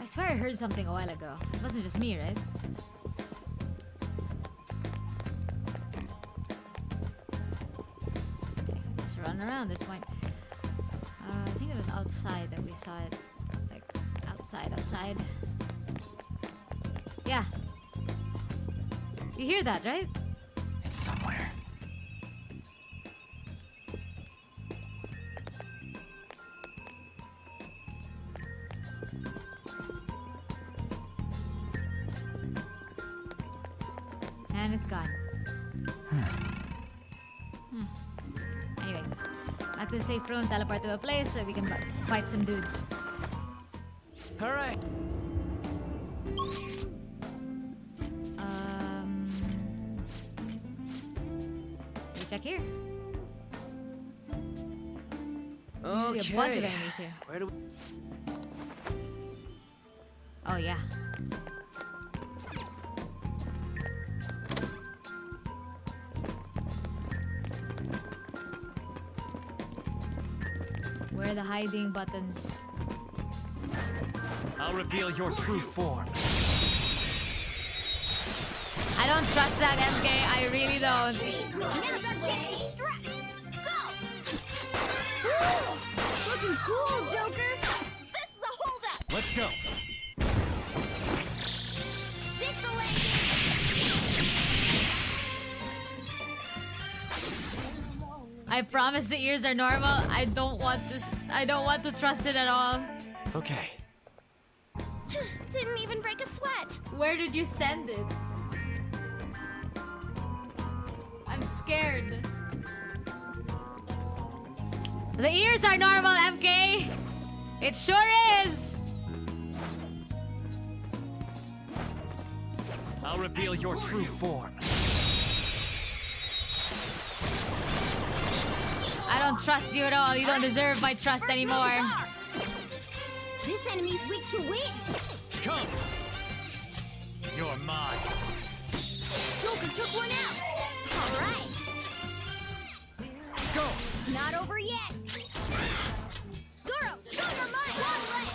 I swear I heard something a while ago. It wasn't just me, right? Just run around this point. I think it was outside that we saw it. Like, outside. Yeah. You hear that, right? It's somewhere. And it's gone. Anyway, back to the safe room, teleport to a place so we can fight some dudes. All right. We check here. Okay. A bunch of enemies here. Where do we... Oh yeah. Where are the hiding buttons? I'll reveal your true form. I don't trust that, MK. I really don't. Now's our chance to strike. Go! Woo! Looking cool, Joker. This is a holdup. Let's go. This'll end I promise the ears are normal. I don't want this. I don't want to trust it at all. Okay. it. Didn't even break a sweat. Where did you send it? I'm scared. The ears are normal, MK. It sure is. I'll reveal your true form. I don't trust you at all. You don't deserve my trust First anymore. move is ours. This enemy's weak to wind. Come. You're mine. Joker took one out. All right. Go. It's not over yet. Zoro, show your mind. One leg.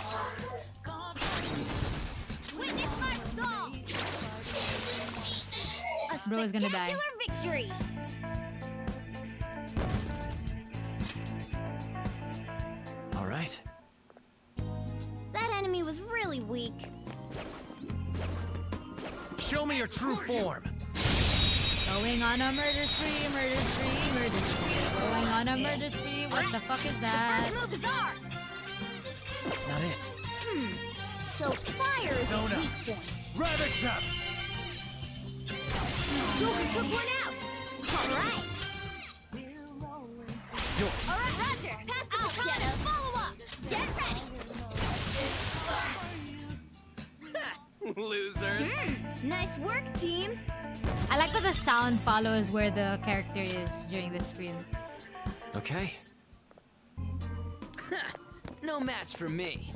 Witness my soul. A Bro is gonna die. spectacular victory. All right. That enemy was really weak. Show me your true form. Going on a murder spree, murder spree, murder spree. Going on a murder spree. What the fuck is that? First move is ours. That's not it. So fire is Zona. a weak point. Ravage them. Joker took one out. All right. Yours. All right, Roger. Pass the katana. Follow up. Get ready. Losers. Nice work, team. I like that the sound follows where the character is during the screen. Okay. No match for me.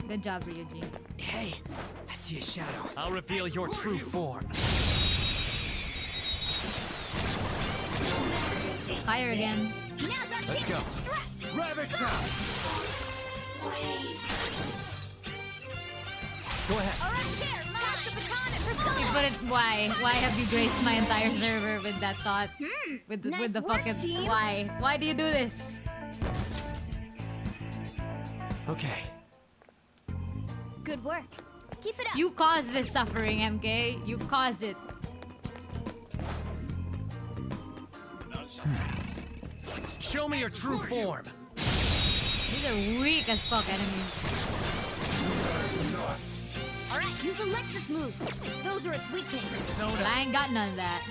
Good job, Ryuji. Hey, I see a shadow. I'll reveal your true form. Fire again. Now's our Let's chance go. to strike. Ravage them. Go ahead. All right, there. Pass the baton at You Persona. put it. Why? Why have you graced my entire server with that thought? With the, Nice with the work, fucking. team. Why? Why do you do this? Okay. Good work. Keep it up. You caused this suffering, MK. You caused it. Show me your true form. These are weak as fuck enemies. Alright, use electric moves. Those are its weaknesses. But I ain't got none of that.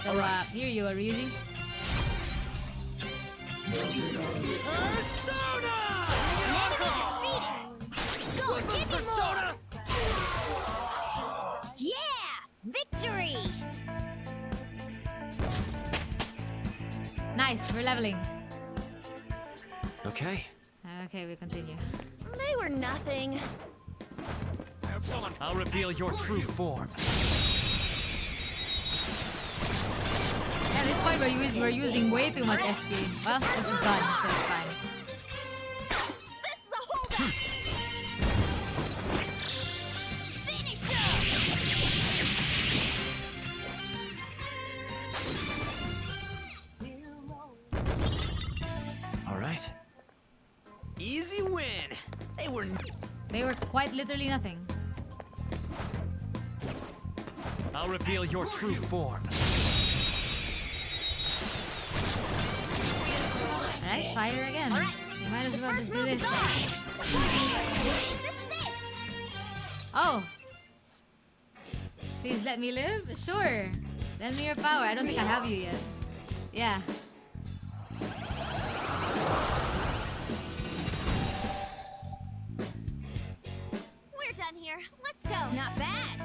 So, here you are, Ryuji. Go, give me more! Yeah! Victory! Nice, we're leveling. Okay. Okay, we continue. They were nothing. I'll reveal your true form. At this point, we're using way too much SP. Well, this is done, so it's fine. This is a holdup! Finish All right. Easy win. They were quite literally nothing. I'll reveal your true form. Alright, fire again. You might as well just do this. Oh! Please let me live? Sure. Lend me your power. I don't think I have you yet. Yeah. We're done here. Let's go. Not bad.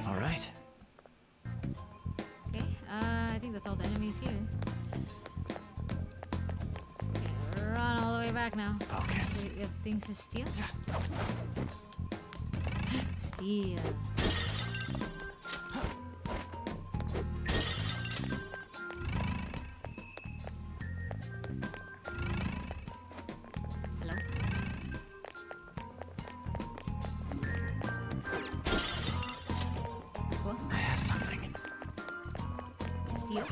All right. Okay, I think that's all the enemies here. Okay, run all the way back now. Focus. We have things to steal. Steal. Hello? Cool. I have something. Steal.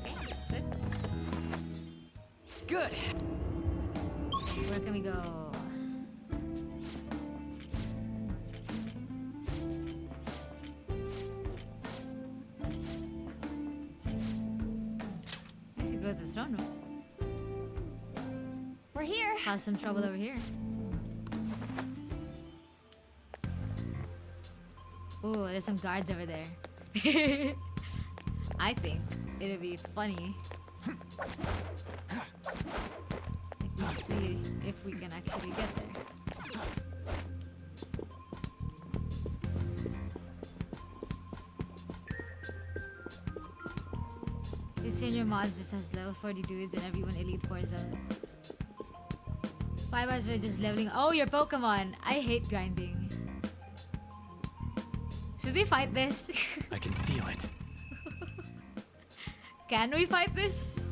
Okay, good. Good. Where can we go? I should go to the throne room. We're here. Cause some trouble over here. Ooh, there's some guards over there. I think it'd be funny if we see if we can actually get there. This senior mods just has level 40 dudes and everyone elite 4 is level. 5 hours for just leveling. Oh, your Pokemon. I hate grinding. Should we fight this? I can feel it. Can we fight this?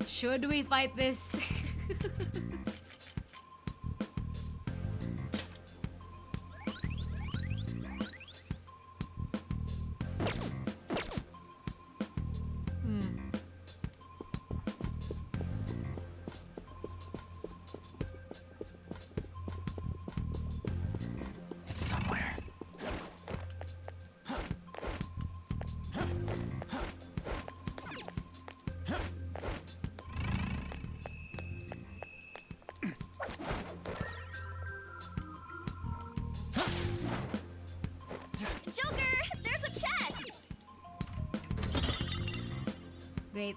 Should we fight this? It's somewhere. Joker, there's a chest. Wait.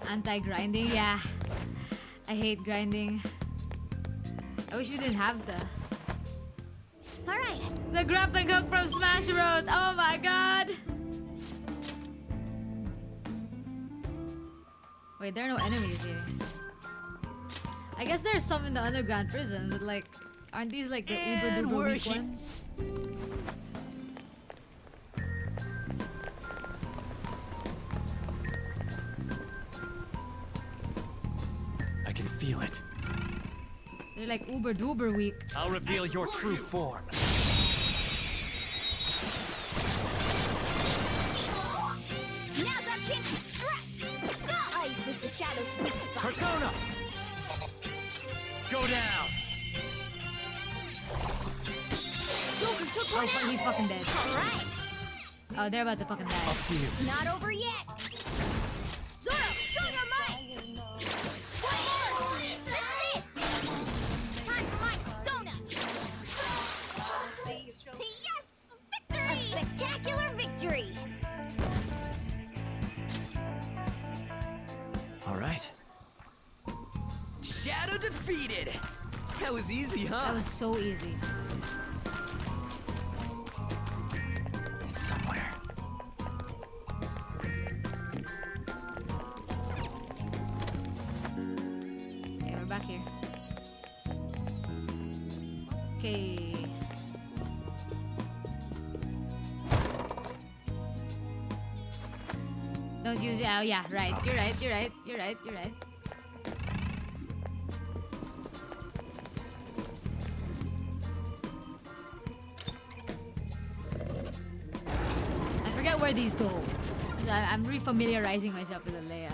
Anti-grinding? Yeah. I hate grinding. I wish we didn't have the... Alright. The grappling hook from Smash Bros! Oh my god! Wait, there are no enemies here. I guess there's some in the underground prison, but like... Aren't these like the And uber we're weak here. ones? I can feel it. They're like uber duper weak. I'll reveal your true form. Go down! Joker took Oh, one he out! fucking dead. Alright, Oh, they're about to fucking die. Up to you. it's not over yet! Zoro, show your might! One more! This is it! Time for my Sona! Yes! Victory! A spectacular victory! All right. Shadow defeated! That was easy, huh? That was so easy. It's somewhere. Okay, we're back here. Okay. Don't use it. Oh, yeah, right. You're right. You're right. You're right. You're right. I forget where these go. I'm refamiliarizing myself with the layout.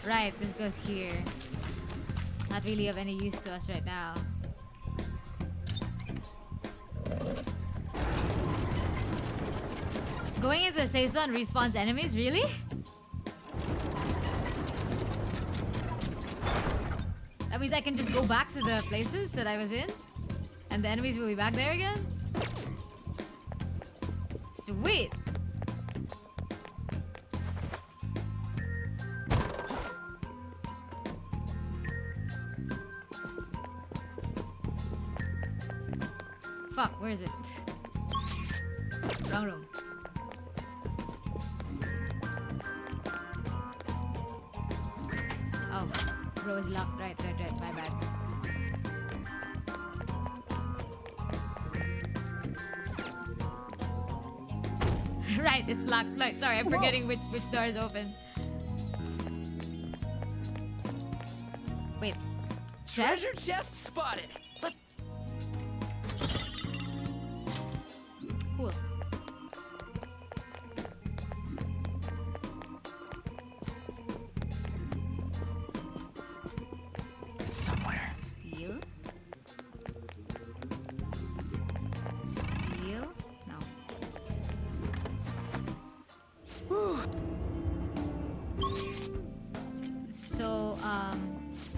Right, this goes here. Not really of any use to us right now. Going into the safe zone respawns enemies? Really? That means I can just go back to the places that I was in? And the enemies will be back there again? Sweet! Fuck, where is it? Wrong room. Oh, row is locked. Right, my bad. Right, it's locked. Like, sorry, I'm forgetting which door is open. Wait. Treasure chest spotted! But Cool. It's somewhere. Steel? Steel? No. So,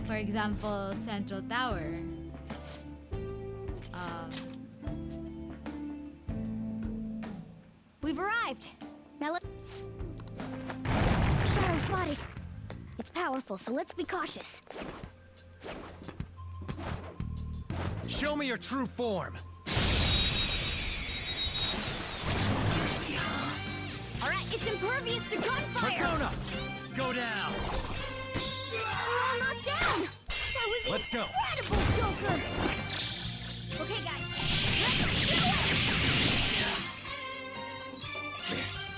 for example, Central Tower. We've arrived! Now let... Shadow spotted! It's powerful, so let's be cautious. show me your true form. Alright, it's impervious to gunfire! Persona, go down. We're all knocked down! That was Let's go. incredible, Joker! Okay, guys, let's do it!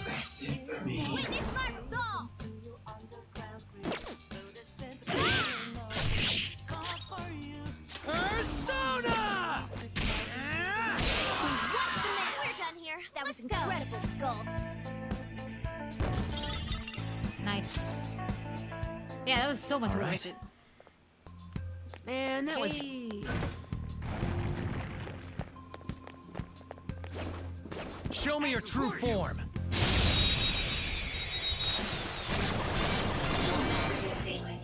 That's it for me. Witness my resolve! Persona! We're done here. That was incredible, Skull. Nice. Yeah, that was so much All worth right. it. Man, that was... Hey. Show me your true form.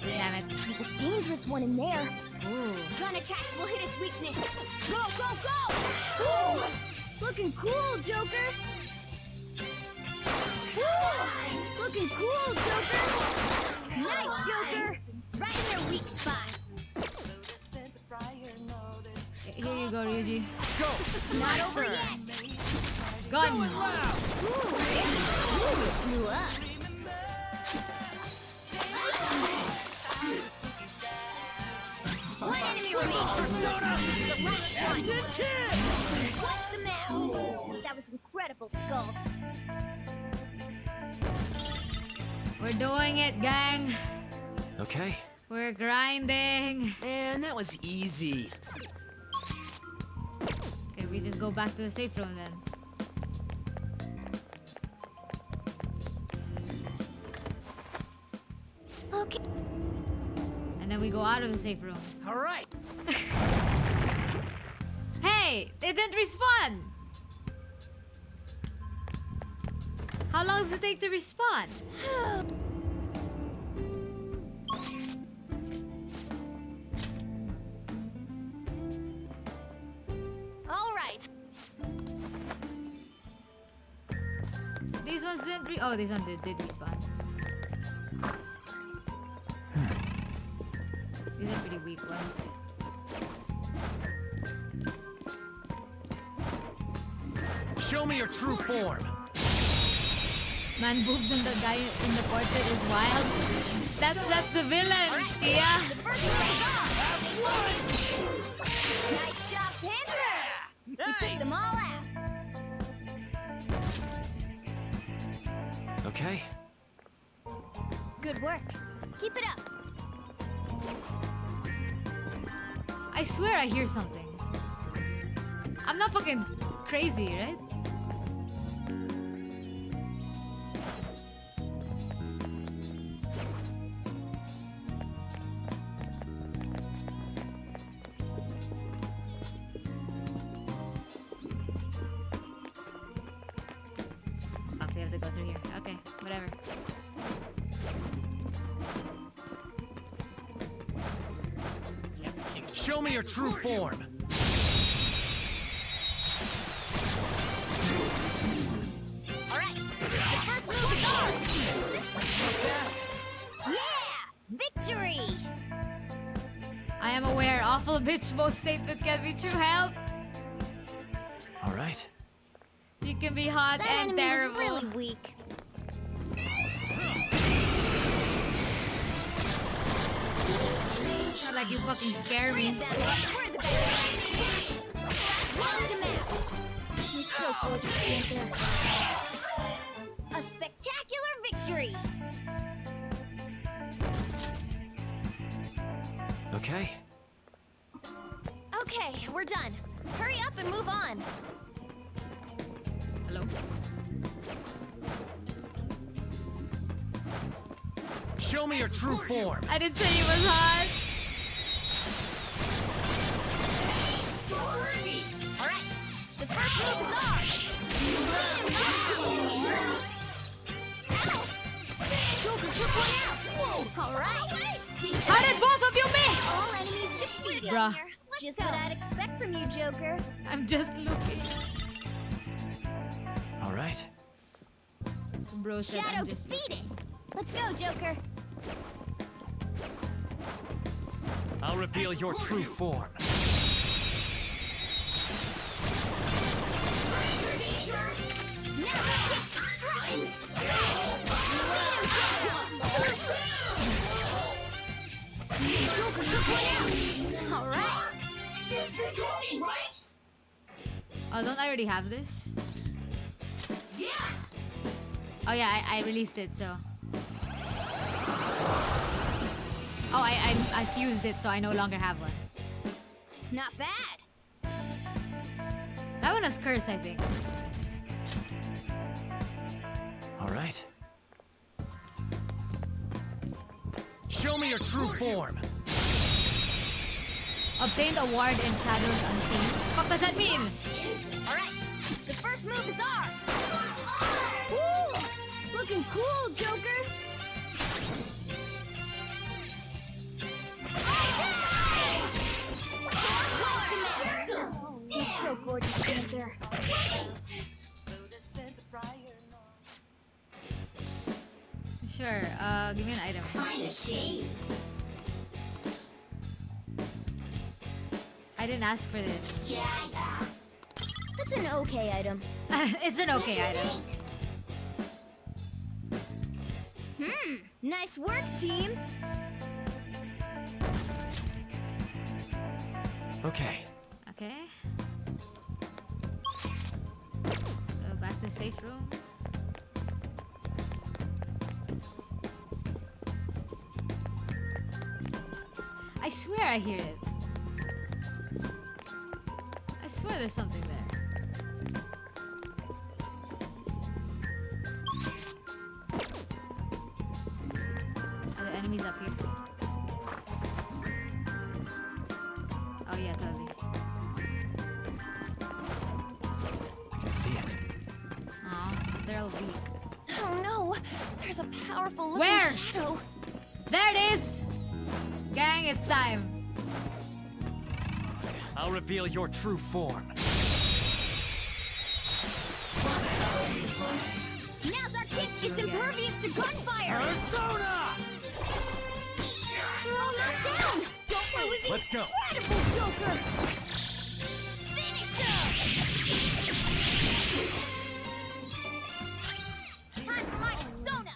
Damn it. There's a dangerous one in there. Ooh. Gun attacks will hit its weakness. Go, go, go! Ooh! Looking cool, Joker. Ooh! Looking cool, Joker. Nice, Joker. Right in their weak spot. Here you go, Ryuji. Go. Not over yet. Gun! Ooh, it blew up. One enemy remaining. Persona! The last one. Kid! What's the map? That was incredible, Skull. We're doing it, gang. Okay. We're grinding. Man, that was easy. Can we just go back to the safe room then? then we go out of the safe room. All right. Hey! It didn't respawn! How long does it take to respawn? All right. These ones didn't oh, these ones did respawn. These are pretty weak ones. Show me your true form. Man boobs and the guy in the portrait is wild. That's the villain, Skia. The first one is off. Nice job, Panther. We took them all out. Okay. Good work. Keep it up. I swear I hear something. I'm not fucking crazy, right? Fuck, we have to go through here. Okay, whatever. Show me your true form. All right. The first move is ours. Yeah! Victory! I am aware awful bitch mode statement can be true. Help! All right. You can be hot That and enemy terrible. was really weak. Not like you fucking scare me. We're the best. Knocked him out. He's so gorgeous, Panther. A spectacular victory! Okay. Okay, we're done. Hurry up and move on. Hello? Show me your true form. I didn't say he was hot. All right, the first move is ours. Ow! Joker took one out. Whoa! All right. How did both of you miss? All enemies defeated. Bruh. Just what I'd expect from you, Joker. I'm just looking. All right. Bro said Shadow I'm just defeated. Let's go, Joker. I'll reveal your true form. Now take Joker took one out. All right. Oh, don't I already have this? Yeah. Oh yeah, I released it, so. Oh, I fused it, so I no longer have one. Not bad. That one was cursed, I think. All right. Show me your true form. Obtained award in Shadows Unseen. What does that mean? All right. The first move is ours. Woo! Looking cool, Joker. He's so gorgeous, Spencer. Sure, give me an item. I didn't ask for this. That's an okay item. It's an okay item. Nice work, team. Okay. Okay. Go back to the safe room. I swear I hear it. I swear there's something there. Are there enemies up here? Oh no! There's a powerful looking Where? shadow. There it is! Gang, it's time. I'll reveal your true form. Now's our chance to get impervious to gunfire! Persona! We're all knocked down! Don't lose the Let's go. incredible Joker! Finish him! Time for my persona!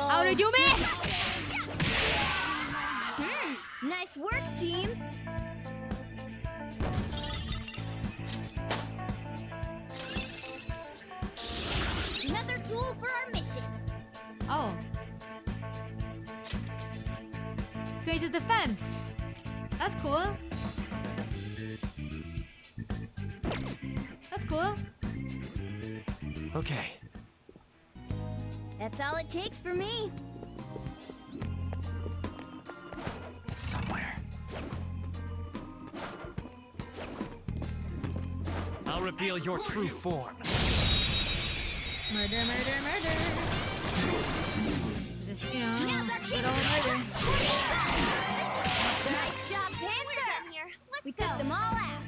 How did you miss? Nice work, team! Another tool for our mission. Oh. Creates defense. That's cool. That's cool. Okay. That's all it takes for me. It's somewhere. I'll reveal your true form. Murder, murder, murder. Just, you know, Now's our good chance. old murder. Nice job, Panther! We took them all out.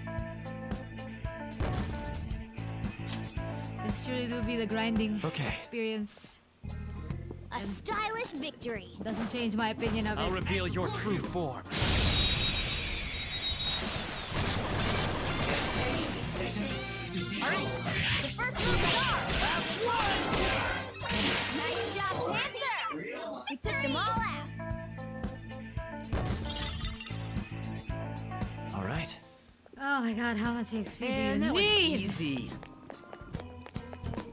This truly do be the grinding Okay. experience. A stylish victory. Doesn't change my opinion of I'll it. reveal your true form. Alright, the first one's ours! Nice job, Panther! We took them all out. All right. Oh my god, how much XP Man, do that you was need? easy.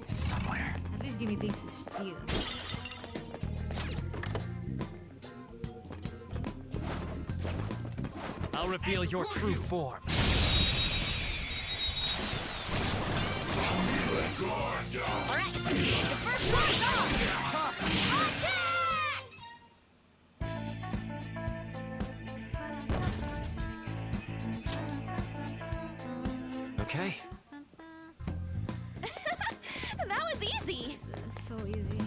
It's somewhere. At least give me things to steal. I'll reveal your true form. Alright, the first one's ours! Attack! Okay. That was easy. So easy.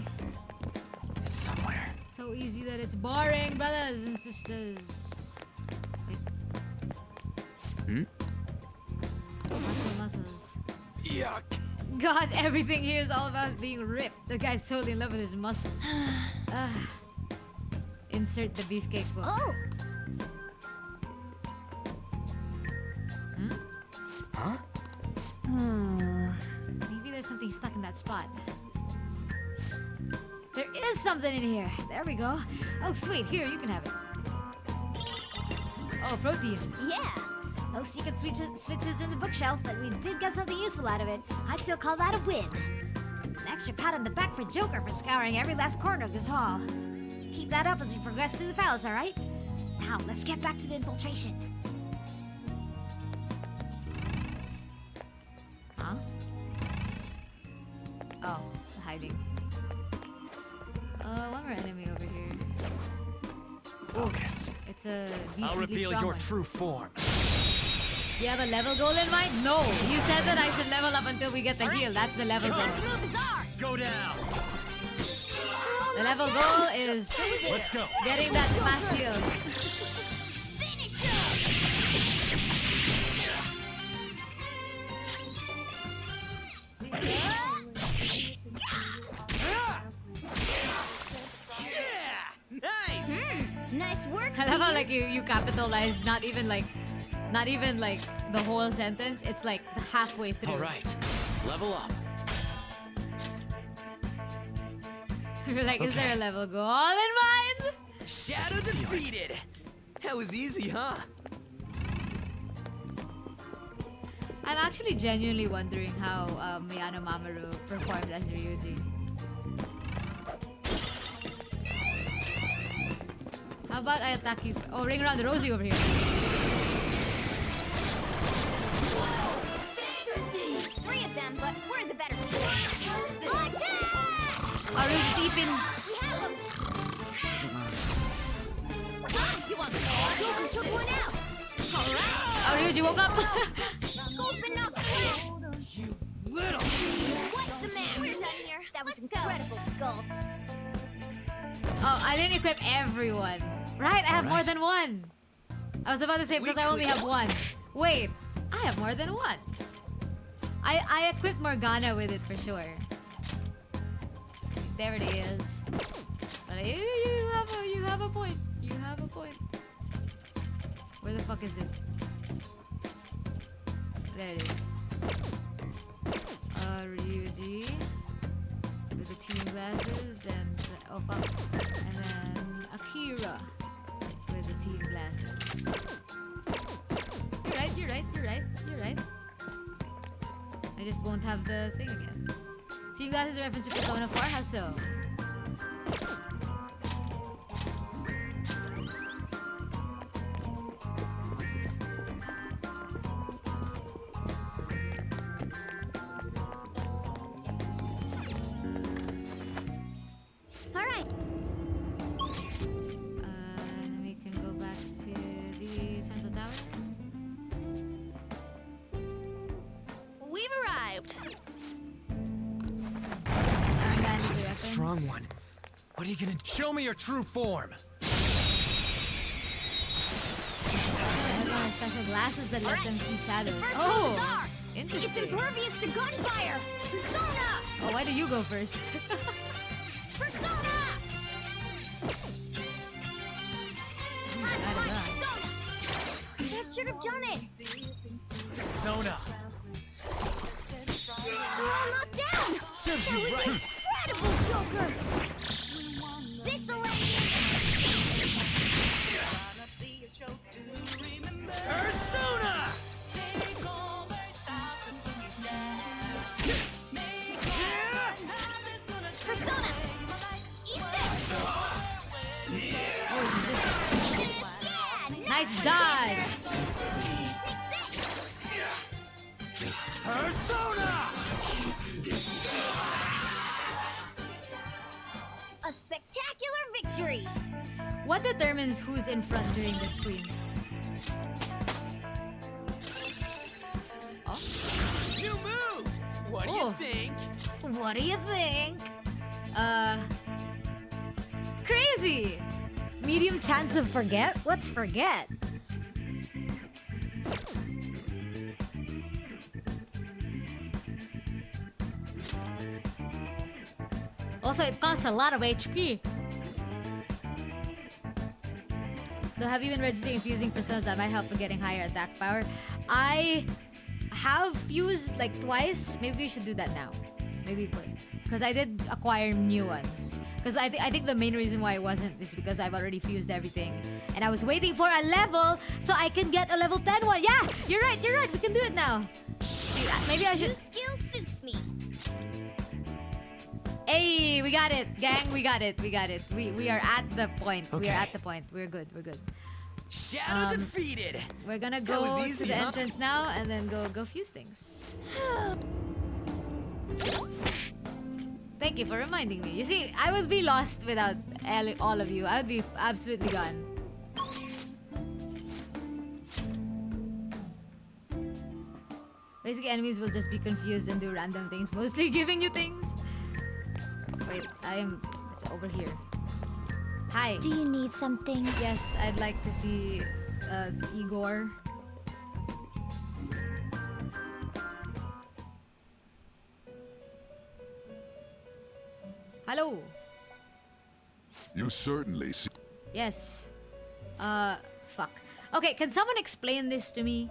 It's somewhere. So easy that it's boring, brothers and sisters. Wait. Muscle muscles. Yuck. God, everything here is all about being ripped. The guy's totally in love with his muscle. Insert the beefcake book. Oh! Maybe there's something stuck in that spot. There is something in here. There we go. Oh, sweet. Here, you can have it. Oh, protein. Yeah! No secret switches in the bookshelf, but we did get something useful out of it. I still call that a win. An extra pat on the back for Joker for scouring every last corner of this hall. Keep that up as we progress through the palace, all right? Now, let's get back to the infiltration. Huh? Oh, hiding. One more enemy over here. Focus. It's a I'll decently reveal strong your one. true form. You have a level goal in mind? No! You said that I should level up until we get the heal. That's the level goal. This move is ours! Go down. The level goal is Let's go. getting that mass heal. Finish him! Yeah! Nice! Nice work, I love how team. like you capitalize not even like the whole sentence. It's like the halfway through. All right. Level up. You're like, is there a Okay. level goal in mind? Shadow defeated. That was easy, huh? I'm actually genuinely wondering how Miyano Mamoru performed as Ryuji. How about I attack you? Oh, ring around the rosy over here. There's 3 of them, but we're the better team. Attack! Oh, Ryuji's even. We have them! You want the Joker took one out! Alright! Oh, Ryuji woke up. Skull's been knocked out! You this incredible skull. Oh, I didn't equip everyone. Right, I have more than one. I was about to say because I only have one. Wait, I have more than one. I equipped Morgana with it for sure. There it is. But you have a point. You have a point. Where the fuck is it? There it is. Ryuji with the team glasses and oh fuck. And then Akira with the team glasses. You're right. I just won't have the thing again. Team glasses are reference to Persona 4, how so? Alright. Then we can go back to the central tower. We've arrived. Strong one. What are you gonna show me your true form? Everyone has special glasses that let them see shadows. First Oh, one is ours. It's interesting. impervious to gunfire. Persona! Oh, why do you go first? Persona! That should have done it. Persona. We're all knocked down. Serves you right. Incredible, Joker. This'll end Persona! Persona! Eat this! Nice dodge! Persona! A spectacular victory! What determines who's in front during the scream? Oh? New move! What do you think? What do you think? Crazy! Medium chance of forget? What's forget? Also, it costs a lot of HP. So have you been registering and fusing personas that might help with getting higher attack power? I have fused like twice. Maybe we should do that now. Maybe we could. Because I did acquire new ones. Because I think the main reason why I wasn't is because I've already fused everything. And I was waiting for a level so I can get a level 10 one. Yeah, you're right. We can do it now. Maybe I should... New skill suits me. Hey, we got it, gang. We got it. We are at the point. Okay. We are at the point. We're good. Shadow defeated. We're gonna That go was to easy, the huh? entrance now and then go fuse things. Thank you for reminding me. You see, I would be lost without all of you. I would be absolutely gone. Basically, enemies will just be confused and do random things, mostly giving you things. Wait, it's over here. Hi. Do you need something? Yes, I'd like to see Igor. Hello. You certainly see. Yes. Fuck. Okay, can someone explain this to me?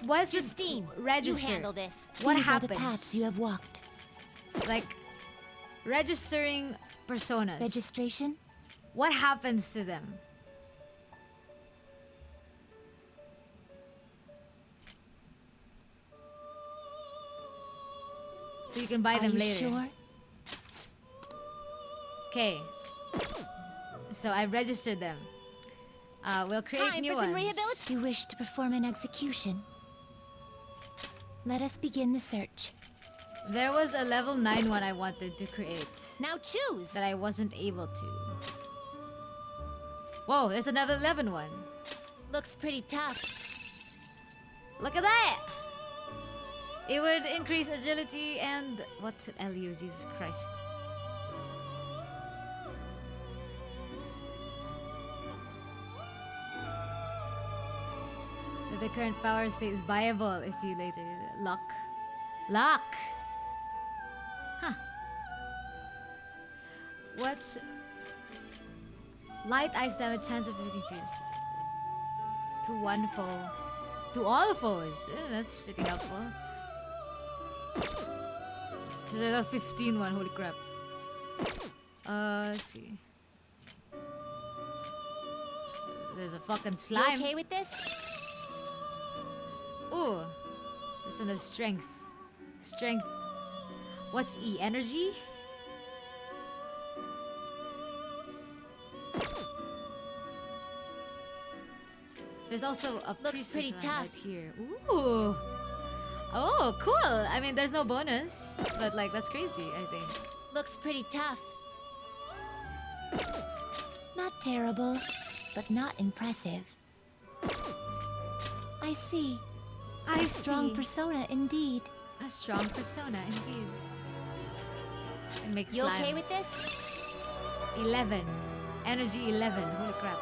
What's Justine, the register? you handle this. What These happens? are the paths you have walked. Like registering personas. Registration? What happens to them? So you can buy them later. Sure? Okay. So I registered them. We'll create Time new for some ones. rehabilitation. You wish to perform an execution. Let us begin the search. There was a level 9 one I wanted to create Now choose. that I wasn't able to. Whoa, there's another 11 one. Looks pretty tough. Look at that! It would increase agility and... What's it? LU? Jesus Christ. the current power state is viable if you later luck. Luck. Huh. What's light ice damage chance of being confused? To one foe. To all foes. That's pretty helpful. There's a 15 one, holy crap. Let's see. There's a fucking slime. You okay with this? Ooh. This one has strength. Strength. What's E? Energy? There's also a Looks pretty one tough. right here. Ooh. Oh, cool. I mean, there's no bonus, but like that's crazy, I think. Looks pretty tough. Not terrible, but not impressive. I see. I A strong see. persona indeed. A strong persona, indeed. It makes You okay with slimes. this? 11. Energy 11. Holy crap.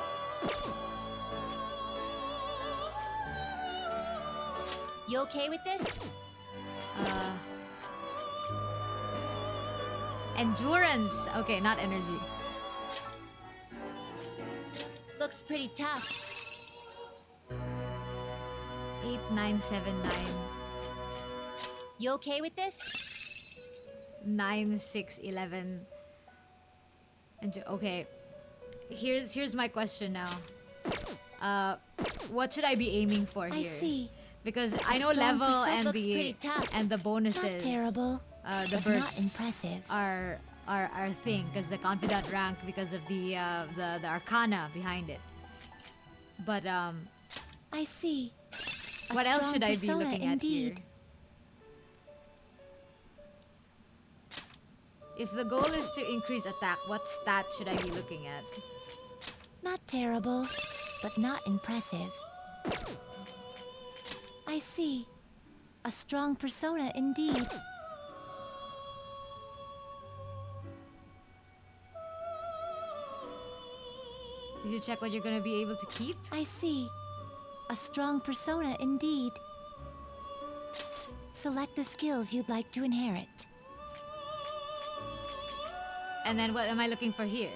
You okay with this? Endurance. Okay, not energy. Looks pretty tough. 8, 9, 7, 9. You okay with this? 9, 6, 11. Okay. Here's my question now. What should I be aiming for I here? see. Because I A know strong level percent and looks the pretty tough. and the bonuses. Not terrible, The but not bursts impressive. are our thing because the confidant rank because of the arcana behind it. But I see. A what else strong should I be persona looking at here? indeed. If the goal is to increase attack, what stat should I be looking at? Not terrible, but not impressive. I see. A strong persona indeed. Did you check what you're gonna be able to keep? I see. A strong persona indeed. Select the skills you'd like to inherit. And then what am I looking for here?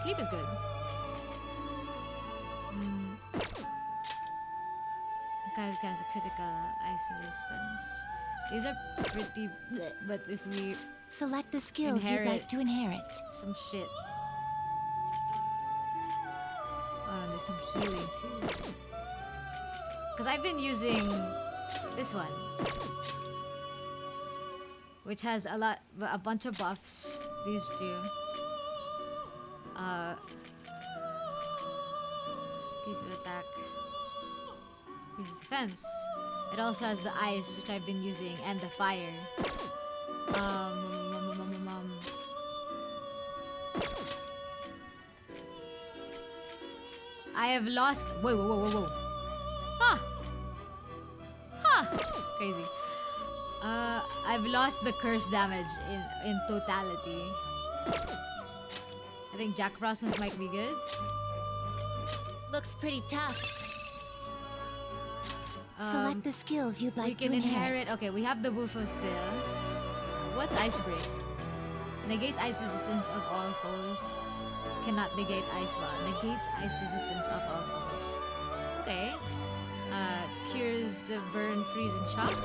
Sleep is good. Guys, critical ice resistance. These are pretty bleh, but if we Select the skills you'd Inherit. like to inherit. some shit. Oh, and there's some healing too. Because I've been using this one, which has a bunch of buffs. These two. Increases attack. Increases defense. It also has the ice, which I've been using, and the fire. I have lost. Whoa. Huh. Crazy. I've lost the curse damage in totality. I think Jack Frost might be good. Looks pretty tough. Um, Select the skills you'd we like can to inherit. inherit. Okay, we have the Bufo still. What's Ice Break? Negates ice resistance of all foes. Cannot negate ice one. Negates ice resistance of all foes. Okay. Cures the burn, freeze, and shock.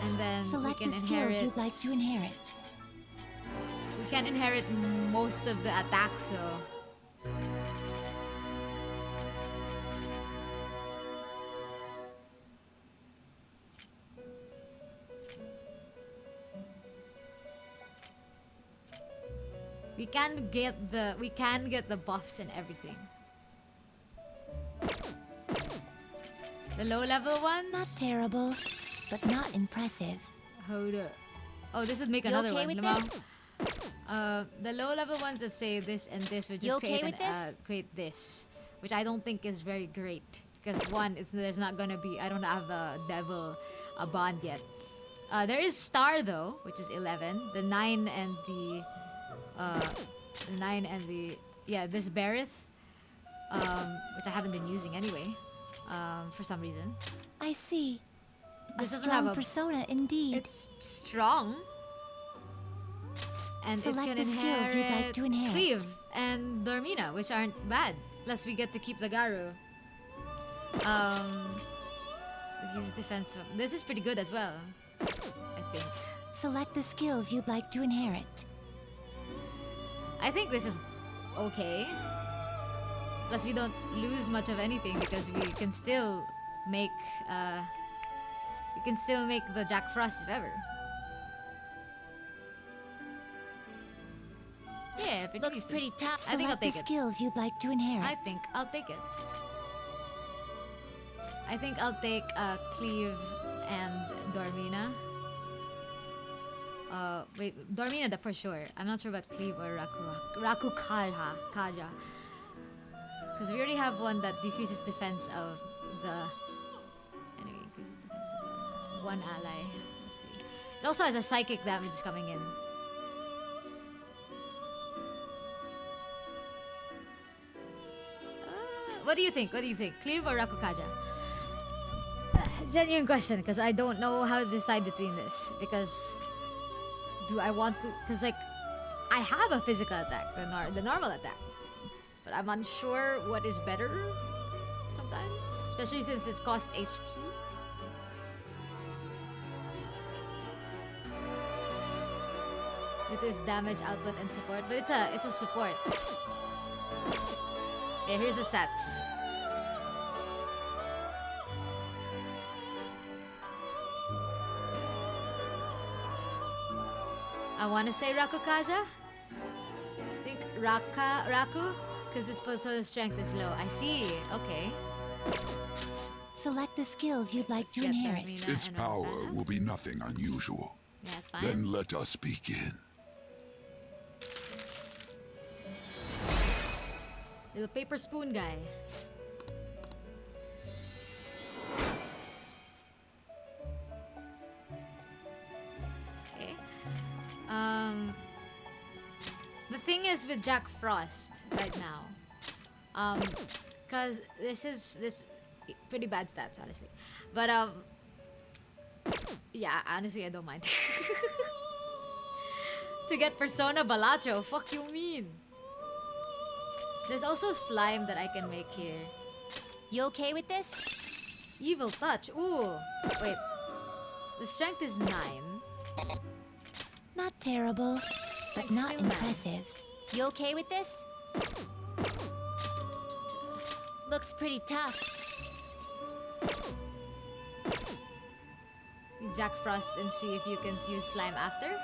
And then Select we can the inherit. skills you'd like to inherit. We can inherit most of the attack, so. We can get the buffs and everything. The low level ones? Not terrible, but not impressive. Hold up. Oh, this would make You another okay one. with Lamang. The low level ones that say this and this would You just okay create with this? create this, which I don't think is very great because one is there's not gonna be. I don't have a devil bond yet. There is star though, which is 11. The 9 and the the 9 and the this Barith, which I haven't been using anyway, for some reason. I see. This a doesn't have strong a persona indeed. It's strong. And Select it the can skills you'd like to inherit. Cleave and Dormina, which aren't bad. Plus we get to keep the Garu. Use defensive. This is pretty good as well, I think. Select the skills you'd like to inherit. I think this is okay. Plus we don't lose much of anything because we can still make the Jack Frost if ever. Yeah, pretty Looks decent. pretty tough. I think I'll Select take the it. skills you'd like to inherit. I think I'll take it. I think I'll take Cleave and Dormina. Wait, Dormina for sure. I'm not sure about Cleave or Raku Kaja. Because we already have one that decreases defense of the... Anyway, increases defense of one ally. Let's see. It also has a psychic damage coming in. What do you think? What do you think? Cleave or Rakukaja? Genuine question, because I don't know how to decide between this. Because do I want to? Because like, I have a physical attack, the normal attack, but I'm unsure what is better. Sometimes, especially since it's cost HP. It is damage output and support, but it's a support. Yeah, here's the stats. I want to say Rakukaja. I think Raku, because its persona strength is low. I see. Okay. Select the skills you'd like Let's to get inherit. Dormina Its and power Rakukaja. will be nothing unusual. Yeah, it's fine. Then let us begin. Little paper spoon guy. Okay. The thing is with Jack Frost right now, because this pretty bad stats honestly, but yeah, honestly I don't mind. To get Persona Balacho, fuck you mean? There's also slime that I can make here. You okay with this? Evil touch. Ooh. Wait. The strength is 9. Not terrible, but Strength's not still 9. impressive. You okay with this? Looks pretty tough. Jack Frost and see if you can fuse slime after.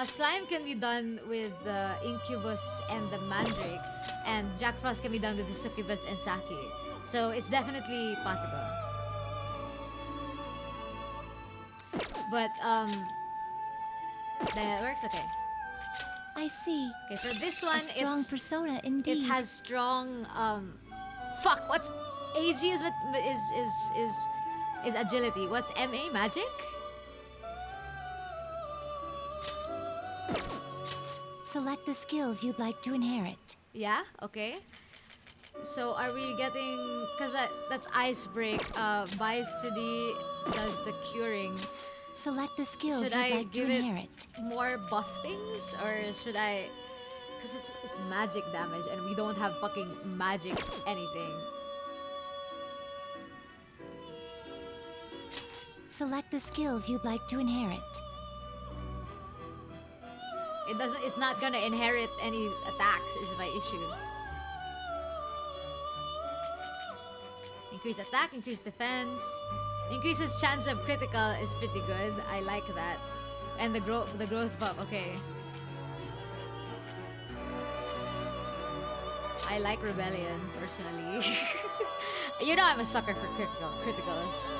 Slime can be done with the Incubus and the Mandrake, and Jack Frost can be done with the Succubus and Saki. So it's definitely possible. But that works. Okay. I see. Okay, so this one, A strong persona indeed. it has strong fuck. What's AG is agility. What's MA? Magic? Select the skills you'd like to inherit. Yeah. Okay. So are we getting? Cause that's Ice Break. Bicity does the curing. Select the skills Should you'd I like to give it inherit. more buff things, or should I? Cause it's magic damage, and we don't have fucking magic anything. Select the skills you'd like to inherit. It doesn't. It's not gonna inherit any attacks. Is my issue. Increase attack, increase defense, increases chance of critical is pretty good. I like that, and the growth buff. Okay. I like Rebellion personally. You know I'm a sucker for criticals.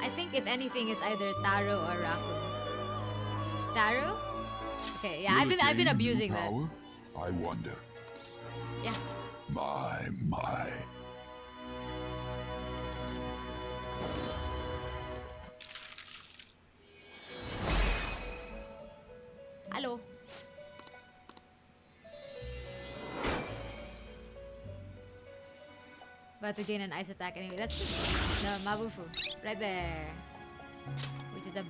I think if anything, it's either Taro or Raku. Taro? Okay, yeah, Will it I've been gain abusing new that. power? I wonder. Yeah. My. Hello. About to gain an ice attack anyway. That's the Mabufu. Right there. Which is a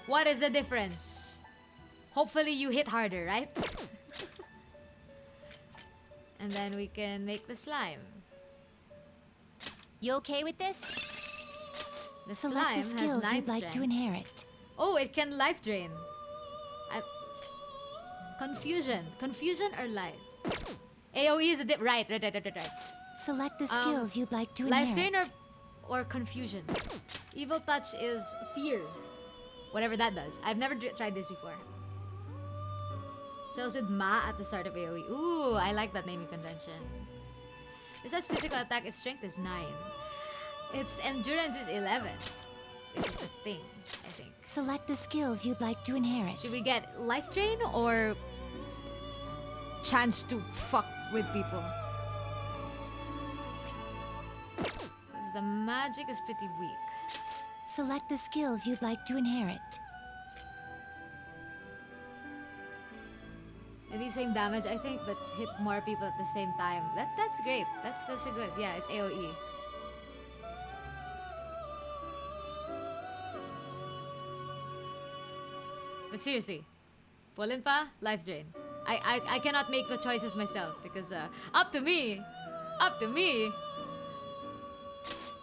what is the difference? Hopefully you hit harder, right? And then we can make the slime. You okay with this? The Select slime the has skills 9 you'd like strength. to inherit. Oh, it can life drain. Confusion. Confusion or light? AoE is a dip. Right. Select the skills you'd like to inherit. Life drain or confusion. Evil touch is fear. Whatever that does. I've never tried this before. Tells with Ma at the start of AoE. Ooh, I like that naming convention. It says physical attack, its strength is 9. Its endurance is 11. Which is the thing, I think. Select the skills you'd like to inherit. Should we get life drain or chance to fuck with people? Because the magic is pretty weak. Select the skills you'd like to inherit. Maybe same damage, I think, but hit more people at the same time. That's great. That's a good. Yeah, it's AoE. But seriously, Polinpa, life drain. I cannot make the choices myself because up to me.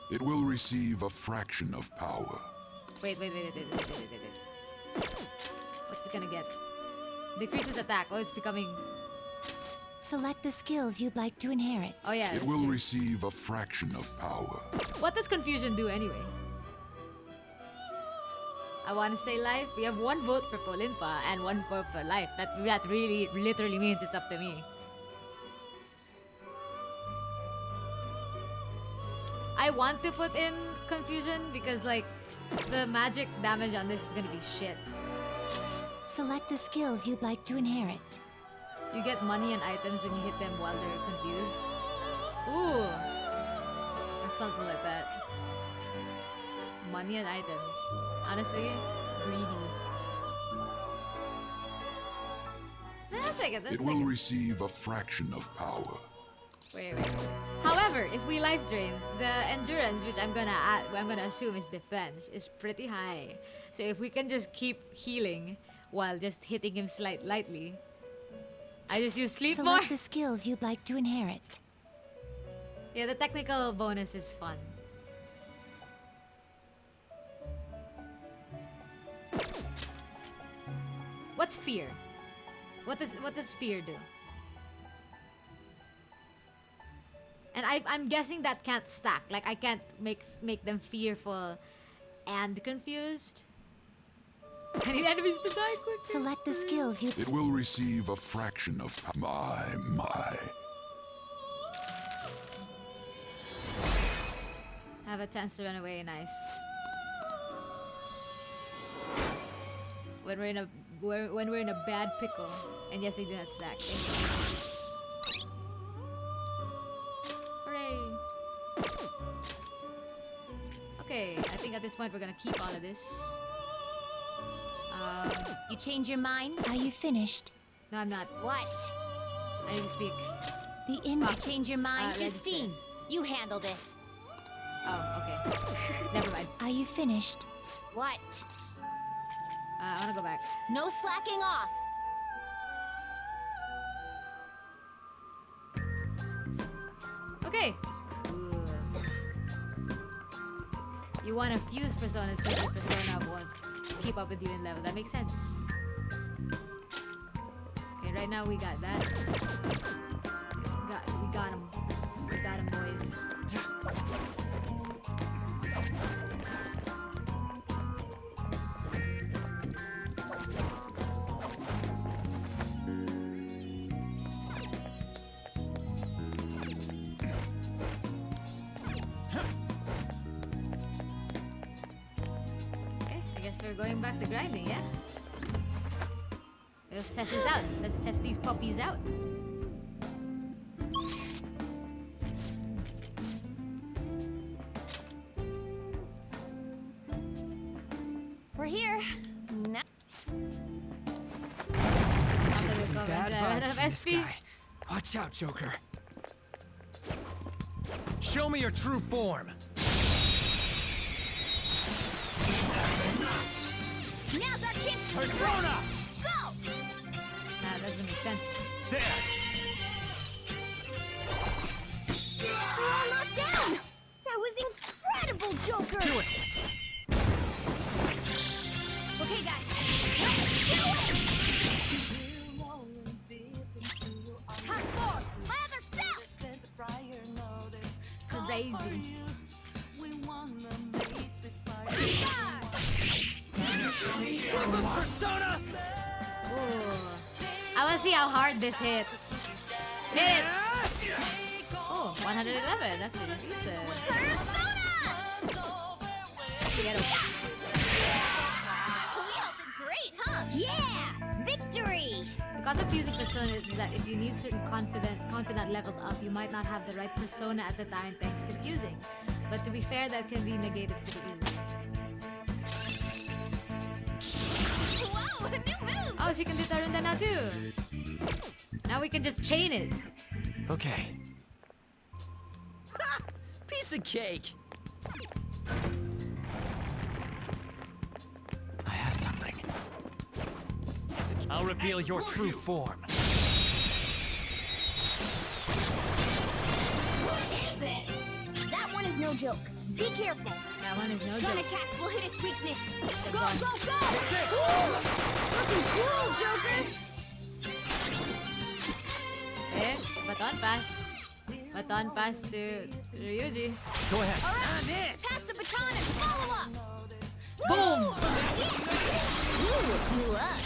It will receive a fraction of power. Wait. What's it gonna get? Decreases attack. Oh, it's becoming. Select the skills you'd like to inherit. Oh yeah. It will receive a fraction of power. What does confusion do anyway? I want to stay life. We have 1 vote for Polimpa and 1 vote for life. That really literally means it's up to me. I want to put in confusion because like the magic damage on this is gonna be shit. Select the skills you'd like to inherit. You get money and items when you hit them while they're confused. Ooh. Or something like that. Money and items. Honestly, greedy. Let's take it. It will receive a fraction of power. Wait. However, if we life drain, the endurance, which I'm gonna assume is defense, is pretty high. So if we can just keep healing while just hitting him lightly, I just use sleep more. Select the skills you'd like to inherit. Yeah, the technical bonus is fun. What's fear? What does fear do? And I'm guessing that can't stack. Like I can't make them fearful and confused. I need enemies to die quickly. Select the skills you. It will receive a fraction of my. Have a chance to run away. Nice. When we're in a bad pickle, and yes, they do not stack. Hooray! Okay, I think at this point we're gonna keep all of this. You change your mind? Are you finished? No, I'm not. What? I need to speak. The invite. Change your mind? Justine, you handle this. Oh, okay. Never mind. Are you finished? What? I wanna go back. No slacking off. Okay. Ooh. You want to fuse personas because your persona won't keep up with you in level. That makes sense. Okay, right now we got that. We got him. We got him, boys. We're going back to grinding, yeah? Let's test this out. Let's test these puppies out. We're here. Bad I ran vibes out of from this SP. guy. Watch out, Joker. Show me your true form. Now's our chance to Persona! go! That doesn't make sense. There! We're all knocked down! That was incredible, Joker! Do it! Okay, guys, let's do it! Time for my other self! Crazy. Persona! Ooh. I want to see how hard this hits. Hit it! Oh, 111. That's pretty decent. Get him. We all did great, huh? Yeah! Victory! The concept of using persona is that if you need certain confidant leveled up, you might not have the right persona at the time thanks to fusing. But to be fair, that can be negated pretty easily. Whoa, a new move! Oh, she can do Tarunda now too. Now we can just chain it. Okay. Ha! Piece of cake. I have something. I'll reveal your true form. What is this? That one is no joke. Be careful. That one is no Gun joke. attacks will hit its weakness. Except Go, one. go, go! Ooh! Looking cool, Joker! Eh, baton pass. Baton pass to Ryuji. Go ahead. All right, pass the baton and follow up. Boom! Ooh, blew up.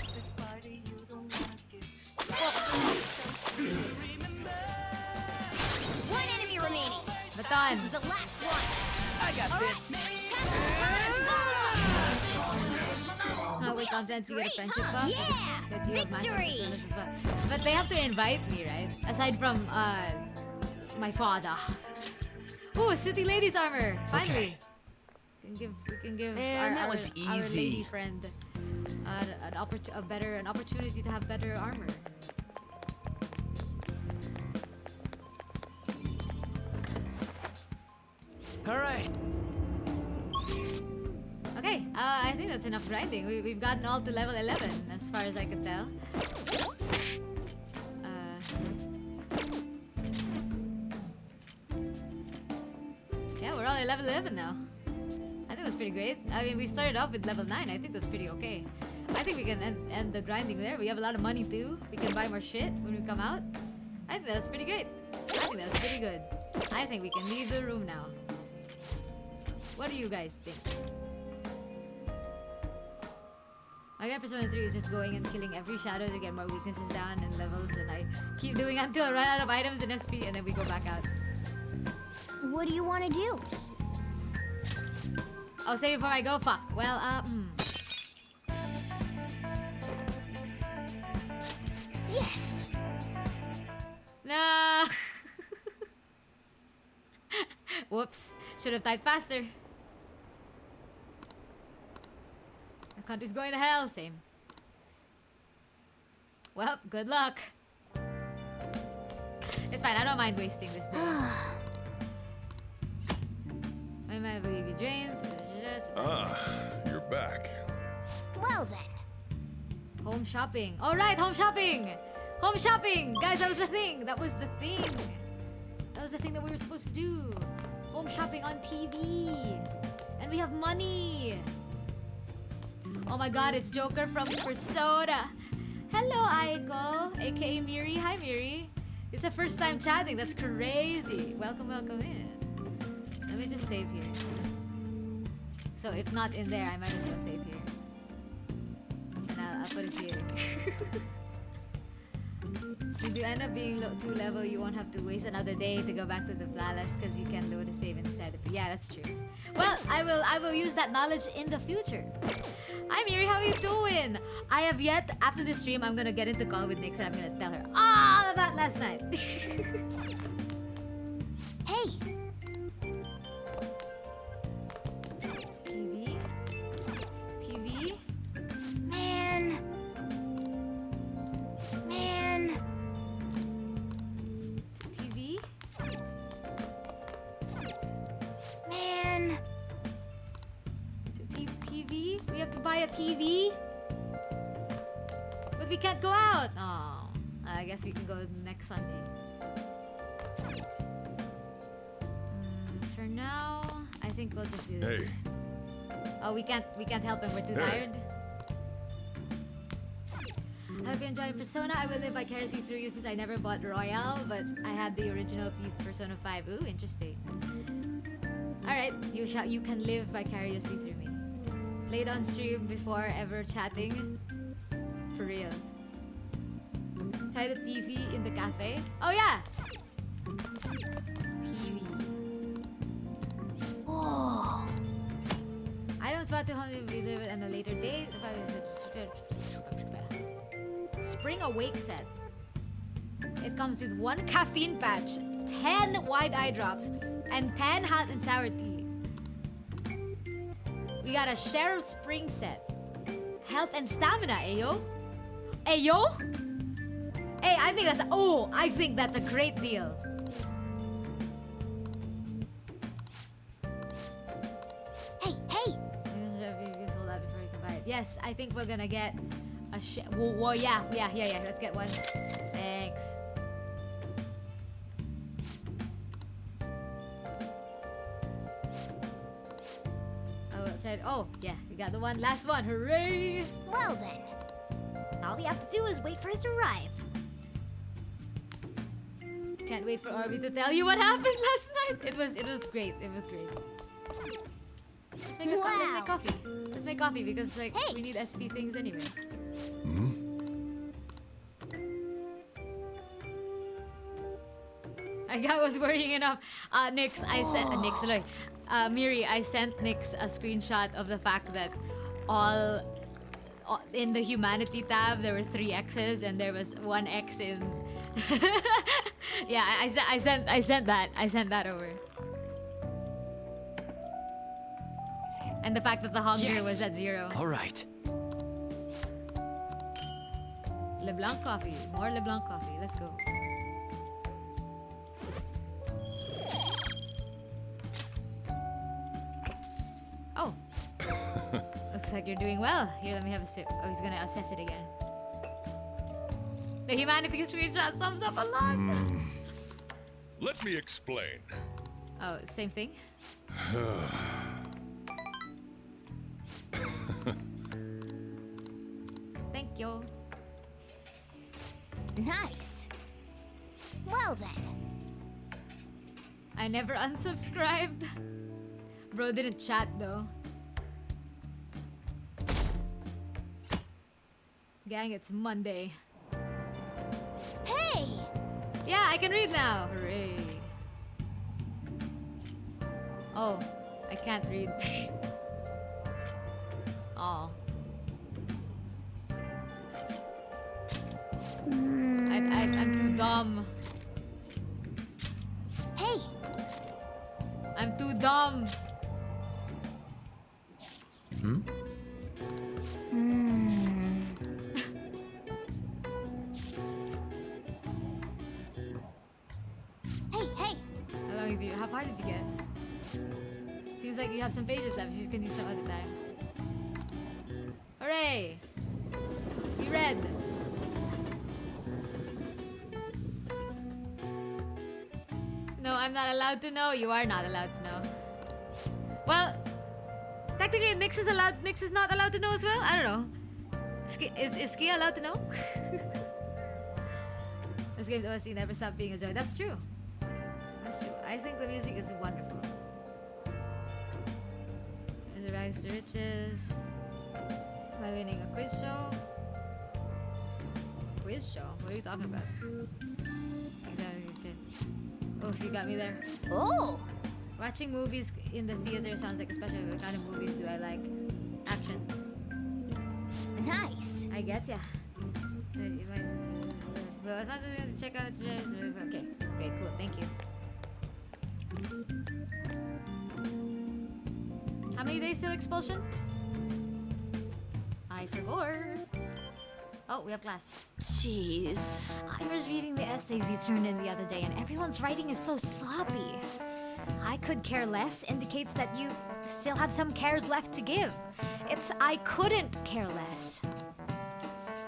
One enemy remaining. Baton. This is the last one. I got this. Pass the baton and follow up. Oh, wait, confidence you get a Great, friendship huh? buff. Yeah! But you have matchup Victory! personas as well. But they have to invite me, right? Aside from my father. Ooh, a Sooty Lady's armor. Finally. We can give Man, that our was our lady easy. friend an opportunity to have better armor. All right. Okay, I think that's enough grinding. We've gotten all to level 11, as far as I can tell. Yeah, we're all at level 11 now. I think that's pretty great. I mean, we started off with level 9. I think that's pretty okay. I think we can end the grinding there. We have a lot of money too. We can buy more shit when we come out. I think that's pretty great. I think that's pretty good. I think we can leave the room now. What do you guys think? My guy Persona 3 is just going and killing every shadow to get more weaknesses down and levels, and I keep doing it until I run out of items and SP, and then we go back out. What do you want to do? Oh, say before I go? Fuck. Well, Yes! No! Whoops. Should have typed faster. The country's going to hell. Same. Well, good luck. It's fine. I don't mind wasting this day. I might believe you drained. You're back. Well then. Home shopping. All right, home shopping. Home shopping. Guys, that was the thing. That was the thing. That was the thing that we were supposed to do. Home shopping on TV. And we have money. Oh my god, it's Joker from Persona. Hello, Aiko, aka Miri. Hi, Miri. It's the first time chatting. That's crazy. Welcome, welcome in. Let me just save here. So if not in there, I might as well save here. And I'll put it here. If you end up being 2 level, you won't have to waste another day to go back to the palace because you can load a save inside of it. Yeah, that's true. Well, I will use that knowledge in the future. Hi Miri, how are you doing? I have yet, after this stream, I'm gonna get into call with Nyx and I'm gonna tell her all about last night. Hey! TV? TV? Man. a TV? But we can't go out. Oh, I guess we can go next Sunday. For now, I think we'll just do this. Oh, we can't help him. We're too tired. I hope you enjoyed Persona. I will live vicariously through you since I never bought Royale, but I had the original Persona 5. Ooh, interesting. Alright, you can live vicariously through me. Played on stream before ever chatting. For real. Try the TV in the cafe. Oh yeah! TV. Oh. I don't want to live it on a later date. Spring Awake set. It comes with 1 caffeine patch, 10 wide eye drops, and 10 hot and sour tea. We got a Sheriff Spring set. Health and stamina, ayo? Ayo? Hey, I think that's a great deal. Hey! Hold that before you can buy it. Yes, I think we're gonna get a yeah. Let's get one. Thanks. Oh, yeah, we got the last one. Hooray! Well then, all we have to do is wait for it to arrive. Can't wait for Arby to tell you what happened last night. It was great. Let's make coffee. Let's make coffee because we need SP things anyway. I was worrying enough. Nix, Miri, I sent Nix a screenshot of the fact that all in the humanity tab there were 3 X's and there was 1 X in. Yeah, I sent that over. And the fact that the hunger was at 0. All right. LeBlanc coffee, more LeBlanc coffee. Let's go. Oh. Looks like you're doing well. Here, let me have a sip. Oh, he's gonna assess it again. The humanity screenshot sums up a lot. Let me explain. Oh, same thing? Thank you. Nice. Well then. I never unsubscribed. Bro didn't chat though. Gang, it's Monday. Hey! Yeah, I can read now. Hooray. Oh, I can't read. Oh. I'm too dumb. Hey! I'm too dumb. Hey! How far did you get? Seems like you have some pages left. You can do some other time. Hooray! We read. No, I'm not allowed to know. You are not allowed to know. Well, technically, Nix is not allowed to know as well. I don't know. Is Kia allowed to know? This game OST never stopped being a joy. That's true. That's true. I think the music is wonderful. There's a rags to riches. By winning a quiz show. Quiz show? What are you talking about? Exactly. Oh, you got me there. Oh! Watching movies in the theater sounds like, especially the kind of movies do I like. Action. Nice. I get ya. Check out. Okay, great, cool, thank you. How many days till expulsion? I forgot. Oh, we have class. Jeez. I was reading the essays you turned in the other day, and everyone's writing is so sloppy. I could care less indicates that you still have some cares left to give. It's I couldn't care less.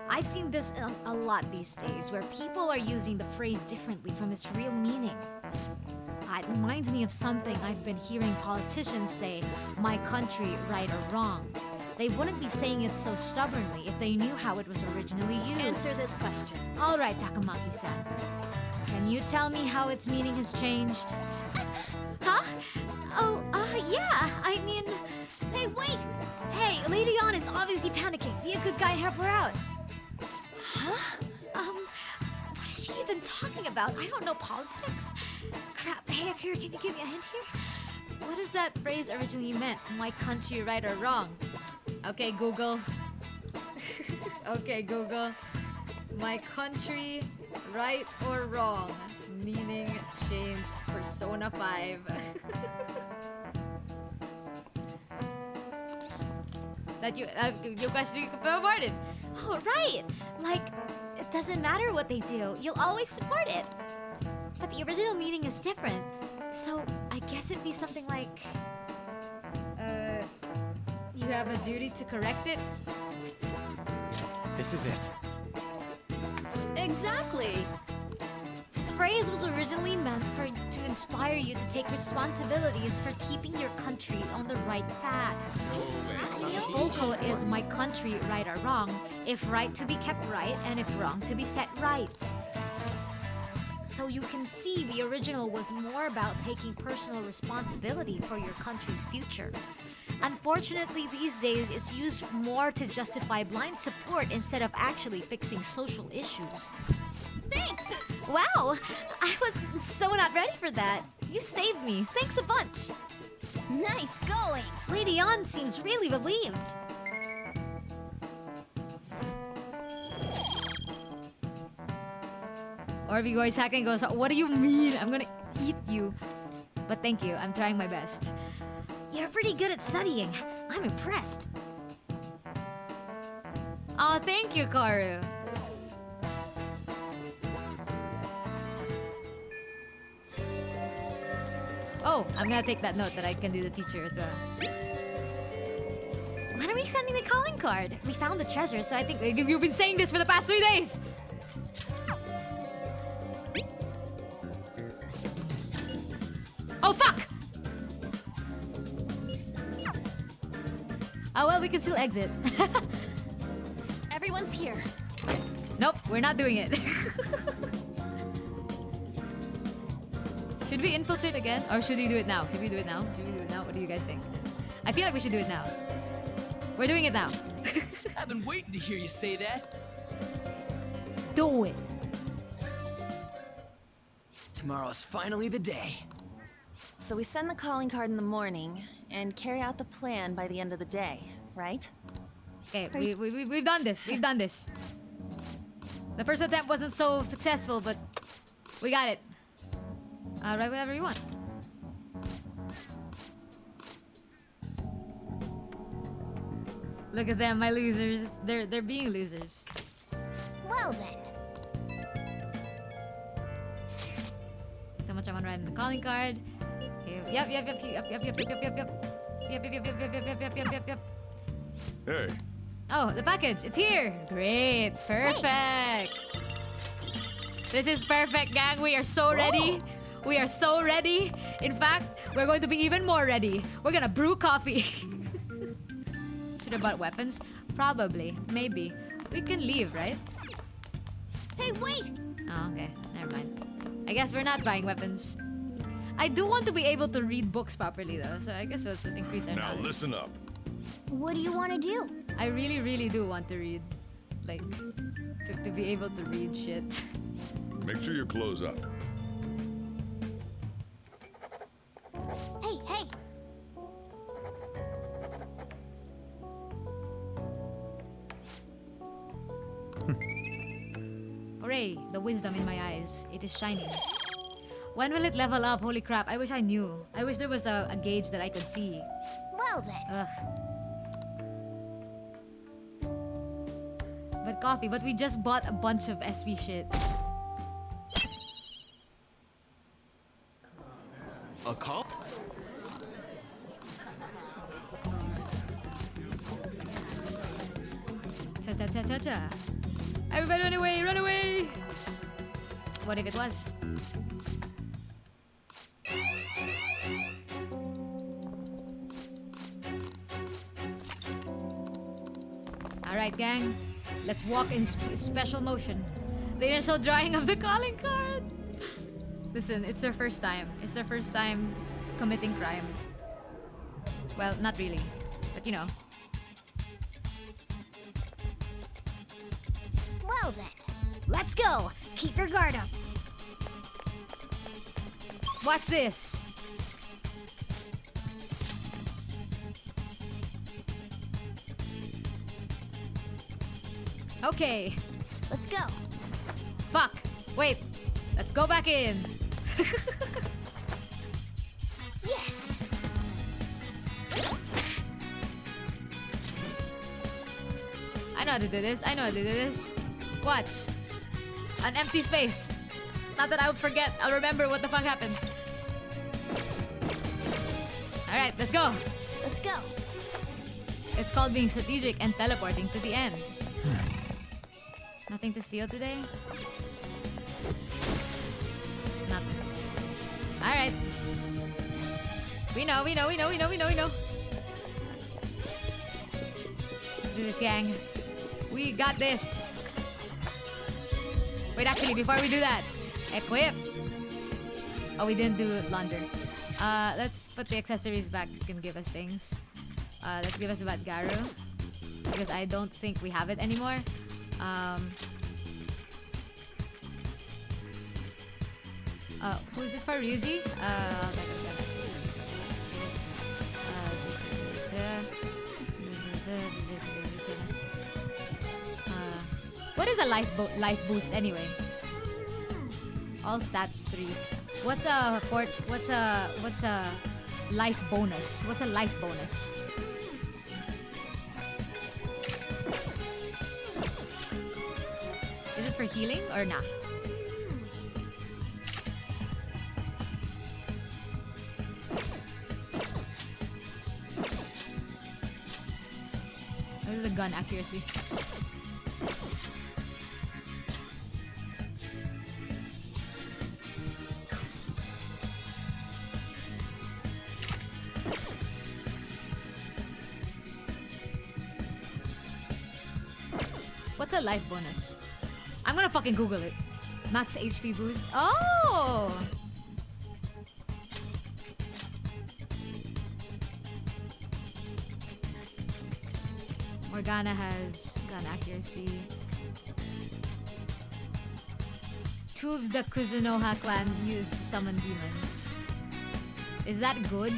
I've seen this a lot these days, where people are using the phrase differently from its real meaning. It reminds me of something I've been hearing politicians say, my country, right or wrong. They wouldn't be saying it so stubbornly if they knew how it was originally used. Answer this question. All right, Takamaki-san. Can you tell me how its meaning has changed? Huh? Oh, yeah. I mean... Hey, wait! Hey, Lady On is obviously panicking. Be a good guy and help her out. Huh? What is she even talking about? I don't know politics. Crap. Hey, Akira, can you give me a hint here? What does that phrase originally meant? My country, right or wrong? Okay, Google. Okay, Google. My country, right or wrong? Meaning change. Persona 5. That you question awarded. Oh, right. Like, it doesn't matter what they do. You'll always support it. But the original meaning is different. So, I guess it'd be something like... You have a duty to correct it? This is it. Exactly. The phrase was originally meant to inspire you to take responsibilities for keeping your country on the right path. Full quote is my country, right or wrong, if right to be kept right and if wrong to be set right. So you can see the original was more about taking personal responsibility for your country's future. Unfortunately, these days it's used more to justify blind support instead of actually fixing social issues. Thanks! Wow! I was so not ready for that. You saved me. Thanks a bunch. Nice going! Lady On seems really relieved. Orby goes hack and goes, what do you mean? I'm gonna eat you. But thank you, I'm trying my best. You're pretty good at studying. I'm impressed. Oh, thank you, Karu. Oh, I'm gonna take that note that I can do the teacher as well. When are we sending the calling card? We found the treasure, so I think you've been saying this for the past 3 days. Oh, fuck! Oh, well, we can still exit. Everyone's here. Nope, we're not doing it. Should we infiltrate again? Or should we do it now? Should we do it now? Should we do it now? What do you guys think? I feel like we should do it now. We're doing it now. I've been waiting to hear you say that. Do it. Tomorrow's finally the day. So we send the calling card in the morning and carry out the plan by the end of the day, right? Okay, we've done this. We've done this. The first attempt wasn't so successful, but we got it. Write whatever you want. Look at them, my losers. They're being losers. Well then. So much I want to write in the calling card. Yep. Hey, Oh, the package. It's here. Great. Perfect. This is perfect, gang. We are so ready. We are so ready. In fact, we're going to be even more ready. We're gonna brew coffee. Should have bought weapons? Probably. Maybe. We can leave, right? Hey, wait! Oh, okay. Never mind. I guess we're not buying weapons. I do want to be able to read books properly, though. So I guess we'll just increase our now knowledge. listen up. What do you want to do? I really, really do want to read. Like, to be able to read shit. Make sure you close up. Hey, hey! Hooray! The wisdom in my eyes. It is shining. When will it level up? Holy crap, I wish I knew. I wish there was a gauge that I could see. Well then. Ugh. But coffee, but we just bought a bunch of SV shit. A call? Cha-cha-cha-cha-cha. Everybody run away, run away! What if it was? Alright, gang. Let's walk in special motion. The initial drawing of the calling card! Listen, it's their first time. It's their first time committing crime. Well, not really. But you know. Well then. Let's go! Keep your guard up. Watch this! Okay. Let's go. Fuck. Wait. Let's go back in. Yes! I know how to do this. I know how to do this. Watch. An empty space. Not that I would forget. I'll remember what the fuck happened. Alright, let's go. Let's go. It's called being strategic and teleporting to the end. Nothing to steal today? Nothing. Alright. We know. Let's do this, gang. We got this. Wait, actually, before we do that, equip. Oh, we didn't do launder. Let's put the accessories back. You can give us things. Let's give us about Garu. Because I don't think we have it anymore. Who's this for? Ryuji? What is a life boost anyway? All stats 3. What's a life bonus? What's a life bonus? Is it for healing or not? This is the gun accuracy. What's a life bonus? I'm gonna fucking Google it. Max HP boost. Oh! Morgana has gun accuracy. 2 of the Kuzunoha clan used to summon demons. Is that good?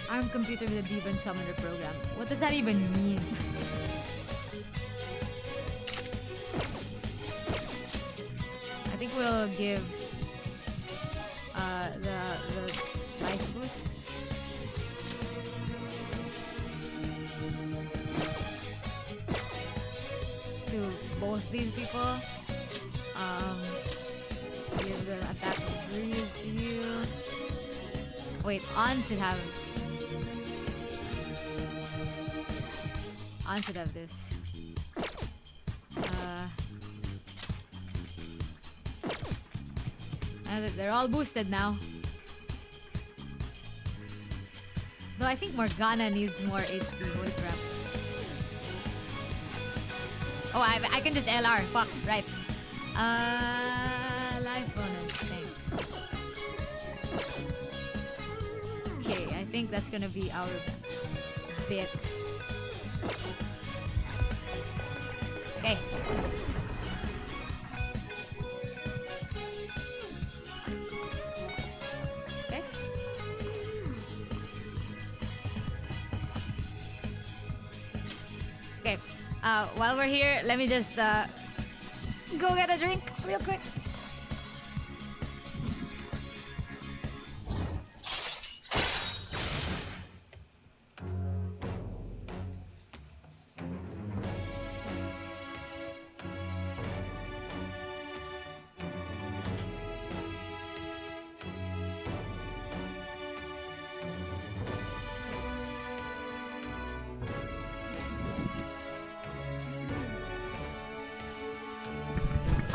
ARM computer with a demon summoner program. What does that even mean? I think we'll give the life boost. To both these people. Give the attack of breeze to you. Wait, On should have this. They're all boosted now. Though I think Morgana needs more HP. Holy crap. Oh, I can just LR. Fuck, right. Life bonus, thanks. Okay, I think that's gonna be our bit. Okay. Okay. Okay. While we're here, let me just go get a drink real quick.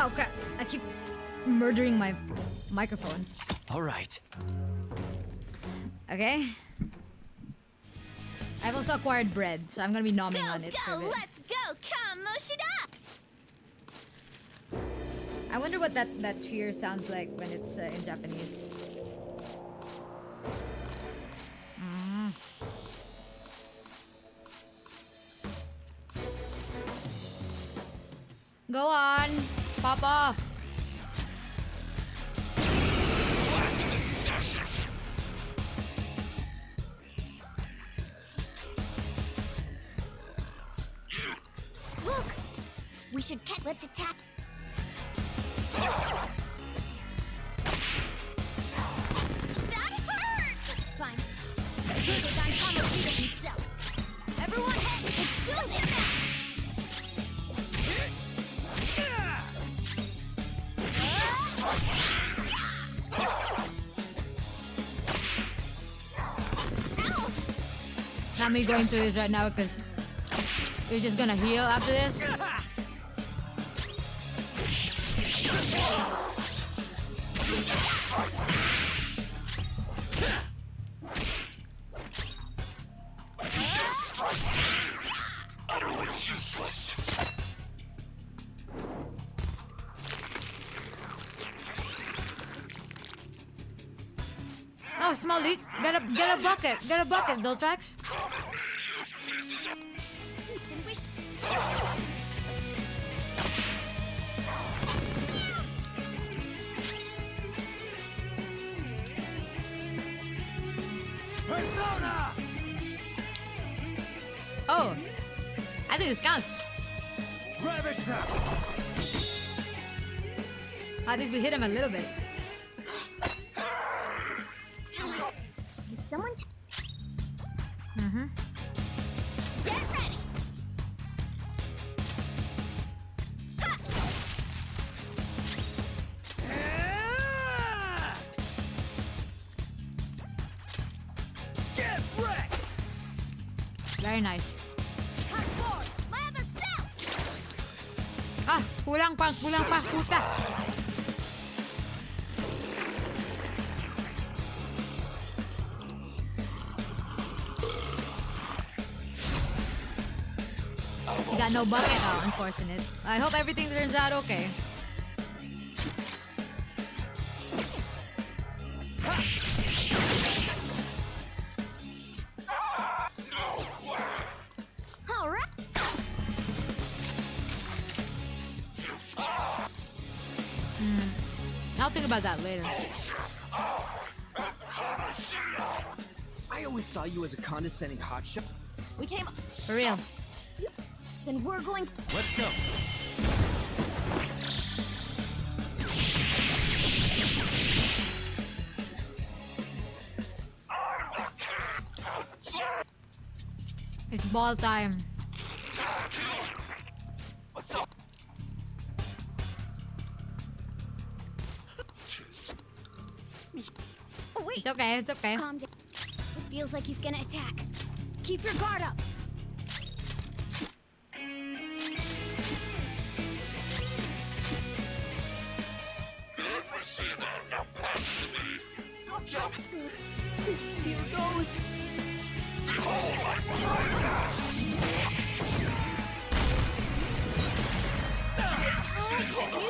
Oh crap! I keep murdering my microphone. All right. Okay. I've also acquired bread, so I'm gonna be nomming on it for a bit. Let's go, Kamoshida! I wonder what that cheer sounds like when it's in Japanese. Go on, pop off. Look! We should catch. Let's attack. That hurt! Fine. Trigger on Kamoshida himself. Everyone, let's do this! Not me going through this right now because you're just gonna heal after this. Utterly useless. Oh, small leak. Get a bucket. Get a bucket, Viltrax. Persona! Oh, I think this counts. Ravage them! At least we hit him a little bit. Did someone Mm-hmm. get ready? Get wrecked! Very nice. Hardcore! My other self! Ah, kulang pa, puta. You got no bucket? Oh, unfortunate. I hope everything turns out okay. All right. I'll think about that later. I always saw you as a condescending hotshot. We came. For real. Then we're going. Let's go. It's ball time. Oh, wait. It's okay, it's okay. Calm down. It feels like he's gonna attack. Keep your guard up. Here goes!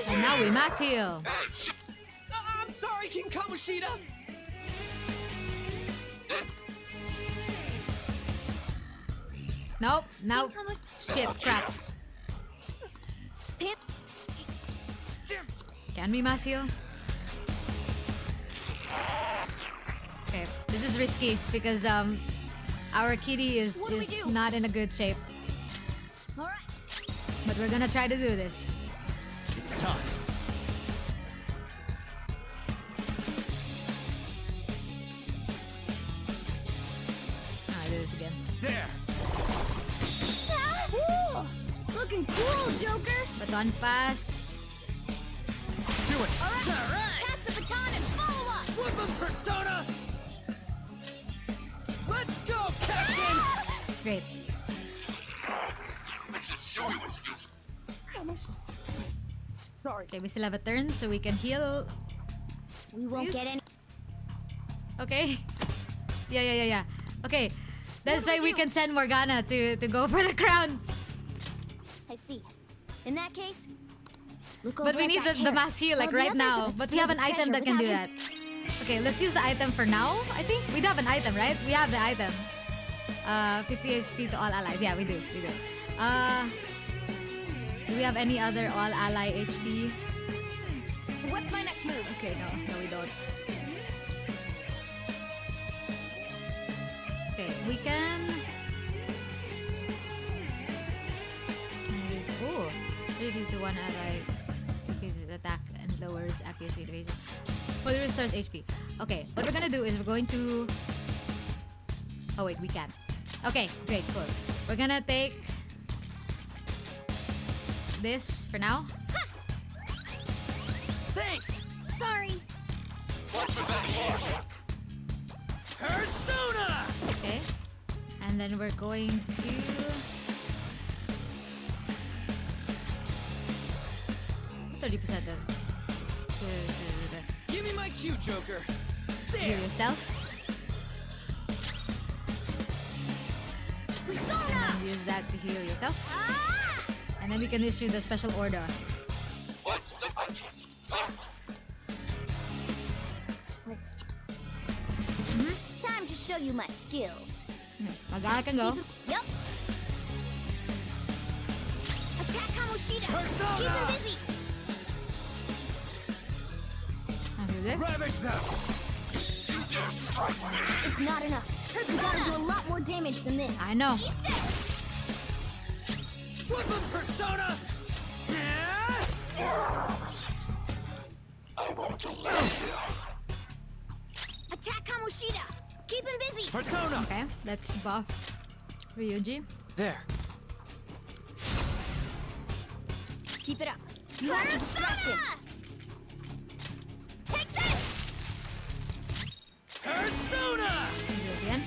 And now we mass heal. I'm sorry, King Kamoshida! Nope, now. Shit, crap. Can we mass heal? Okay, this is risky because our kitty is not in a good shape. All right. But we're gonna try to do this. It's time. I'll do this again. There. Ooh, looking cool, Joker. Baton pass. Do it. All right. Pass the baton and follow up. Flip him, Persona! Let's go, Captain! Great. Sorry. Okay, we still have a turn, so we can heal. We won't get any. Okay. Yeah. Okay. That's why we can send Morgana to go for the crown. I see. In that case, look over But we at need that the terrace. mass heal like While the right others now. would But we steal have an the item treasure that can do without that. Okay, let's use the item for now. I think we do have an item, right? We have the item. 50 HP to all allies. Yeah, we do. Do we have any other all ally HP? What's my next move? Okay, no, we don't. Okay, we can. Reduce the one ally increases attack and lowers accuracy evasion. Fully restores HP. Okay, what we're gonna do is we're going to. Oh wait, we can. Okay, great, cool. We're gonna take this for now. Thanks. Sorry. Persona. Okay, and then we're going to. 30% then. Give me my cue, Joker. Heal There. yourself. Persona. And use that to heal yourself. Ah! And then we can issue the special order. Let's. Time to show you my skills. Morgana can go. Yep. Attack Kamoshida. Persona! Keep him busy. And do this. Ravage them! It's not enough. We gotta do a lot more damage than this. I know. Whip him, Persona. Attack Kamoshida. Keep him busy. Persona. Okay, let's buff Ryuji. There. Keep it up. You have to distract him. Take this. Persona. Do this again.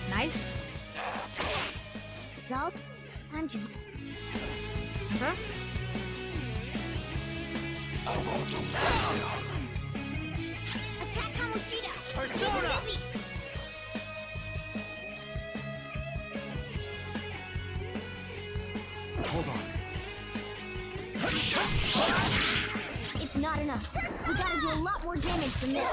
Nice. It's all time to. Okay. Attack Kamoshida. Persona. Keep him busy. Hold on. It's not enough. We gotta do a lot more damage than this.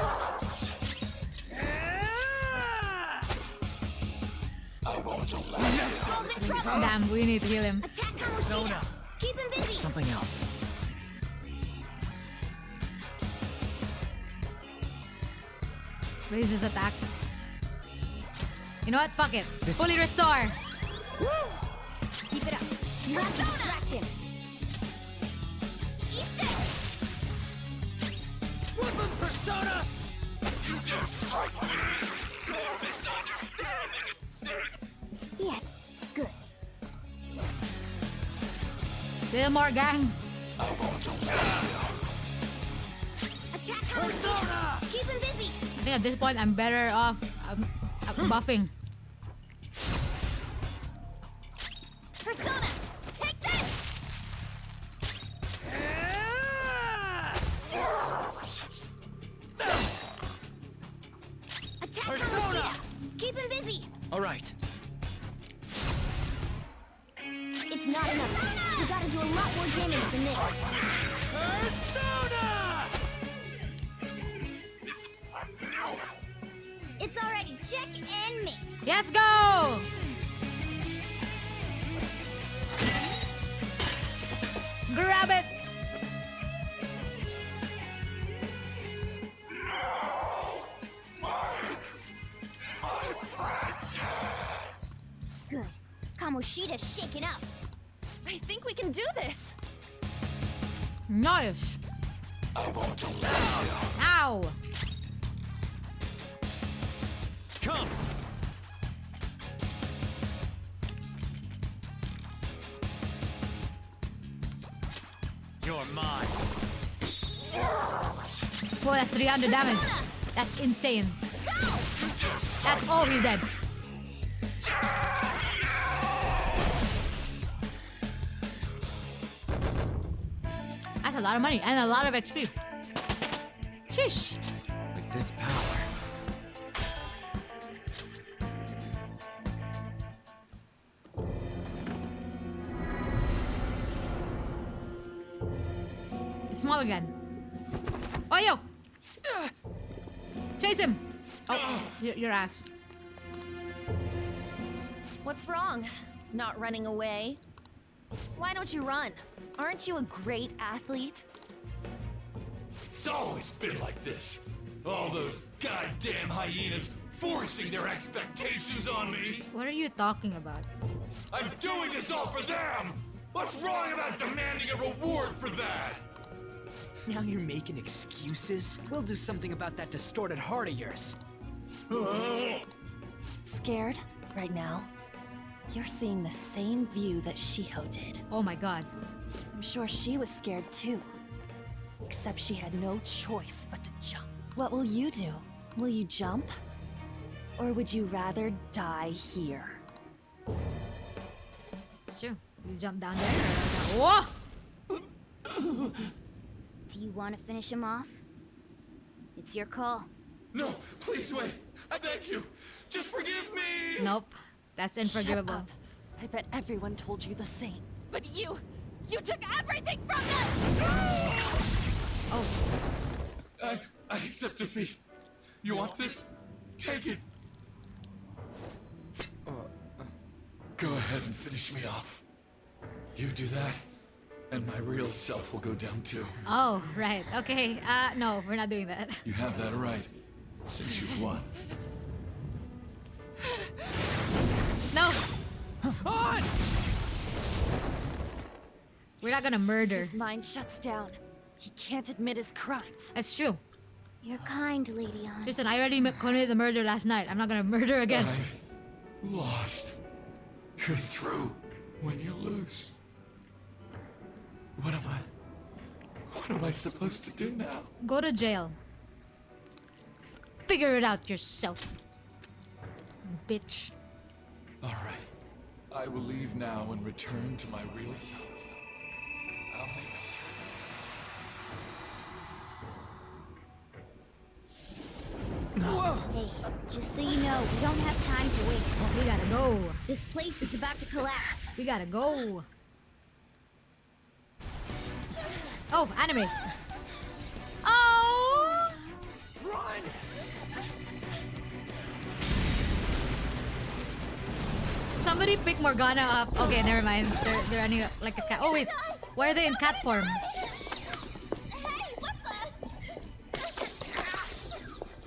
World's in trouble. Damn, we need to heal him. Attack Kamoshida. Keep him busy. Something else. Raise his attack. You know what? Fuck it. Fully restore. Keep it up. You have to distract him. Eat this. Whip him, Persona. Yeah. Good. Still more gang. Attack Kamoshida. Keep him busy. I think at this point I'm better off buffing. Persona. Take this. Attack Kamoshida. Keep him busy. All right. It's not enough. We gotta do a lot more damage than this. Persona. It's already check and me. Let's go! Grab it! Good. Kamoshida's shaken up. I think we can do this. Nice! Ow! Come! You're mine. Whoa, that's 300 damage. That's insane. That's oh, he's dead. That's a lot of money and a lot of XP. Sheesh. With this power. It's small again. Oh, yo! Chase him! Oh, your ass. What's wrong? Not running away? Why don't you run? Aren't you a great athlete? It's always been like this. All those goddamn hyenas forcing their expectations on me. What are you talking about? I'm doing this all for them! What's wrong about demanding a reward for that? Now you're making excuses? We'll do something about that distorted heart of yours. Scared right now? You're seeing the same view that Shiho did. Oh my god. I'm sure she was scared too. Except she had no choice but to jump. What will you do? Will you jump? Or would you rather die here? It's true. You jump down there or down. Whoa! Do you want to finish him off? It's your call. No, please wait. I beg you. Just forgive me. Nope. That's unforgivable. Shut up. I bet everyone told you the same. But you took everything from them! Oh. I accept defeat. You want this? Take it. Go ahead and finish me off. You do that, and my real self will go down too. Oh, right. Okay. No, we're not doing that. You have that right, since you've won. No! On! We're not gonna murder. His mind shuts down. He can't admit his crimes. That's true. You're kind, Lady Ann. Listen, I already committed the murder last night. I'm not gonna murder again. I've lost. You're through when you lose. What am I supposed to do now? Go to jail. Figure it out yourself. Bitch. All right. I will leave now and return to my real self. I'll make Hey, just so you know, we don't have time to waste. We gotta go. This place is about to collapse. We gotta go. Oh, anime. Oh! Run! Somebody pick Morgana up. Okay, never mind. They're running up like a cat. Oh wait, why are they in cat form?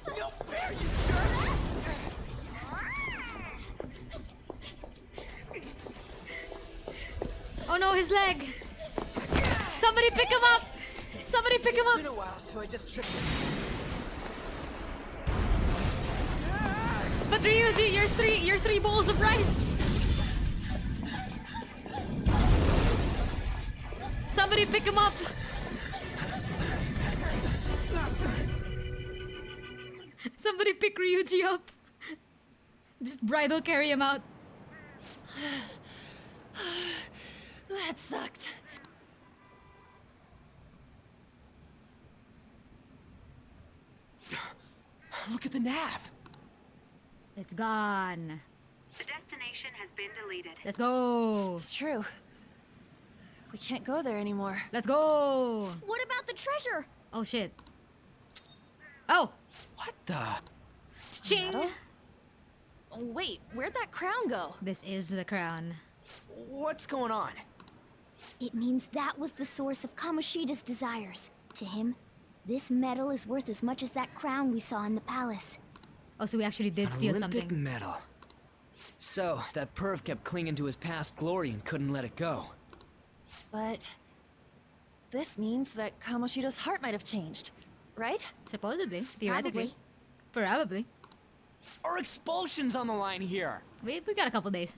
No fair, you jerk! Oh no, his leg. Somebody pick him up. Somebody pick him It's up. been a while, so I just tripped this. But Ryuji, you're three bowls of rice. Somebody pick him up. Somebody pick Ryuji up. Just bridal carry him out. That sucked. Look at the nav. It's gone. The destination has been deleted. Let's go. It's true. We can't go there anymore. Let's go. What about the treasure? Oh shit. Oh. What the? Ching. Metal? Oh, wait, where'd that crown go? This is the crown. What's going on? It means that was the source of Kamoshida's desires. To him, this metal is worth as much as that crown we saw in the palace. Oh, so we actually did An steal Olympic something. medal. So, that perv kept clinging to his past glory and couldn't let it go. But this means that Kamoshida's heart might have changed, right? Supposedly, theoretically. Probably. Our expulsion's on the line here. We got a couple days.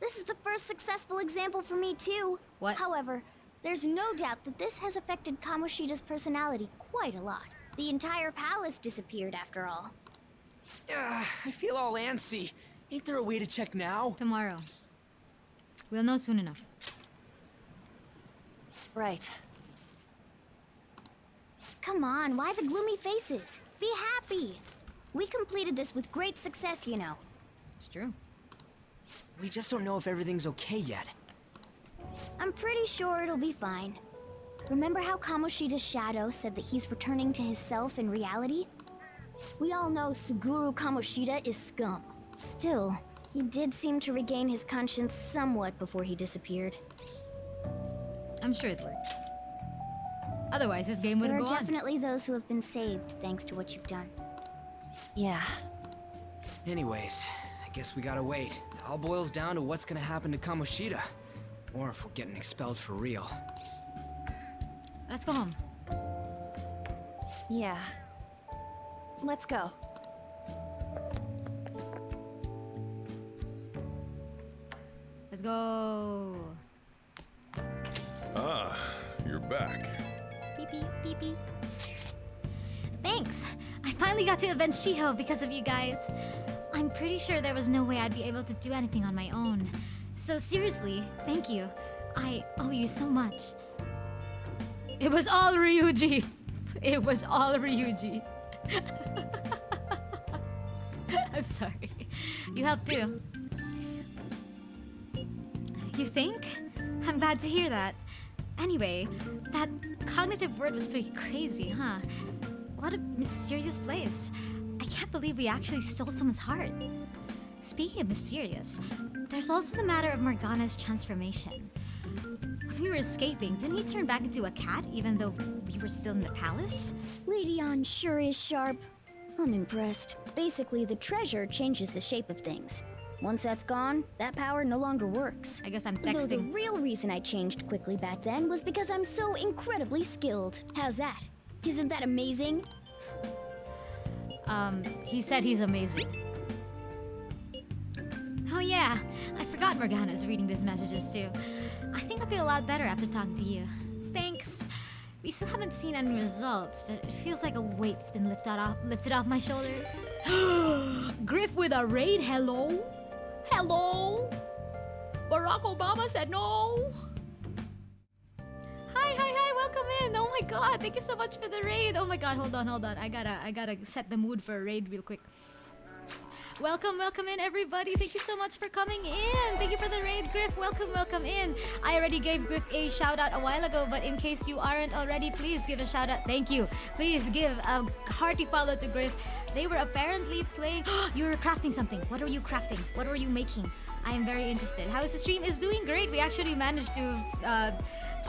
This is the first successful example for me, too. What? However, there's no doubt that this has affected Kamoshida's personality quite a lot. The entire palace disappeared, after all. I feel all antsy. Ain't there a way to check now? Tomorrow. We'll know soon enough. Right. come on, why the gloomy faces? Be happy! We completed this with great success, you know. It's true. We just don't know if everything's okay yet. I'm pretty sure it'll be fine. Remember how Kamoshida's shadow said that he's returning to his self in reality? We all know Suguru Kamoshida is scum. Still, he did seem to regain his conscience somewhat before he disappeared. I'm sure it worked. Otherwise, this game There wouldn't are go on. definitely those who have been saved thanks to what you've done. Yeah. Anyways, I guess we gotta wait. It all boils down to what's gonna happen to Kamoshida. Or if we're getting expelled for real. Let's go home. Yeah. Let's go. Let's go. Ah, you're back. Beep beep beep beep. Thanks. I finally got to avenge Shiho because of you guys. I'm pretty sure there was no way I'd be able to do anything on my own. So seriously, thank you. I owe you so much. It was all Ryuji. It was all Ryuji. I'm sorry. You helped too. You think? I'm glad to hear that. Anyway, that cognitive word was pretty crazy, huh? What a mysterious place. I can't believe we actually stole someone's heart. Speaking of mysterious, there's also the matter of Morgana's transformation. When we were escaping, didn't he turn back into a cat even though we were still in the palace? Lady Ann sure is sharp. I'm impressed. Basically, the treasure changes the shape of things. Once that's gone, that power no longer works. I guess I'm Though the texting. real reason I changed quickly back then was because I'm so incredibly skilled. How's that? Isn't that amazing? He said he's amazing. Oh yeah, I forgot Morgana's reading these messages too. I think I feel a lot better after talking to you. Thanks. We still haven't seen any results, but it feels like a weight's been lifted off my shoulders. Griff with a raid. Hello? Hello? Barack Obama said no. Hi, welcome in. Oh my god, thank you so much for the raid. Oh my god, hold on. I gotta set the mood for a raid real quick. Welcome in everybody. Thank you so much for coming in. Thank you for the raid, Griff. Welcome in. I already gave Griff a shout out a while ago, but in case you aren't already, please give a shout out. Thank you. Please give a hearty follow to Griff. They were apparently playing. You were crafting something. What are you crafting? What are you making? I am very interested. How is the stream? Is doing great. We actually managed to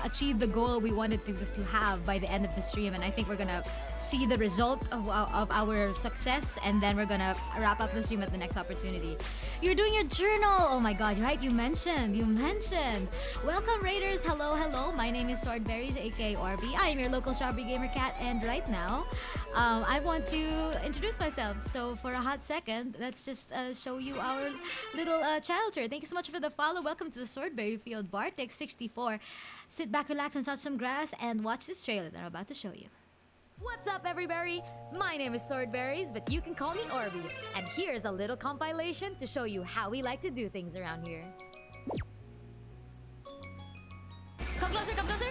achieve the goal we wanted to have by the end of the stream, and I think we're gonna see the result of our success, and then we're gonna wrap up the stream at the next opportunity. You're doing your journal. Oh my god, right? You mentioned. Welcome raiders. Hello. My name is Swordberries, aka Orby. I am your local strawberry gamer cat, and right now I want to introduce myself. So for a hot second, let's just show you our little child here. Thank you so much for the follow. Welcome to the Swordberry Field. Bartek64. Sit back, relax, and touch some grass, and watch this trailer that I'm about to show you. What's up, everybody? My name is Swordberries, but you can call me Orby. And here's a little compilation to show you how we like to do things around here. Come closer, come closer!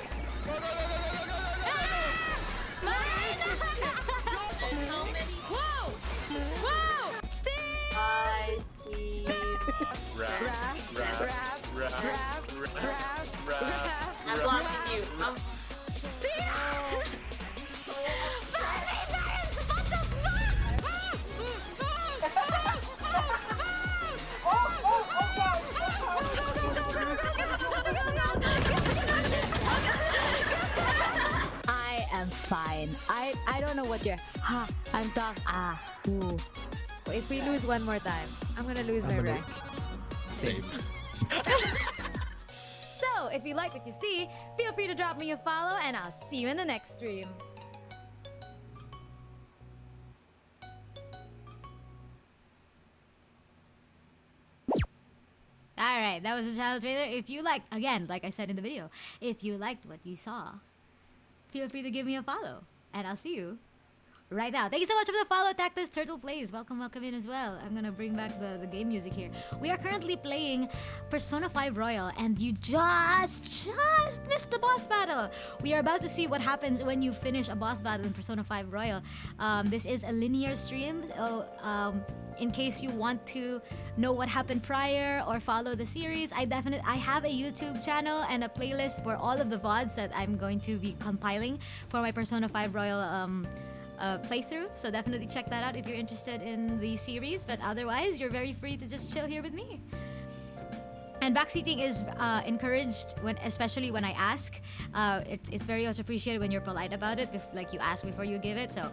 Whoa! Whoa! Hi, Steve. I'm blocking you. I am fine. I don't know what you're... I'm talking... Ooh. If we lose one more time, I'm gonna lose my rank. Same. So, if you like what you see, feel free to drop me a follow, and I'll see you in the next stream. Alright, that was the challenge trailer. If you liked, again, like I said in the video, if you liked what you saw, feel free to give me a follow, and I'll see you right now. Thank you so much for the follow, Tactus Turtle Plays. Welcome in as well. I'm gonna bring back the game music here. We are currently playing Persona 5 Royal, and you just missed the boss battle. We are about to see what happens when you finish a boss battle in Persona 5 Royal. This is a linear stream, so in case you want to know what happened prior or follow the series, I have a YouTube channel and a playlist for all of the VODs that I'm going to be compiling for my Persona 5 Royal playthrough. So definitely check that out if you're interested in the series. But otherwise, you're very free to just chill here with me. And backseating is encouraged, especially when I ask. It's very much appreciated when you're polite about it, like you ask before you give it. So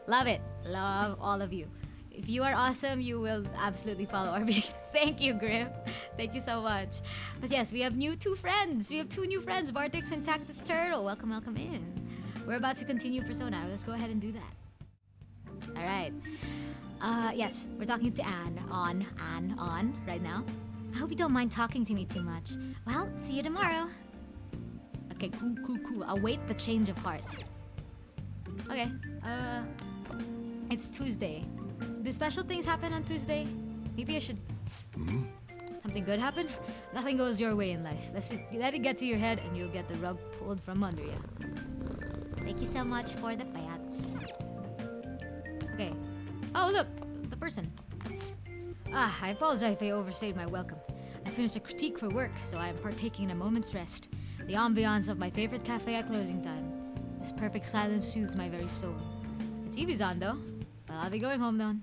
love it. Love all of you. If you are awesome, you will absolutely follow RB. Thank you, Griff. Thank you so much. But yes, we have two friends. We have two new friends, Vortex and Tactus Turtle. Welcome in. We're about to continue Persona. Let's go ahead and do that. All right. Yes, we're talking to Anne on right now. I hope you don't mind talking to me too much. Well, see you tomorrow. Okay, cool. I'll wait the change of heart. Okay, it's Tuesday. Do special things happen on Tuesday? Maybe I should... Something good happen? Nothing goes your way in life. Let it get to your head and you'll get the rug pulled from under you. Thank you so much for the payats. Okay. Oh, look! The person. I apologize if I overstayed my welcome. I finished a critique for work, so I am partaking in a moment's rest. The ambiance of my favorite cafe at closing time. This perfect silence soothes my very soul. The TV's on, though. Well, I'll be going home, then.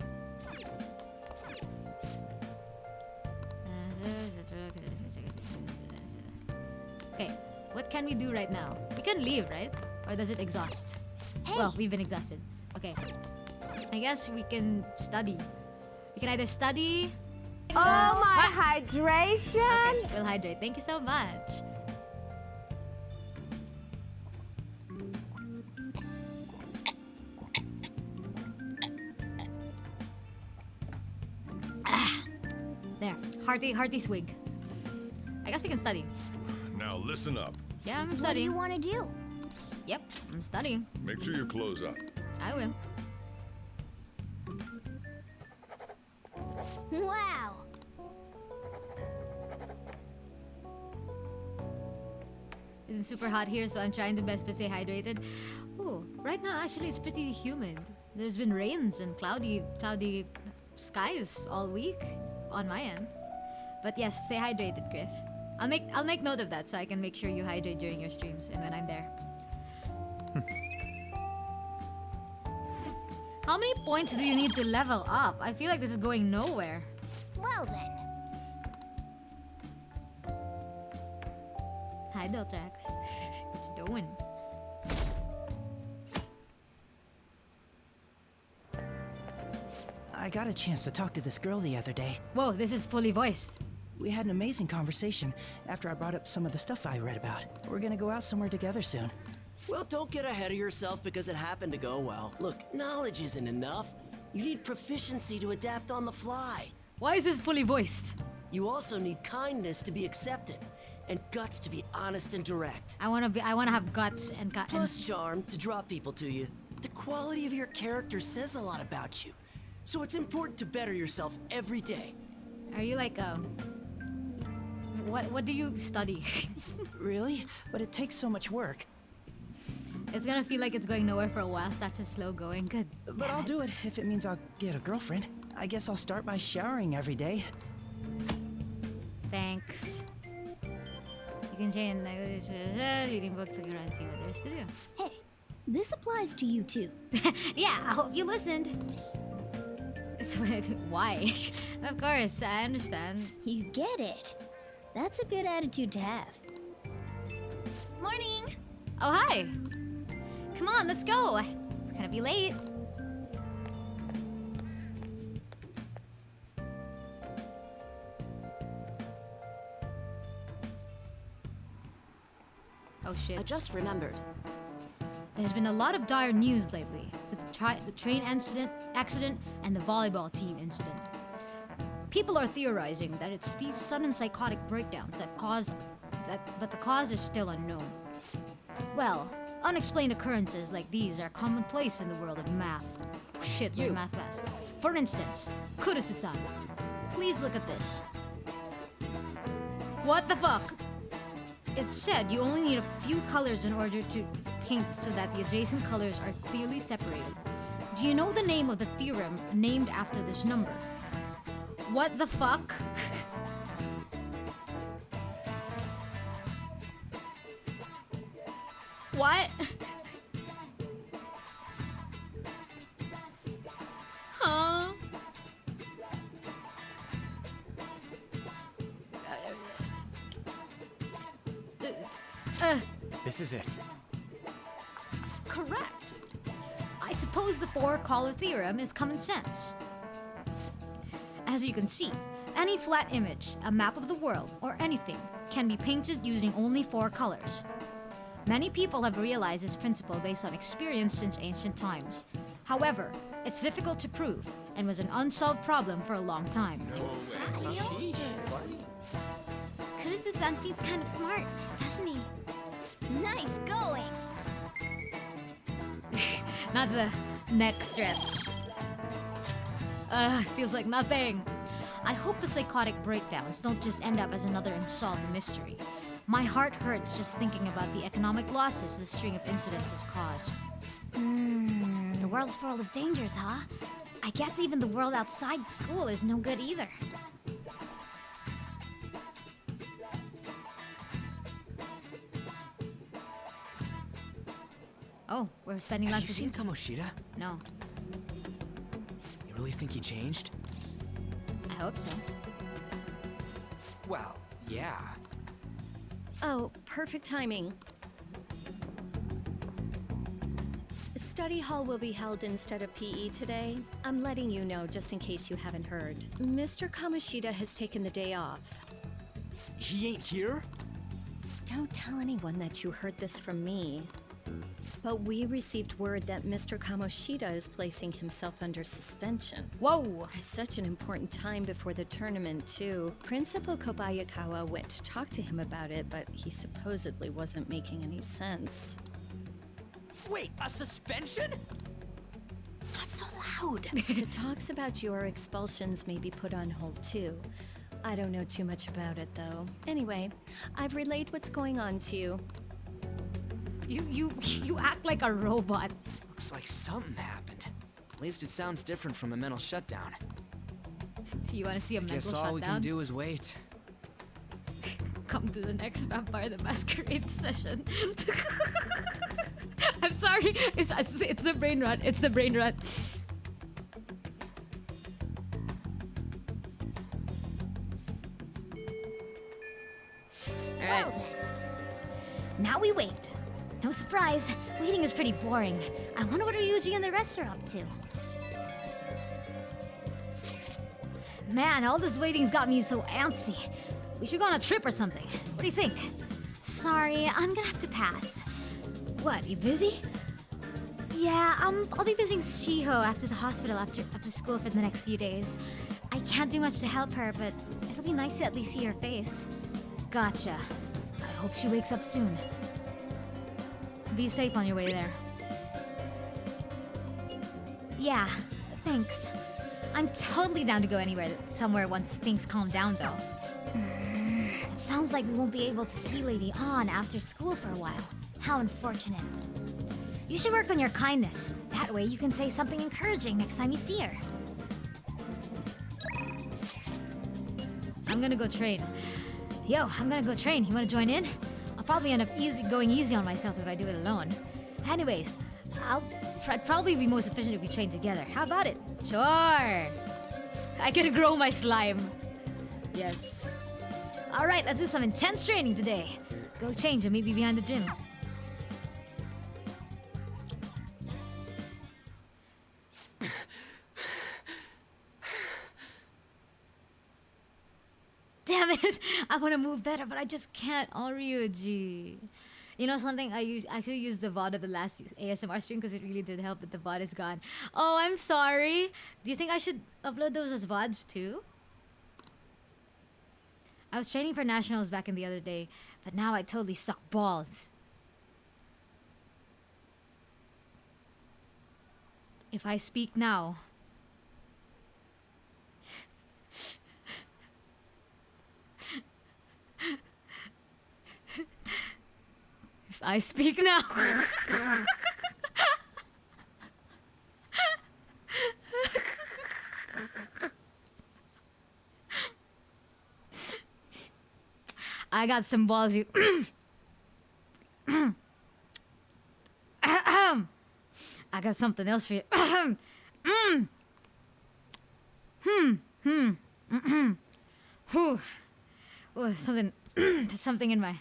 Okay, what can we do right now? We can leave, right? Or does it exhaust? Hey. Well, we've been exhausted. Okay. I guess we can study. We can either study... Oh, my hydration! Okay, we'll hydrate. Thank you so much. There. Hearty swig. I guess we can study. Now listen up. Yeah, I'm What do studying. you want to do? Yep, I'm studying. Make sure you close up. I will. Wow. It's super hot here, so I'm trying the best to stay hydrated. Oh, right now actually it's pretty humid. There's been rains and cloudy skies all week on my end. But yes, stay hydrated, Griff. I'll make note of that so I can make sure you hydrate during your streams and when I'm there. How many points do you need to level up? I feel like this is going nowhere. Well then. Hi, Deltrax. What you doing? I got a chance to talk to this girl the other day. Whoa, this is fully voiced. We had an amazing conversation after I brought up some of the stuff I read about. We're gonna go out somewhere together soon. Well, don't get ahead of yourself because it happened to go well. Look, knowledge isn't enough. You need proficiency to adapt on the fly. Why is this fully voiced? You also need kindness to be accepted, and guts to be honest and direct. I wanna have guts and Plus charm to draw people to you. The quality of your character says a lot about you. So it's important to better yourself every day. Are you like what do you study? Really? But it takes so much work. It's gonna feel like it's going nowhere for a while, so that's just slow going. Good. But I'll do it if it means I'll get a girlfriend. I guess I'll start by showering every day. Thanks. You can change reading books, look around, see what there's to do. Hey, this applies to you too. Yeah, I hope you listened. So, why? Of course, I understand. You get it. That's a good attitude to have. Morning! Oh, hi! Come on, let's go! We're gonna be late. Oh shit. I just remembered. There's been a lot of dire news lately. The train accident and the volleyball team incident. People are theorizing that it's these sudden psychotic breakdowns that the cause is still unknown. Well, Unexplained occurrences like these are commonplace in the world of math. Shit, with math class. For instance, Kurusu-san, please look at this. What the fuck? It said you only need a few colors in order to paint so that the adjacent colors are clearly separated. Do you know the name of the theorem named after this number? What the fuck? What? Huh? This is it. Correct. I suppose the four-color theorem is common sense. As you can see, any flat image, a map of the world, or anything can be painted using only 4 colors. Many people have realized this principle based on experience since ancient times. However, it's difficult to prove and was an unsolved problem for a long time. Kurusu-san seems kind of smart, doesn't he? Nice going! Not the neck stretch. Feels like nothing. I hope the psychotic breakdowns don't just end up as another unsolved mystery. My heart hurts just thinking about the economic losses this string of incidents has caused. The world's full of dangers, huh? I guess even the world outside school is no good either. Oh, we're spending lunch Have you with seen you. Kamoshida? No, You really think he changed? I hope so. Well, yeah. Oh, perfect timing. Study hall will be held instead of PE today. I'm letting you know just in case you haven't heard. Mr. Kamoshida has taken the day off. He ain't here? Don't tell anyone that you heard this from me. But we received word that Mr. Kamoshida is placing himself under suspension. Whoa! Such an important time before the tournament, too. Principal Kobayakawa went to talk to him about it, but he supposedly wasn't making any sense. Wait, a suspension? Not so loud! The talks about your expulsions may be put on hold, too. I don't know too much about it, though. Anyway, I've relayed what's going on to you. You act like a robot. Looks like something happened. At least it sounds different from a mental shutdown. So you want to see a mental Guess all we can shutdown? do is wait. Come to the next Vampire the Masquerade session. I'm sorry. It's the brain rot. It's the brain rot. Alright. Well, now we wait. No surprise, waiting is pretty boring. I wonder what Ryuji and the rest are up to. Man, all this waiting's got me so antsy. We should go on a trip or something. What do you think? Sorry, I'm gonna have to pass. What, you busy? Yeah, I'll be visiting Shiho after the hospital after school for the next few days. I can't do much to help her, but it'll be nice to at least see her face. Gotcha. I hope she wakes up soon. Be safe on your way there. Yeah, thanks. I'm totally down to go somewhere once things calm down, though. It sounds like we won't be able to see Lady An after school for a while. How unfortunate. You should work on your kindness. That way you can say something encouraging next time you see her. I'm gonna go train. Yo, I'm gonna go train. You wanna join in? I'll probably end up going easy on myself if I do it alone. Anyways, I'd probably be most efficient if we train together. How about it? Sure. I can grow my slime. Yes. All right, let's do some intense training today. Go change and meet me behind the gym. Damn it! I want to move better, but I just can't. Oh, Ryuji. You know something? I actually used the VOD of the last ASMR stream because it really did help, but the VOD is gone. Oh, I'm sorry. Do you think I should upload those as VODs too? I was training for nationals back in the other day, but now I totally suck balls. If I speak now, if I speak now, I got some balls, you. I got something else for you. Whew. Oh, something, there's something in my.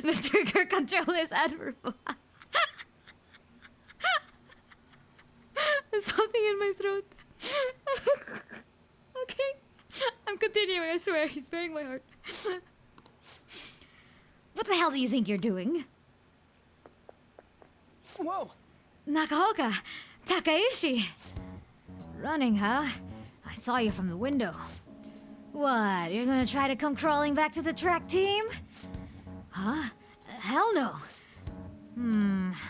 The trigger control is admirable. There's something in my throat. Okay, I'm continuing. I swear, he's bearing my heart. What the hell do you think you're doing? Whoa! Nakaoka, Takaishi. Running, huh? I saw you from the window. What, you're gonna try to come crawling back to the track team? Huh? Hell no.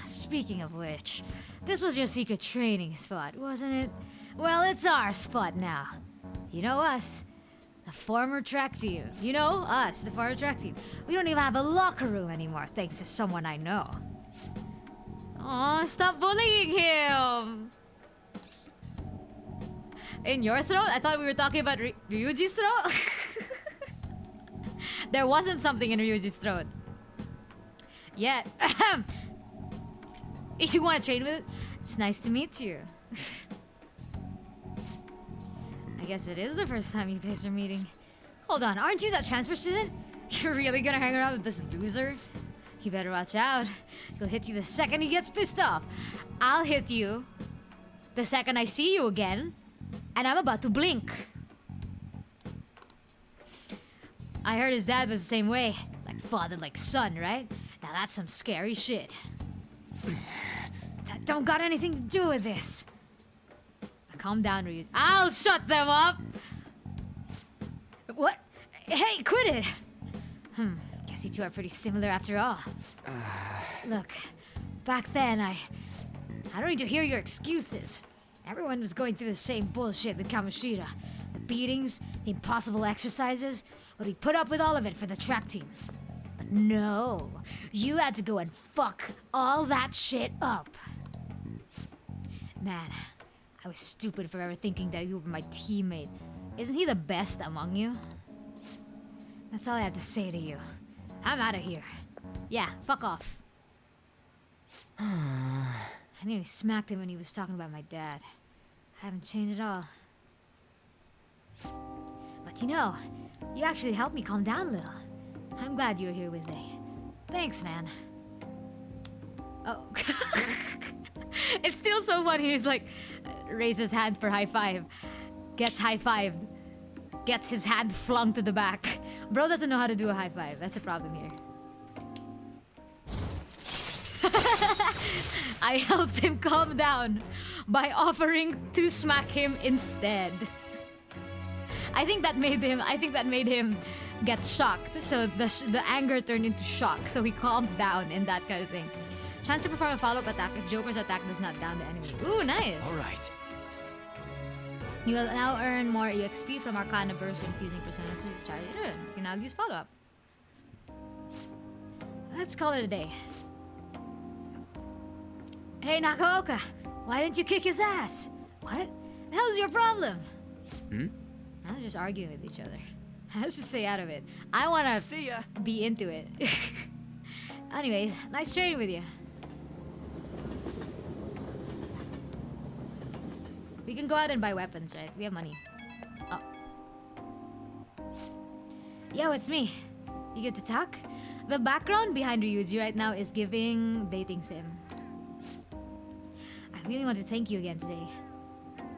Speaking of which, this was your secret training spot, wasn't it? Well, it's our spot now. You know us, the former track team. You know us, the former track team. We don't even have a locker room anymore, thanks to someone I know. Aw, stop bullying him! In your throat? I thought we were talking about Ryuji's throat? There wasn't something in Ryuji's throat. Yet. If you want to trade with it, it's nice to meet you. I guess it is the first time you guys are meeting. Hold on, aren't you that transfer student? You're really gonna hang around with this loser? You better watch out. He'll hit you the second he gets pissed off. I'll hit you the second I see you again, and I'm about to blink. I heard his dad was the same way. Like father, like son, right? Now that's some scary shit. That don't got anything to do with this. Calm down, Ryuji. I'll shut them up! What? Hey, quit it! Guess you two are pretty similar after all. Look, back then I don't need to hear your excuses. Everyone was going through the same bullshit with Kamoshida. The beatings, the impossible exercises, but we put up with all of it for the track team. But no, you had to go and fuck all that shit up. Man, I was stupid for ever thinking that you were my teammate. Isn't he the best among you? That's all I have to say to you. I'm out of here. Yeah, fuck off. I nearly smacked him when he was talking about my dad. I haven't changed at all. But you know, you actually helped me calm down a little. I'm glad you're here with me. Thanks, man. Oh. It's still so funny. He's like, raises his hand for high five. Gets high fived. Gets his hand flung to the back. Bro doesn't know how to do a high five. That's the problem here. I helped him calm down by offering to smack him instead. I think that made him get shocked. So the anger turned into shock. So he calmed down and that kind of thing. Chance to perform a follow-up attack if Joker's attack does not down the enemy. Ooh, nice. All right. You will now earn more EXP from Arcana Burst when fusing personas with Charlie. You can now use follow-up. Let's call it a day. Hey, Nakaoka! Why didn't you kick his ass? What? The hell's your problem? Now they're just arguing with each other. Let's just stay out of it. I wanna be into it. Anyways, nice trading with you. We can go out and buy weapons, right? We have money. Oh. Yo, it's me. You get to talk? The background behind Ryuji right now is giving dating sim. I really want to thank you again today.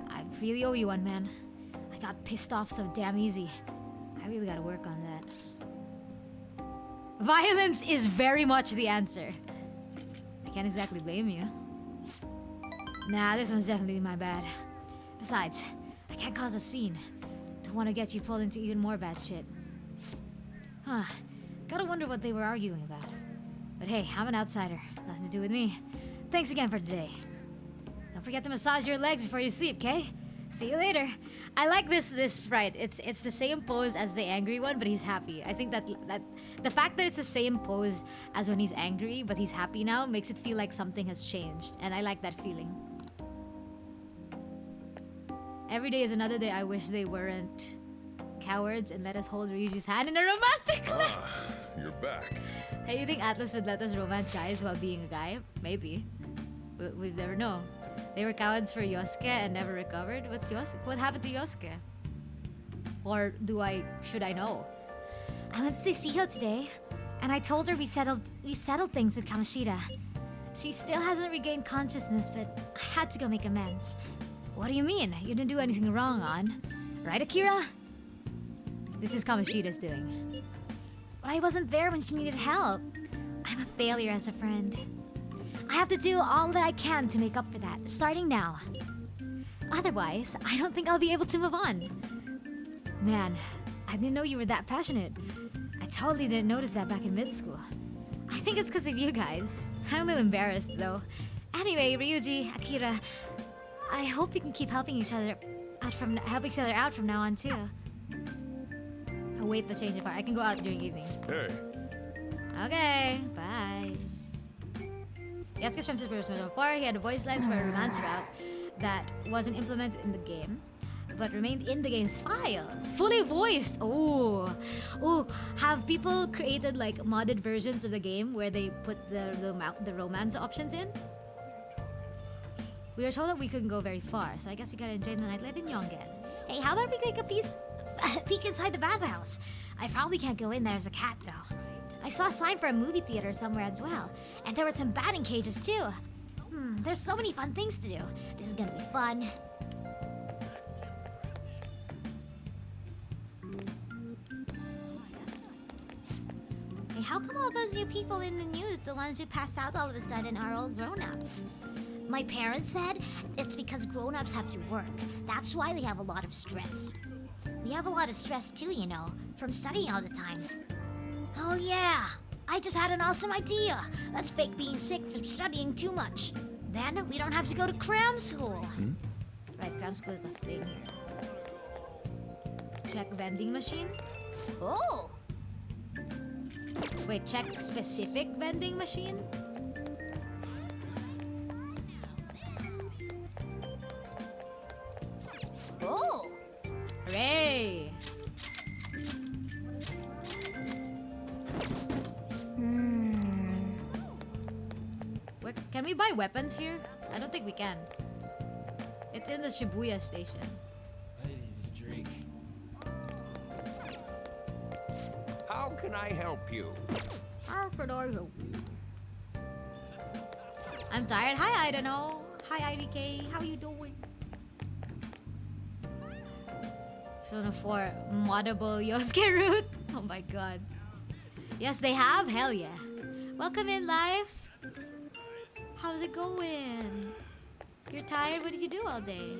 I really owe you one, man. I got pissed off so damn easy. I really gotta work on that. Violence is very much the answer. I can't exactly blame you. Nah, this one's definitely my bad. Besides, I can't cause a scene. Don't want to get you pulled into even more bad shit. Huh. Gotta wonder what they were arguing about. But hey, I'm an outsider. Nothing to do with me. thanks again for today. Don't forget to massage your legs before you sleep, okay? See you later. I like this sprite. It's the same pose as the angry one, but he's happy. I think that the fact that it's the same pose as when he's angry, but he's happy now, makes it feel like something has changed, and I like that feeling. Every day is another day. I wish they weren't cowards and let us hold Ryuji's hand in a romantic way. You're back. Hey, you think Atlas would let us romance guys while being a guy? Maybe. We'd never know. They were cowards for Yosuke and never recovered. What happened to Yosuke? Or should I know? I went to see Shiho today, and I told her we settled things with Kamoshida. She still hasn't regained consciousness, but I had to go make amends. What do you mean? You didn't do anything wrong, An. Right, Akira? This is Kamoshida's doing. But I wasn't there when she needed help. I'm a failure as a friend. I have to do all that I can to make up for that, starting now. Otherwise, I don't think I'll be able to move on. Man, I didn't know you were that passionate. I totally didn't notice that back in mid school. I think it's because of you guys. I'm a little embarrassed, though. Anyway, Ryuji, Akira, I hope we can keep helping each other out from now on, too. Oh, wait, the change of heart. I can go out during evening. Hey. Okay, bye. Yasuke's from Super Smash Bros. 4. He had voice lines for a romance route that wasn't implemented in the game, but remained in the game's files. Fully voiced! Ooh. Have people created like modded versions of the game where they put the romance options in? We were told that we couldn't go very far, so I guess we gotta enjoy the nightlife in Yongen. Hey, how about we take a peek inside the bathhouse? I probably can't go in there as a cat, though. I saw a sign for a movie theater somewhere as well, and there were some batting cages too. There's so many fun things to do. This is gonna be fun. Hey, how come all those new people in the news, the ones who passed out all of a sudden, are all grown-ups? My parents said it's because grown-ups have to work. That's why they have a lot of stress. We have a lot of stress too, you know, from studying all the time. Oh yeah, I just had an awesome idea. Let's fake being sick from studying too much. Then we don't have to go to cram school. Right, cram school is a thing here. Check vending machine? Oh! Wait, check specific vending machine? Oh! Hooray! Wait, can we buy weapons here? I don't think we can. It's in the Shibuya station. I need a drink. How can I help you? How could I help you? I'm tired. Hi, I don't know. Hi, IDK. How you doing? Persona 4 moddable Yosuke route. Oh my god. Yes, they have. Hell yeah. Welcome in, life. How's it going? You're tired? What did you do all day?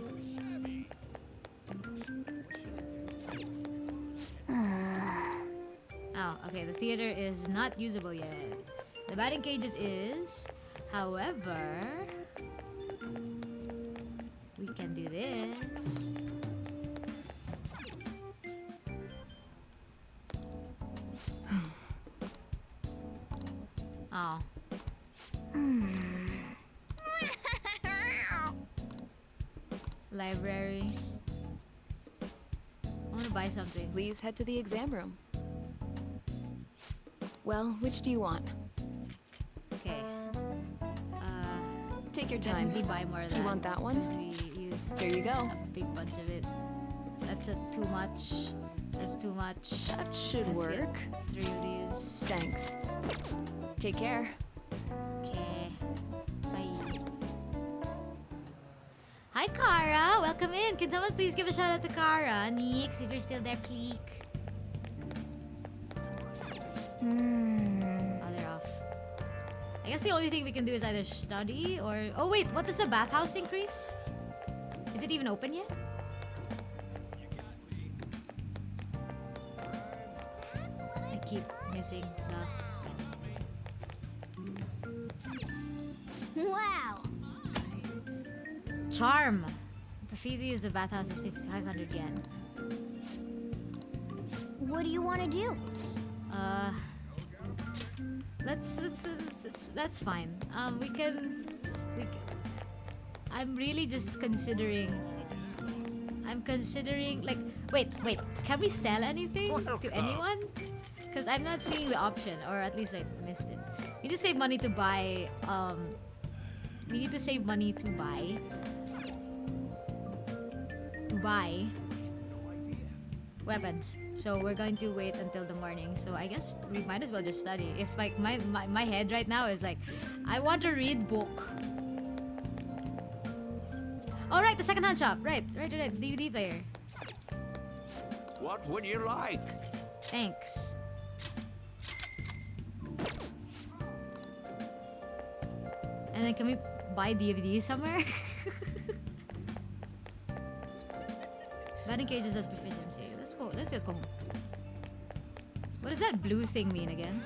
Oh, okay. The theater is not usable yet. The batting cages is. However, we can do this. Oh. Library. I want to buy something. Please head to the exam room. Well, which do you want? Okay. Take your time. Definitely buy more of that. You want that one? We used Here you go. a big bunch of it. That's too much. That's too much. That should Let's work. get 3 of these. Thanks. Take care. Okay. Bye. Hi, Kara. Welcome in. Can someone please give a shout out to Kara? Nix, if you're still there, please. Oh, they're off. I guess the only thing we can do is either study or... Oh, wait. What does the bathhouse increase? Is it even open yet? I keep missing the... Wow, charm. The fee to use the bathhouse is 500 yen. What do you want to do? Let's that's fine. We can. I'm really just considering. I'm considering like. Wait. Can we sell anything to anyone? Because I'm not seeing the option, or at least I missed it. We need to save money to buy. We need to save money to buy. Weapons. So we're going to wait until the morning. So I guess we might as well just study. If like my head right now is like, I want to read book. All right, the secondhand shop. Right. DVD player. What would you like? Thanks. And then can we buy DVDs somewhere? Batting cages has proficiency. Let's go. Let's just go home. What does that blue thing mean again?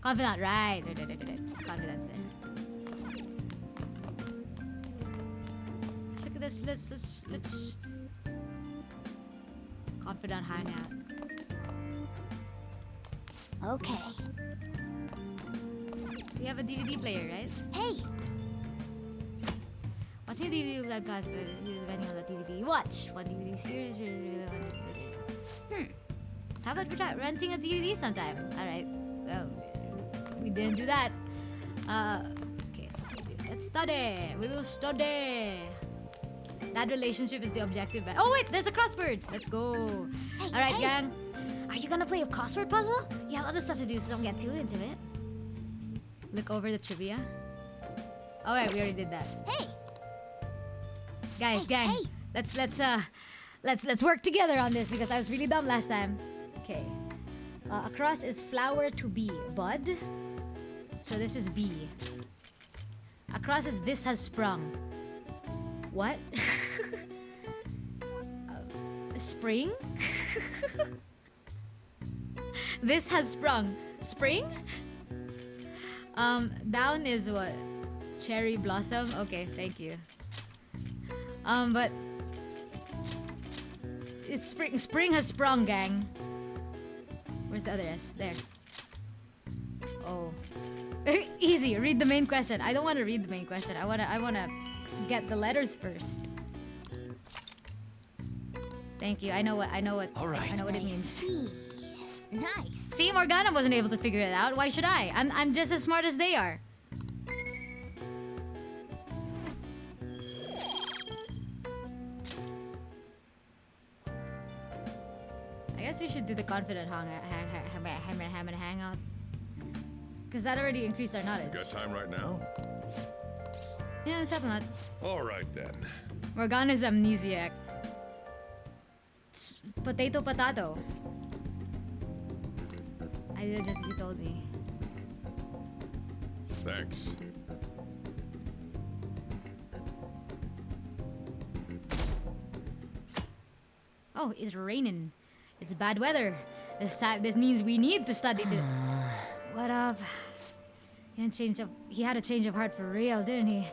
Confidant, right. Confidence there. Let's look at this. Let's confidant hangout. Okay. We have a DVD player, right? Hey! Watching a DVD like guys depending on the DVD you watch. One DVD series or So how about renting a DVD sometime? Alright. Well, we didn't do that. Okay. Let's study. We will study. That relationship is the objective. Oh wait, there's a crossword. Let's go. Hey, Alright, hey. gang. Are you gonna play a crossword puzzle? You have other stuff to do, so don't get too into it. Look over the trivia. Oh wait, we already did that. Hey! Guys, gang. Let's work together on this because I was really dumb last time. Okay. Across is flower to be. Bud. So this is B. Across is this has sprung. What? Spring? This has sprung. Spring? Down is what? Cherry blossom? Okay, thank you. But it's spring. Spring has sprung, gang. Where's the other S? There. Oh. Easy. Read the main question. I don't want to read the main question. I wanna get the letters first. Thank you. I know what All right. I know what it means. Nice. See, Morgana wasn't able to figure it out. Why should I? I'm just as smart as they are. I guess we should do the confident hangout. Because that already increased our knowledge. Got time right now? Yeah, let's have that. All right then. Morgana's amnesiac. Potato. I did just as he told me. Thanks. Oh, it's raining. It's bad weather. This means we need to study. What up? He had a change of heart for real, didn't he?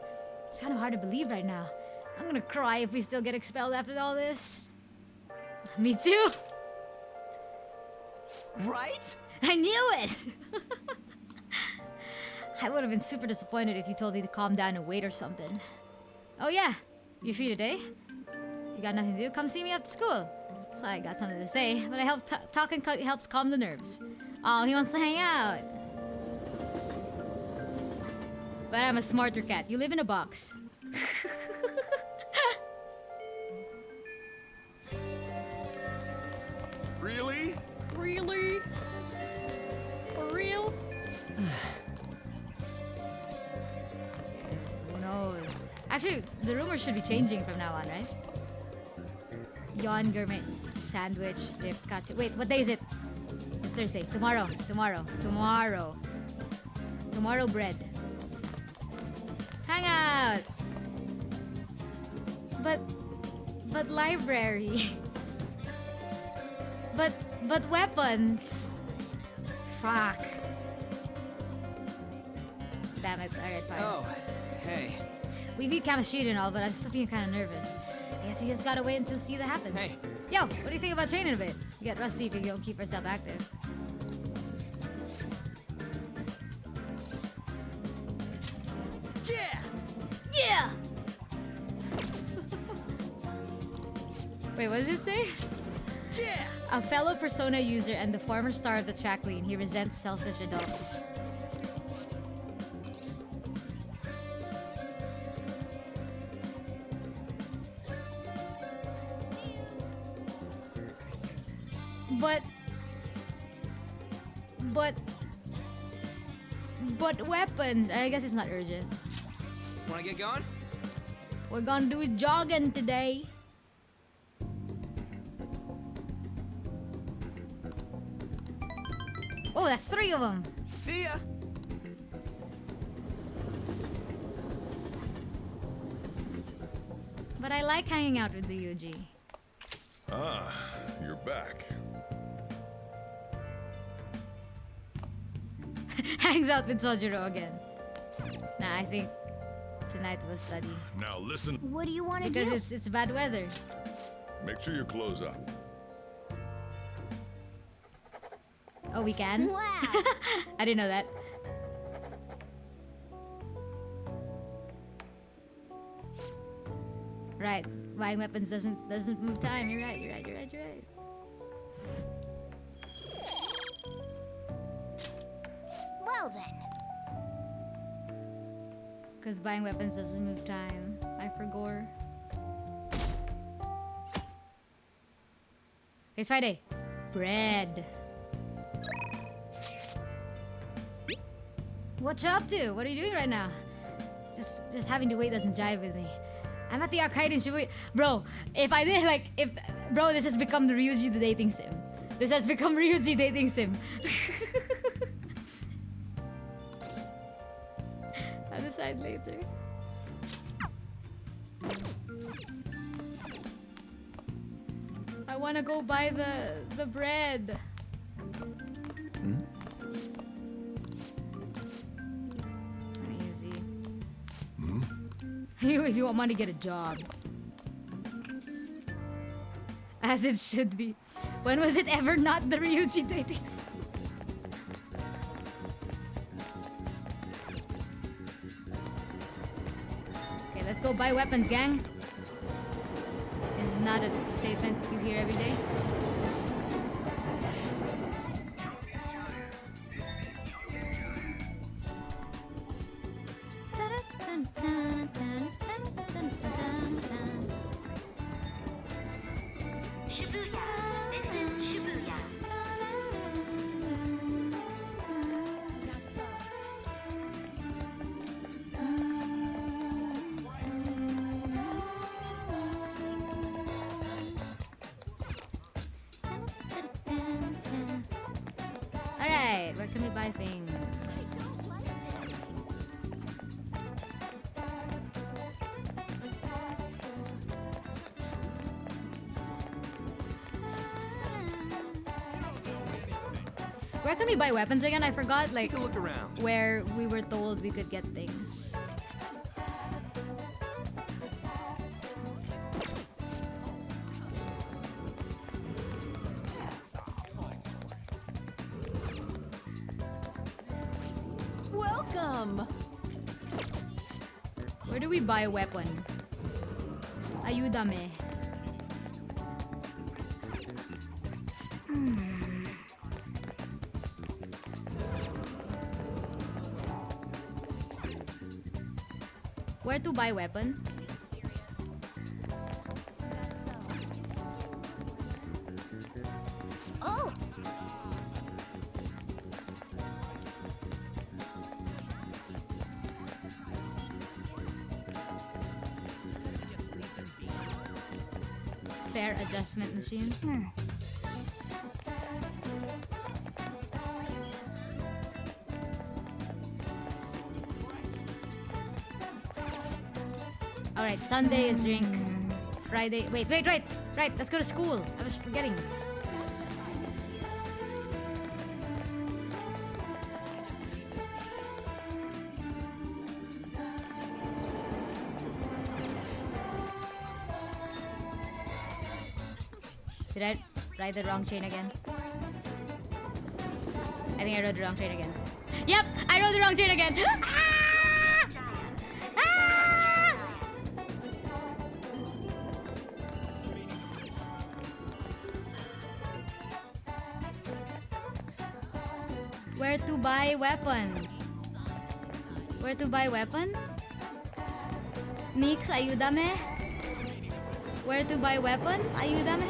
It's kind of hard to believe right now. I'm gonna cry if we still get expelled after all this. Me too. Right? I knew it! I would have been super disappointed if you told me to calm down and wait or something. Oh yeah, you free today? If you got nothing to do, come see me after school. So I got something to say, but I help talking helps calm the nerves. Oh, he wants to hang out. But I'm a smarter cat. You live in a box. Really? Really? For real? Who knows? Actually, the rumors should be changing from now on, right? Yon gourmet sandwich dip katsu. Wait, what day is it? It's Thursday. Tomorrow bread. Hang out. But library. But weapons. Fuck. Damn it. Alright, fine. Oh, hey. We beat Kamoshida and all, but I'm still feeling kind of nervous. I guess we just gotta wait until see that happens. Hey. Yo, what do you think about training a bit? We get rusty if we don't keep ourselves active. Yeah! Yeah! Wait, what does it say? Yeah! A fellow Persona user and the former star of the track lane, he resents selfish adults. But weapons. I guess it's not urgent. Wanna get going? We're gonna do jogging today. Oh, that's 3 of them. See ya. But I like hanging out with the Ryuji. Ah, you're back. Hangs out with Sojiro again. Nah, I think tonight we'll study. Now listen. What do you want to do? Because it's bad weather. Make sure you close up. Oh, we can? Wow. I didn't know that. Right. Buying weapons doesn't move time. You're right. Well then. Because buying weapons doesn't move time. I forgot. It's Friday. Bread. What you up to? What are you doing right now? Just having to wait doesn't jive with me. I'm at the arcade in Shibuya. Bro, if bro, this has become the Ryuji the dating sim. This has become Ryuji dating sim. I'll decide later. I wanna go buy the bread. Easy. If you want money, get a job. As it should be. When was it ever not the Ryuji dating sim? Okay, let's go buy weapons, gang. This is not a statement you hear every day. Alright, where can we buy things? Where can we buy weapons again? I forgot, like, Take a look around. where we were told we could get things. Welcome! Where do we buy a weapon? Ayúdame. Where to buy weapon? Oh! Fair adjustment machine. Alright, Sunday is drink. Friday. Wait. Right. Let's go to school. I was forgetting. Did I ride the wrong train again? I think I rode the wrong train again. Yep, I rode the wrong train again. Ah! Ah! Where to buy weapon? Where to buy weapon? Nix, ayúdame. Where to buy weapon? Ayúdame.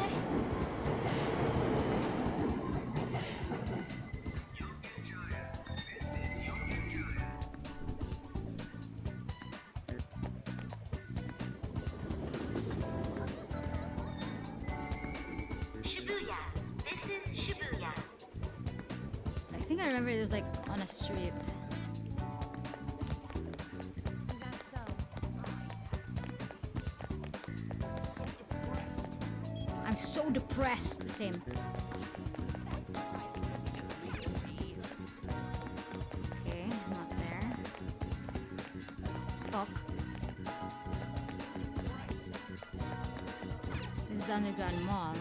Shibuya. This is Shibuya. I think I remember it was like on a street. I'm so depressed. Same. Okay, not there. Fuck. This is the underground mall.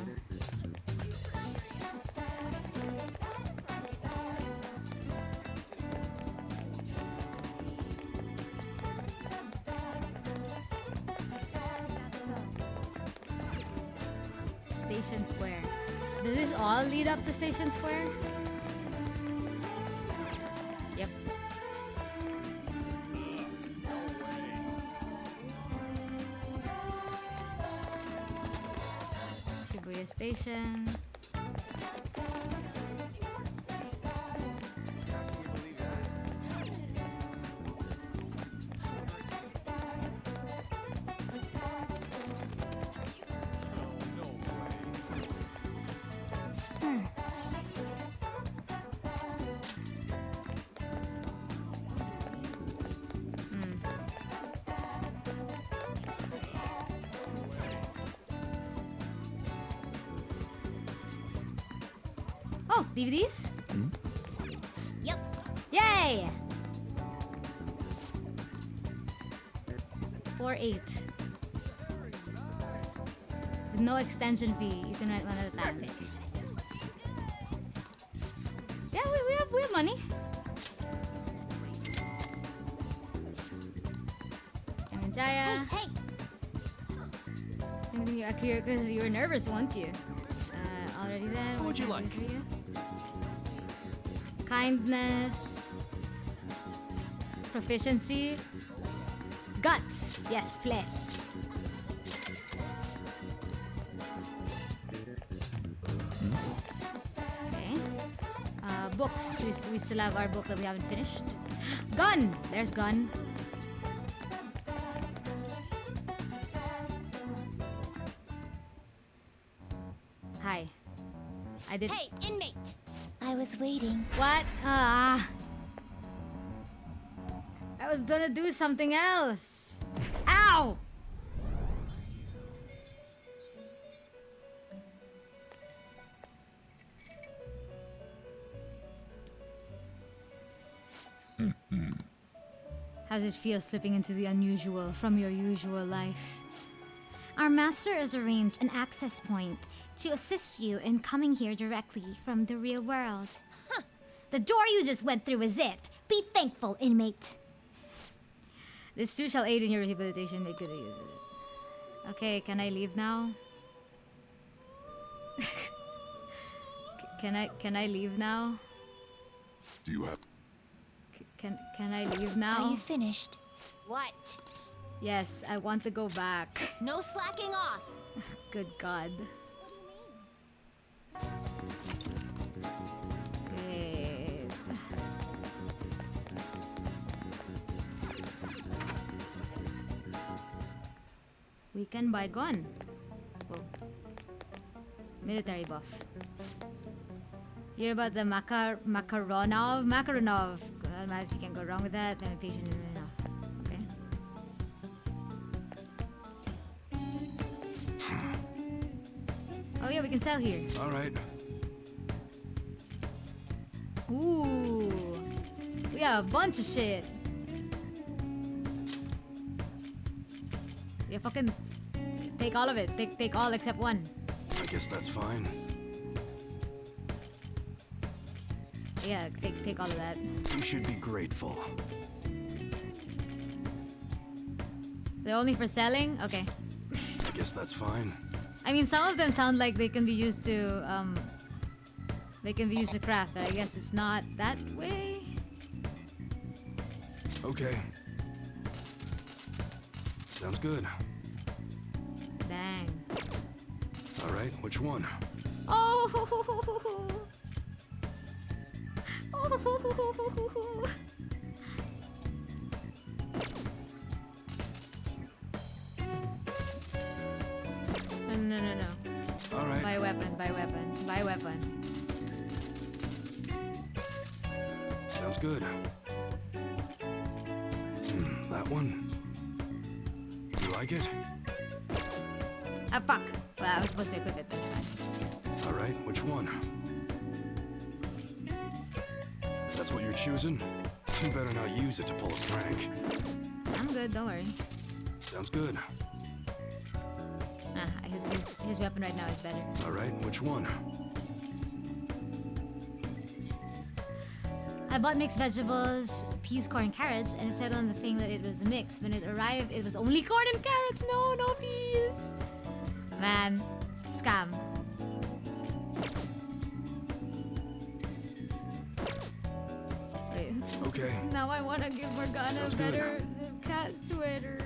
Station Square. Does this all lead up to Station Square? Yep. Shibuya Station. Oh, DVDs? Yep. Yay! 4.8. With no extension fee. You can rent one at a time. Yeah, we have money. And Jaya. Hey, I'm thinking you're here because you were nervous, weren't you? Already then. What would you like? Kindness. Proficiency. Guts. Yes, flesh. Okay. Books. We still have our book that we haven't finished. Gun. There's gun. Hi. I did. hey, inmate. I was waiting. What? I was gonna do something else. Ow! How's it feel slipping into the unusual from your usual life? Our master has arranged an access point to assist you in coming here directly from the real world. Huh. The door you just went through is it. Be thankful, inmate. This too shall aid in your rehabilitation. Make good use of it. Okay, can I leave now? Can I leave now? Do you have... Can I leave now? Are you finished? What? Yes, I want to go back. No slacking off. Good God. Great. We can buy gun. Whoa. Military buff. Hear about the Makaronov? Makaronov. God, you can go wrong with that. I'm patient enough. Okay. Oh yeah, we can sell here. All right. Ooh. We have a bunch of shit. Yeah, fucking take all of it. Take all except one. guess that's fine. Yeah, take all of that. You should be grateful. They're only for selling? Okay. I guess that's fine. I mean, some of them sound like they can be used to craft, but I guess it's not that way. Okay. Sounds good. Dang. All right, which one? Oh. No. All right. Buy weapon. Sounds good. That one. You like it? Ah, fuck. Well, I was supposed to equip it, but it's fine. All right, which one? That's what you're choosing? You better not use it to pull a prank. I'm good, don't worry. Sounds good. His weapon right now is better. All right, which one? I bought mixed vegetables, peas, corn, carrots, and it said on the thing that it was a mix. When it arrived, it was only corn and carrots. No peas. Man, scam. Wait. Okay. Now I want to give Morgana Sounds a good. better cat sweater.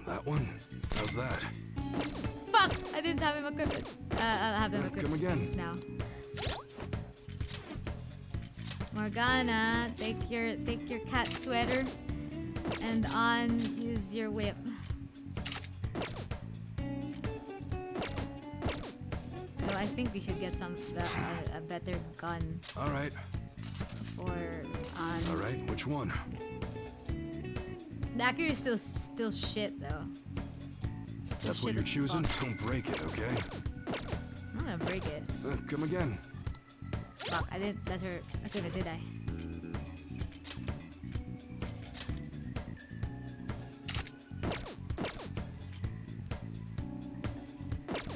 That one? How's that? Fuck! I didn't have him equipped. I'll have him equipped come again. these now. Morgana, take your cat sweater, and on is your whip. So I think we should get a better gun. All right. For on. All right, which one? The accuracy is still shit though. That's what you're choosing? Don't break it, okay? I'm not gonna break it. Come again. Fuck, I didn't let her equip it, did I?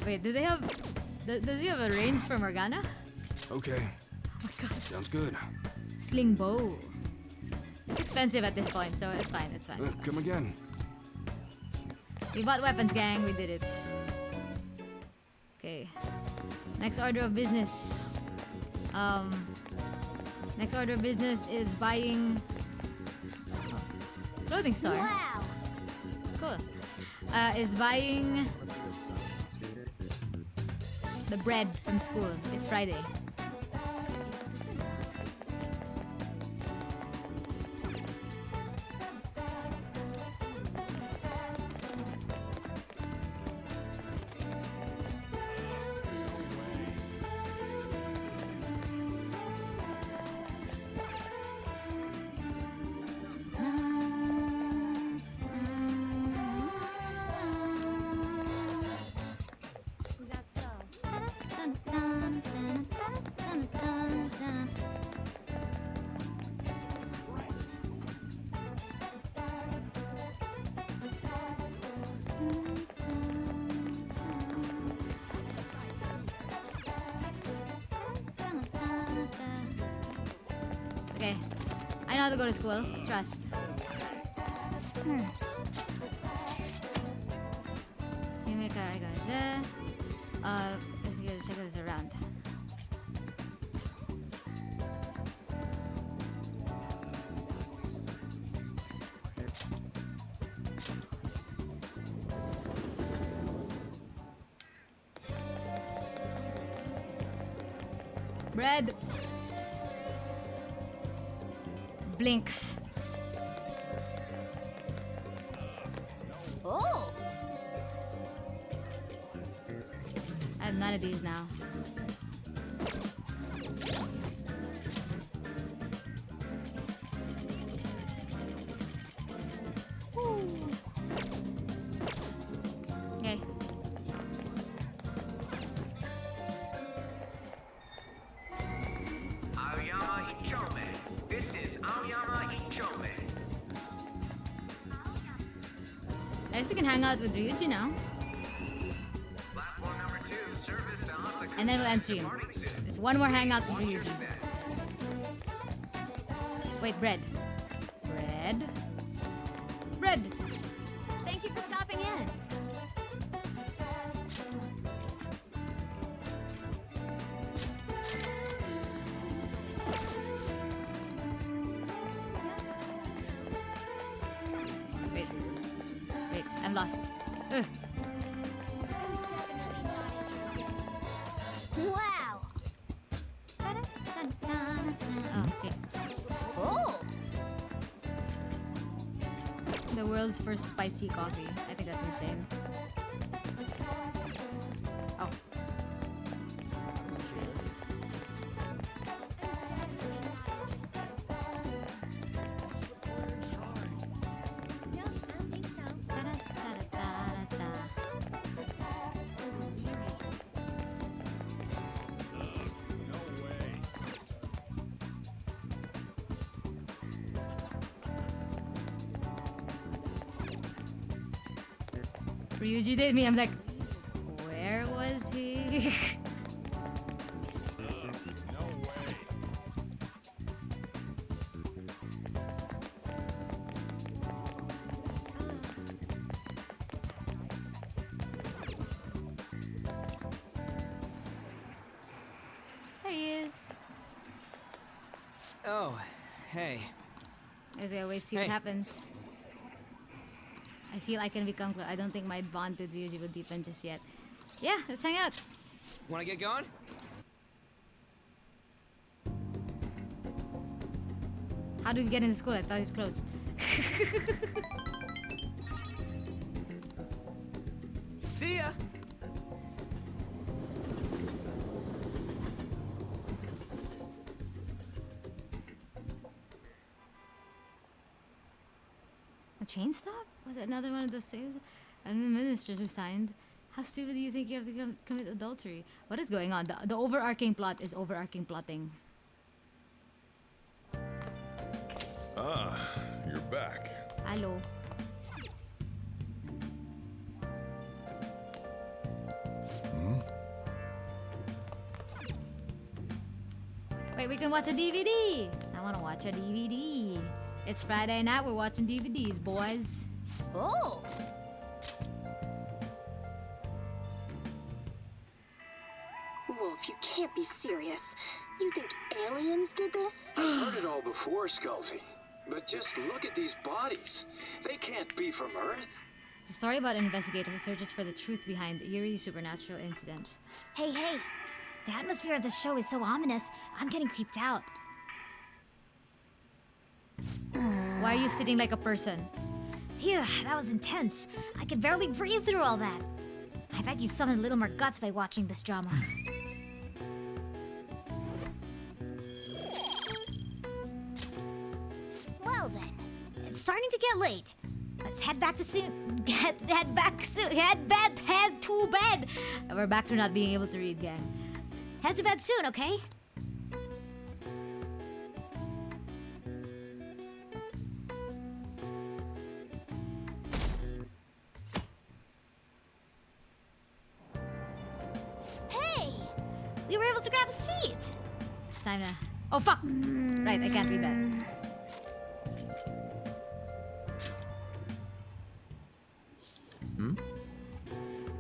Wait, do they have... Does he have a range for Morgana? Okay. Oh my god. Sounds good. Sling bow. It's expensive at this point, so it's fine, it's fine. Come again. We bought weapons, gang. We did it. Okay. Next order of business. Next order of business is buying... Clothing store. Wow. Cool. Is buying... the bread from school. It's Friday. Okay. I know how to go to school. Trust. You make a let's check this around. Bread. Blinks. Oh. I have none of these now. Okay. Aoyama Ichome. This is Aoyama Ichome. I guess we can hang out with Ryuji now. Platform number 2, service to And then we'll end stream. There's one more hangout with Ryuji. Wait, bread. Bread. Bread! Thank you for stopping in. Wait. Wait, I'm lost. Ugh. Wow. Oh, it's here. Oh. The world's first spicy coffee. I think that's insane. Oh. Ryuji did me. I'm like, where was he? There he is. Oh, hey. Okay, wait, see what happens. I feel I can become close. I don't think my bond with Ryuji will deepen just yet. Yeah, let's hang out. Wanna get going? How do we get into school? I thought it was closed. See ya! A train stop? Was it another one of those things? And the ministers who signed. How stupid do you think you have to commit adultery? What is going on? The overarching plot is overarching plotting. Ah, you're back. Hello. Wait, we can watch a DVD! I wanna watch a DVD. It's Friday night, we're watching DVDs, boys. Oh. Wolf, you can't be serious. You think aliens did this? I've heard it all before, Skullsy. But just look at these bodies. They can't be from Earth. It's a story about an investigator who searches for the truth behind eerie supernatural incidents. Hey, hey. The atmosphere of this show is so ominous. I'm getting creeped out. Why are you sitting like a person? Phew, that was intense. I could barely breathe through all that. I bet you've summoned a little more guts by watching this drama. Well then. It's starting to get late. Let's head back to head to bed. We're back to not being able to read, gang. Head to bed soon, okay? Hey! We were able to grab a seat. It's time to... Oh, fuck! Right, I can't read that.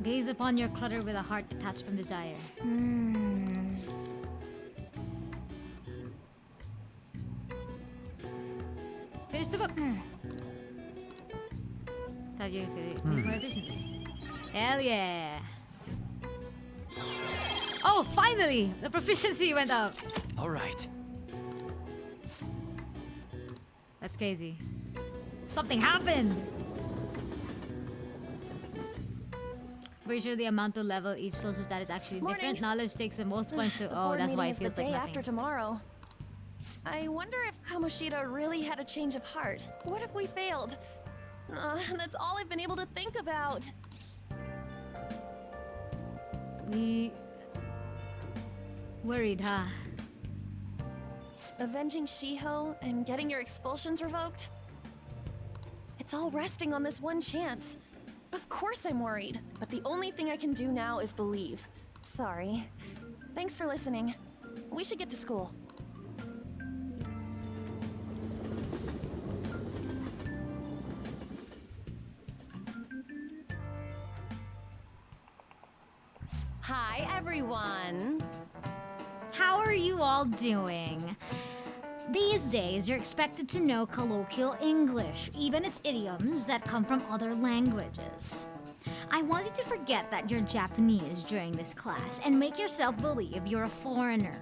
Gaze upon your clutter with a heart detached from desire. Finish the book. Thought you could move more efficiently. Hell yeah! Oh, finally! The proficiency went up. All right. That's crazy. Something happened! Pretty sure the amount to level each social stat is actually different. Knowledge takes the most points to... Oh, that's why it feels like nothing. After tomorrow. I wonder if Kamoshida really had a change of heart. What if we failed? That's all I've been able to think about. We... worried, huh? Avenging Shiho and getting your expulsions revoked? It's all resting on this one chance. Of course I'm worried, but the only thing I can do now is believe. Sorry. Thanks for listening. We should get to school. Hi, everyone. How are you all doing? These days, you're expected to know colloquial English, even its idioms that come from other languages. I want you to forget that you're Japanese during this class and make yourself believe you're a foreigner.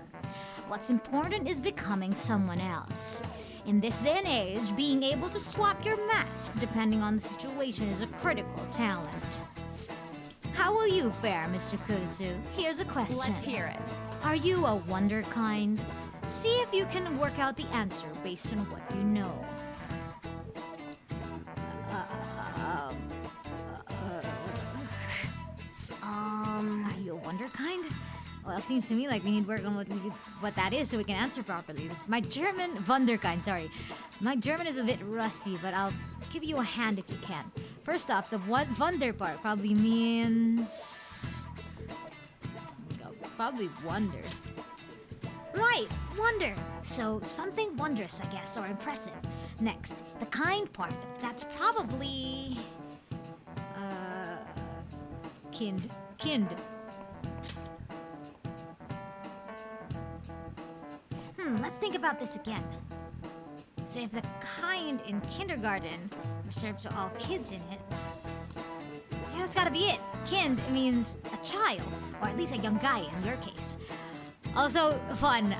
What's important is becoming someone else. In this day and age, being able to swap your mask depending on the situation is a critical talent. How will you fare, Mr. Kurusu? Here's a question. Let's hear it. Are you a wonder kind? See if you can work out the answer based on what you know. Are you a wonder kind? Well, it seems to me like we need work on what that is so we can answer properly. My German, Wunderkind, sorry. My German is a bit rusty, but I'll give you a hand if you can. First off, the Wunder part probably means... probably wonder. Right, wonder. So something wondrous, I guess, or impressive. Next, the kind part. That's probably... kind. Let's think about this again. So if the kind in kindergarten reserved to all kids in it, yeah, that's gotta be it. Kind means a child, or at least a young guy in your case. Also, fun.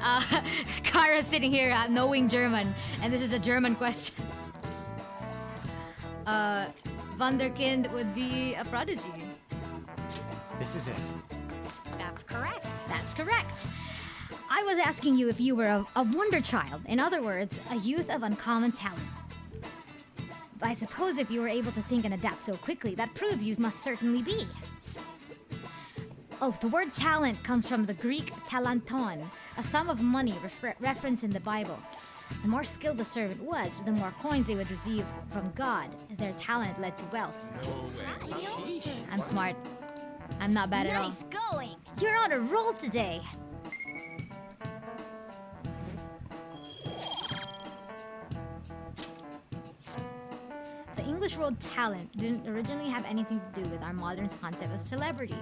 Kara's sitting here knowing German, and this is a German question. Wunderkind would be a prodigy. This is it. That's correct. That's correct. I was asking you if you were a wonder child. In other words, a youth of uncommon talent. I suppose if you were able to think and adapt so quickly, that proves you must certainly be. Oh, the word talent comes from the Greek talanton, a sum of money referenced in the Bible. The more skilled the servant was, the more coins they would receive from God. Their talent led to wealth. I'm smart. I'm not bad at all. Nice going. You're on a roll today. The English word talent didn't originally have anything to do with our modern concept of celebrity,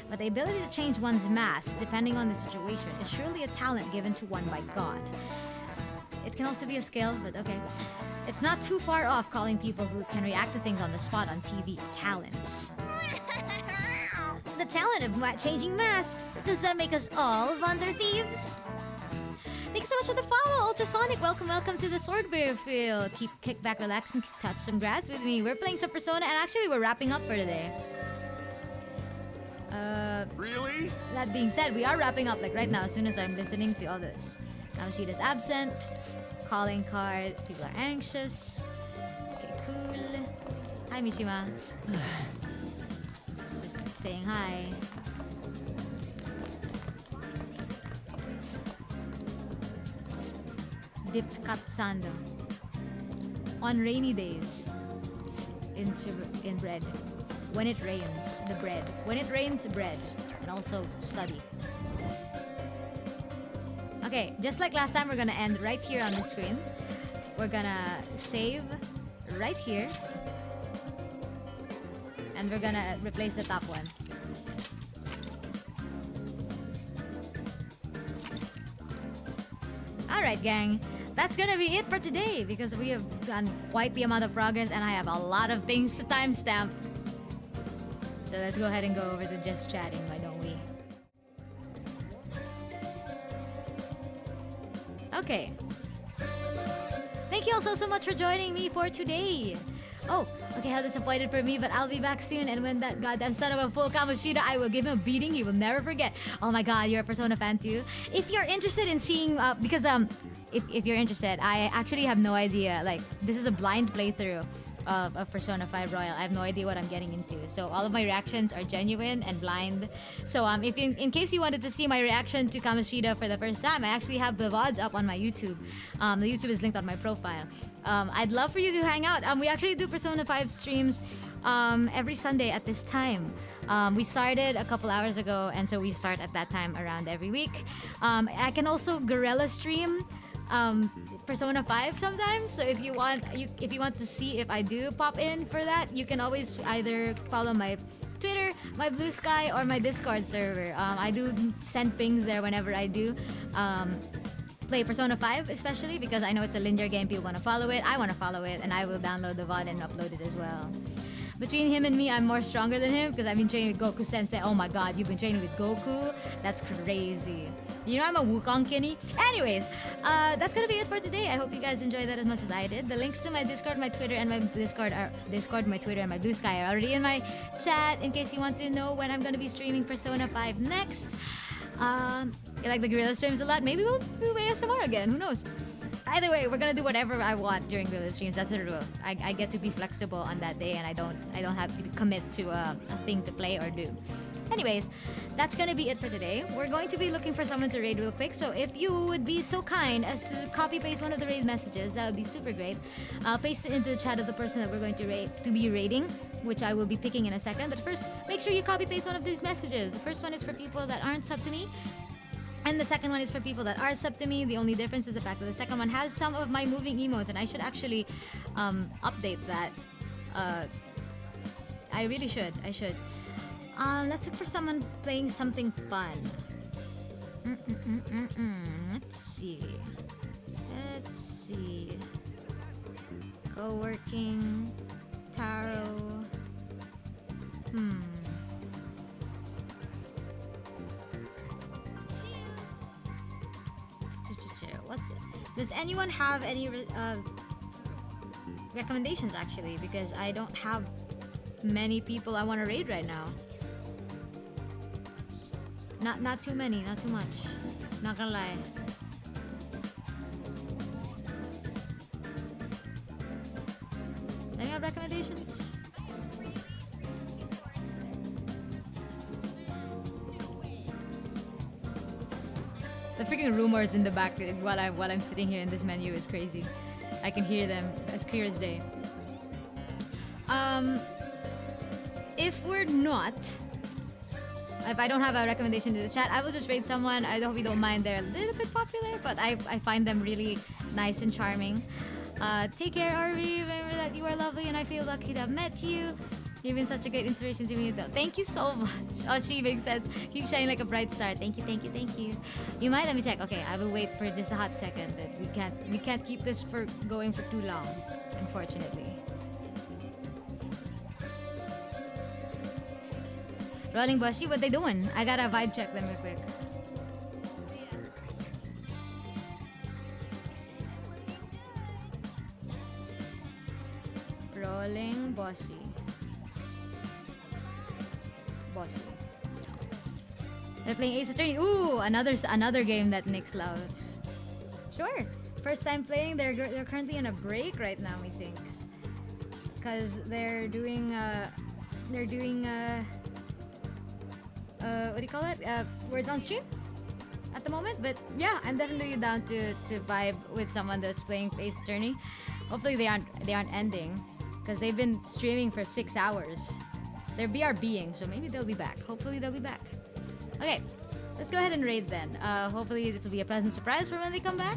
but the ability to change one's mask depending on the situation is surely a talent given to one by God. It can also be a skill, but okay. It's not too far off calling people who can react to things on the spot on TV talents. The talent of changing masks. Does that make us all Wonder Thieves? Thank you so much for the follow, Ultrasonic. Welcome to the Swordbear field. Kick back, relax, and touch some grass with me. We're playing some Persona, and actually we're wrapping up for today. Really? That being said, we are wrapping up like right now as soon as I'm listening to all this. Kamoshida's absent. Calling card. People are anxious. Okay, cool. Hi, Mishima. Just saying hi. Dipped katsando. On rainy days. In bread. When it rains, the bread. When it rains, bread. And also study. Okay, just like last time, we're gonna end right here on the screen. We're gonna save right here. And we're gonna replace the top one. Alright, gang. That's gonna be it for today because we have done quite the amount of progress and I have a lot of things to timestamp. So let's go ahead and go over to just chatting, why don't we? Okay. Thank you all so much for joining me for today. Oh, okay, how disappointed for me, but I'll be back soon. And when that goddamn son of a full Kamoshida, I will give him a beating he will never forget. Oh my god, you're a Persona fan too? If you're interested in seeing, because if you're interested, I actually have no idea. Like, this is a blind playthrough of Persona 5 Royal. I have no idea what I'm getting into. So all of my reactions are genuine and blind. So if in case you wanted to see my reaction to Kamoshida for the first time, I actually have the VODs up on my YouTube. The YouTube is linked on my profile. I'd love for you to hang out. We actually do Persona 5 streams every Sunday at this time. We started a couple hours ago, and so we start at that time around every week. I can also guerrilla stream Persona 5 sometimes. So if you want to see if I do pop in for that, you can always either follow my Twitter, my Blue Sky, or my Discord server. I do send pings there whenever I do play Persona 5, especially because I know it's a linear game. People want to follow it. I want to follow it, and I will download the VOD and upload it as well. Between him and me, I'm more stronger than him because I've been training with Goku Sensei. Oh my god, you've been training with Goku? That's crazy. You know I'm a Wukong Kenny? Anyways, that's gonna be it for today. I hope you guys enjoyed that as much as I did. The links to my Discord, my Twitter, and my my Twitter, and my Blue Sky are already in my chat in case you want to know when I'm gonna be streaming Persona 5 next. You like the Guerrilla streams a lot? Maybe we'll do ASMR again. Who knows? Either way, we're gonna do whatever I want during Guerrilla streams. That's the rule. I get to be flexible on that day, and I don't have to commit to a thing to play or do. Anyways, that's gonna be it for today. We're going to be looking for someone to raid real quick. So if you would be so kind as to copy paste one of the raid messages, that would be super great. I'll paste it into the chat of the person that we're going to be raiding, which I will be picking in a second. But first, make sure you copy paste one of these messages. The first one is for people that aren't sub to me. And the second one is for people that are sub to me. The only difference is the fact that the second one has some of my moving emotes, and I should actually update that. I really should. I should. Let's look for someone playing something fun. Let's see. Let's see. Co-working. Tarot. What's it? Does anyone have any recommendations actually? Because I don't have many people I want to raid right now. Not too many, not too much. Not gonna lie. Any other recommendations? The freaking rumors in the back while I'm sitting here in this menu is crazy. I can hear them as clear as day. If I don't have a recommendation to the chat, I will just raid someone. I hope you don't mind. They're a little bit popular, but I find them really nice and charming. Take care, RV. Remember that you are lovely, and I feel lucky to have met you. You've been such a great inspiration to me, though. Thank you so much. Oh, she makes sense. Keep shining like a bright star. Thank you, thank you, thank you. You might let me check. Okay, I will wait for just a hot second. But we can't keep this going for too long, unfortunately. Rolling Bushy, what they doing? I gotta vibe check them real quick. Rolling Bushy. They're playing Ace Attorney. Ooh, another game that Nyx loves. Sure. First time playing. They're currently in a break right now, methinks, because they're doing what do you call it? Words on stream at the moment. But yeah, I'm definitely down to vibe with someone that's playing Ace Attorney. Hopefully they aren't ending, because they've been streaming for 6 hours. They're BRBing, so maybe they'll be back. Hopefully they'll be back. Okay, let's go ahead and raid then. Hopefully this will be a pleasant surprise for when they come back,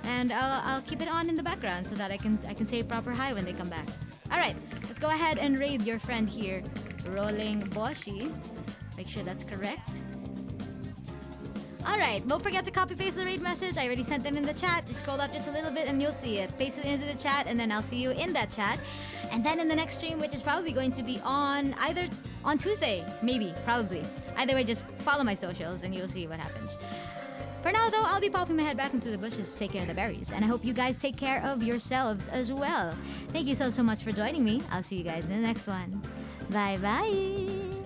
and I'll keep it on in the background so that I can say proper hi when they come back. All right, let's go ahead and raid your friend here, Rolling Boshi. Make sure that's correct. Alright, don't forget to copy paste the raid message. I already sent them in the chat. Just scroll up just a little bit and you'll see it. Paste it into the chat, and then I'll see you in that chat. And then in the next stream, which is probably going to be on Tuesday, maybe, probably. Either way, just follow my socials and you'll see what happens. For now though, I'll be popping my head back into the bushes to take care of the berries. And I hope you guys take care of yourselves as well. Thank you so much for joining me. I'll see you guys in the next one. Bye bye!